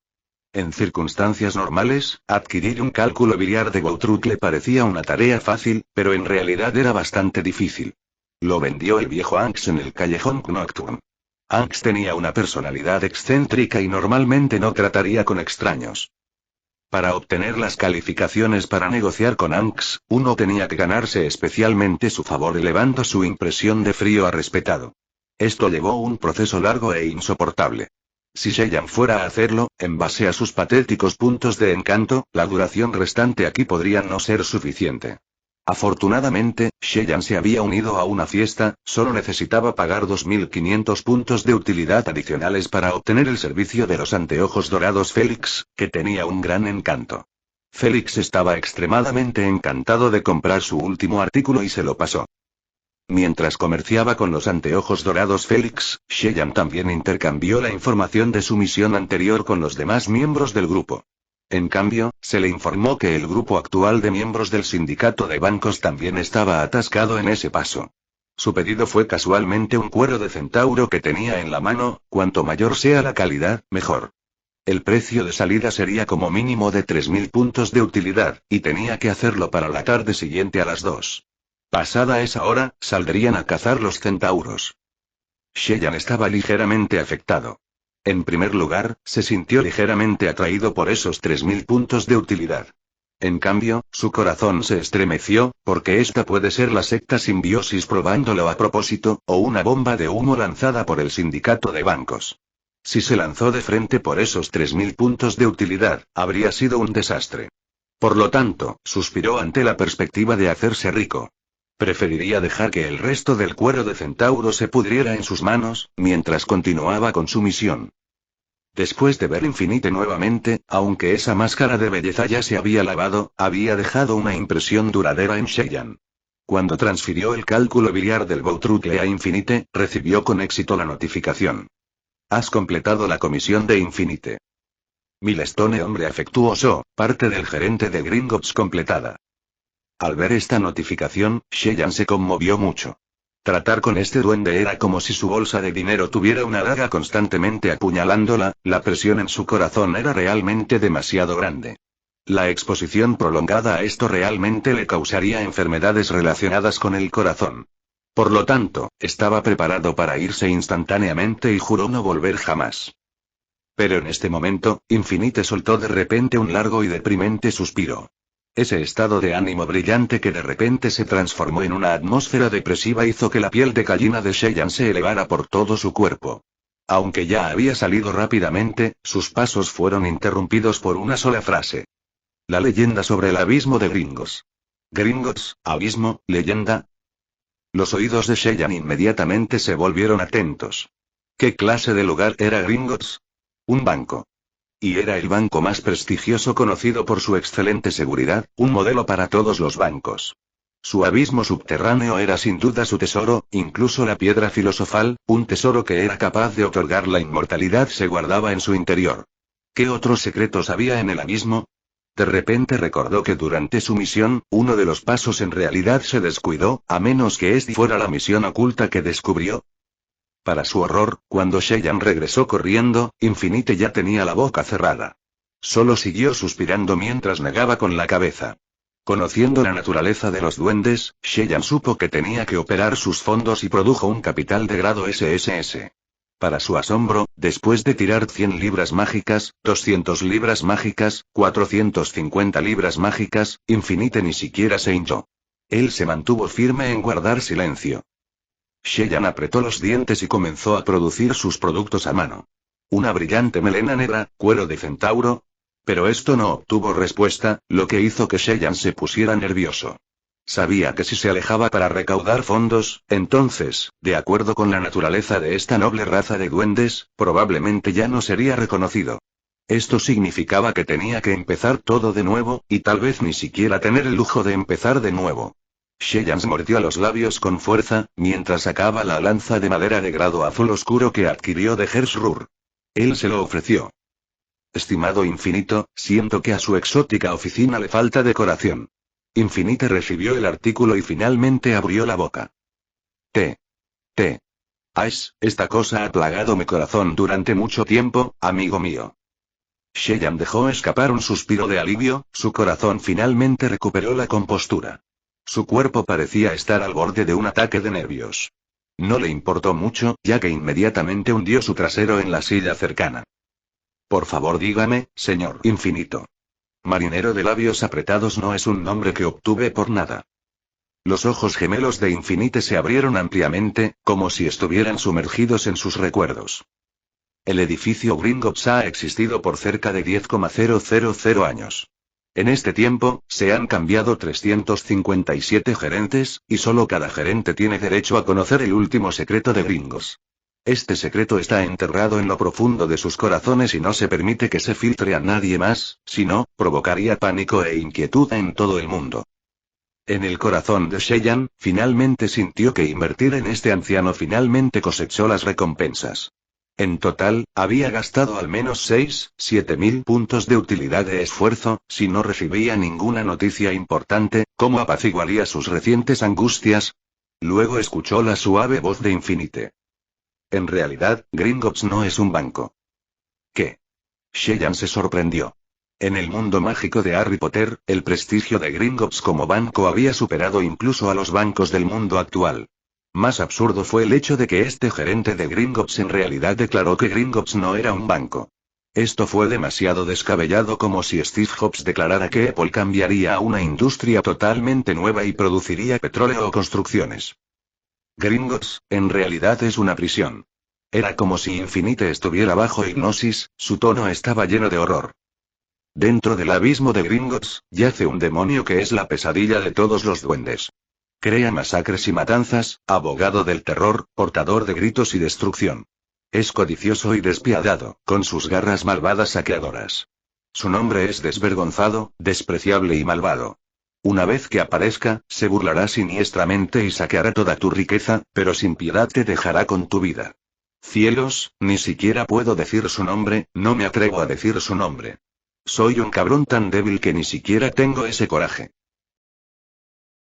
En circunstancias normales, adquirir un cálculo biliar de Boutrucle parecía una tarea fácil, pero en realidad era bastante difícil. Lo vendió el viejo Anx en el callejón Nocturne. Anx tenía una personalidad excéntrica y normalmente no trataría con extraños. Para obtener las calificaciones para negociar con Anx, uno tenía que ganarse especialmente su favor elevando su impresión de frío a respetado. Esto llevó un proceso largo e insoportable. Si Sheyan fuera a hacerlo, en base a sus patéticos puntos de encanto, la duración restante aquí podría no ser suficiente. Afortunadamente, Sheyan se había unido a una fiesta, solo necesitaba pagar 2500 puntos de utilidad adicionales para obtener el servicio de los anteojos dorados Félix, que tenía un gran encanto. Félix estaba extremadamente encantado de comprar su último artículo y se lo pasó. Mientras comerciaba con los anteojos dorados Félix, Sheyan también intercambió la información de su misión anterior con los demás miembros del grupo. En cambio, se le informó que el grupo actual de miembros del sindicato de bancos también estaba atascado en ese paso. Su pedido fue casualmente un cuero de centauro que tenía en la mano, cuanto mayor sea la calidad, mejor. El precio de salida sería como mínimo de 3000 puntos de utilidad, y tenía que hacerlo para la tarde siguiente a las 2. Pasada esa hora, saldrían a cazar los centauros. Sheyan estaba ligeramente afectado. En primer lugar, se sintió ligeramente atraído por esos 3000 puntos de utilidad. En cambio, su corazón se estremeció, porque esta puede ser la secta Simbiosis probándolo a propósito, o una bomba de humo lanzada por el sindicato de bancos. Si se lanzó de frente por esos 3000 puntos de utilidad, habría sido un desastre. Por lo tanto, suspiró ante la perspectiva de hacerse rico. Preferiría dejar que el resto del cuero de centauro se pudriera en sus manos, mientras continuaba con su misión. Después de ver Infinite nuevamente, aunque esa máscara de belleza ya se había lavado, había dejado una impresión duradera en Sheyan. Cuando transfirió el cálculo biliar del Boutrucle a Infinite, recibió con éxito la notificación. Has completado la comisión de Infinite. Milestone hombre afectuoso, parte del gerente de Gringotts completada. Al ver esta notificación, Sheyan se conmovió mucho. Tratar con este duende era como si su bolsa de dinero tuviera una daga constantemente apuñalándola, la presión en su corazón era realmente demasiado grande. La exposición prolongada a esto realmente le causaría enfermedades relacionadas con el corazón. Por lo tanto, estaba preparado para irse instantáneamente y juró no volver jamás. Pero en este momento, Infinite soltó de repente un largo y deprimente suspiro. Ese estado de ánimo brillante que de repente se transformó en una atmósfera depresiva hizo que la piel de gallina de Cheyenne se elevara por todo su cuerpo. Aunque ya había salido rápidamente, sus pasos fueron interrumpidos por una sola frase. La leyenda sobre el abismo de Gringotts. Gringotts, abismo, leyenda. Los oídos de Cheyenne inmediatamente se volvieron atentos. ¿Qué clase de lugar era Gringotts? Un banco. Y era el banco más prestigioso conocido por su excelente seguridad, un modelo para todos los bancos. Su abismo subterráneo era sin duda su tesoro, incluso la piedra filosofal, un tesoro que era capaz de otorgar la inmortalidad se guardaba en su interior. ¿Qué otros secretos había en el abismo? De repente recordó que durante su misión, uno de los pasos en realidad se descuidó, a menos que esta fuera la misión oculta que descubrió. Para su horror, cuando Cheyenne regresó corriendo, Infinite ya tenía la boca cerrada. Solo siguió suspirando mientras negaba con la cabeza. Conociendo la naturaleza de los duendes, Cheyenne supo que tenía que operar sus fondos y produjo un capital de grado SSS. Para su asombro, después de tirar 100 libras mágicas, 200 libras mágicas, 450 libras mágicas, Infinite ni siquiera se hinchó. Él se mantuvo firme en guardar silencio. Cheyenne apretó los dientes y comenzó a producir sus productos a mano. Una brillante melena negra, cuero de centauro. Pero esto no obtuvo respuesta, lo que hizo que Cheyenne se pusiera nervioso. Sabía que si se alejaba para recaudar fondos, entonces, de acuerdo con la naturaleza de esta noble raza de duendes, probablemente ya no sería reconocido. Esto significaba que tenía que empezar todo de nuevo, y tal vez ni siquiera tener el lujo de empezar de nuevo. Cheyenne mordió los labios con fuerza, mientras sacaba la lanza de madera de grado azul oscuro que adquirió de Hersrur. Él se lo ofreció. Estimado Infinito, siento que a su exótica oficina le falta decoración. Infinite recibió el artículo y finalmente abrió la boca. Esta cosa ha plagado mi corazón durante mucho tiempo, amigo mío. Cheyenne dejó escapar un suspiro de alivio, su corazón finalmente recuperó la compostura. Su cuerpo parecía estar al borde de un ataque de nervios. No le importó mucho, ya que inmediatamente hundió su trasero en la silla cercana. Por favor dígame, señor Infinito. Marinero de labios apretados no es un nombre que obtuve por nada. Los ojos gemelos de Infinite se abrieron ampliamente, como si estuvieran sumergidos en sus recuerdos. El edificio Gringotts ha existido por cerca de 10,000 años. En este tiempo, se han cambiado 357 gerentes, y solo cada gerente tiene derecho a conocer el último secreto de Gringotts. Este secreto está enterrado en lo profundo de sus corazones y no se permite que se filtre a nadie más, si no, provocaría pánico e inquietud en todo el mundo. En el corazón de Cheyenne, finalmente sintió que invertir en este anciano finalmente cosechó las recompensas. En total, había gastado al menos 7 mil puntos de utilidad de esfuerzo, si no recibía ninguna noticia importante, ¿cómo apaciguaría sus recientes angustias? Luego escuchó la suave voz de Infinite. En realidad, Gringotts no es un banco. ¿Qué? Cheyenne se sorprendió. En el mundo mágico de Harry Potter, el prestigio de Gringotts como banco había superado incluso a los bancos del mundo actual. Más absurdo fue el hecho de que este gerente de Gringotts en realidad declaró que Gringotts no era un banco. Esto fue demasiado descabellado, como si Steve Jobs declarara que Apple cambiaría a una industria totalmente nueva y produciría petróleo o construcciones. Gringotts, en realidad es una prisión. Era como si Infinite estuviera bajo hipnosis, su tono estaba lleno de horror. Dentro del abismo de Gringotts, yace un demonio que es la pesadilla de todos los duendes. Crea masacres y matanzas, abogado del terror, portador de gritos y destrucción. Es codicioso y despiadado, con sus garras malvadas saqueadoras. Su nombre es desvergonzado, despreciable y malvado. Una vez que aparezca, se burlará siniestramente y saqueará toda tu riqueza, pero sin piedad te dejará con tu vida. Cielos, ni siquiera puedo decir su nombre, no me atrevo a decir su nombre. Soy un cabrón tan débil que ni siquiera tengo ese coraje.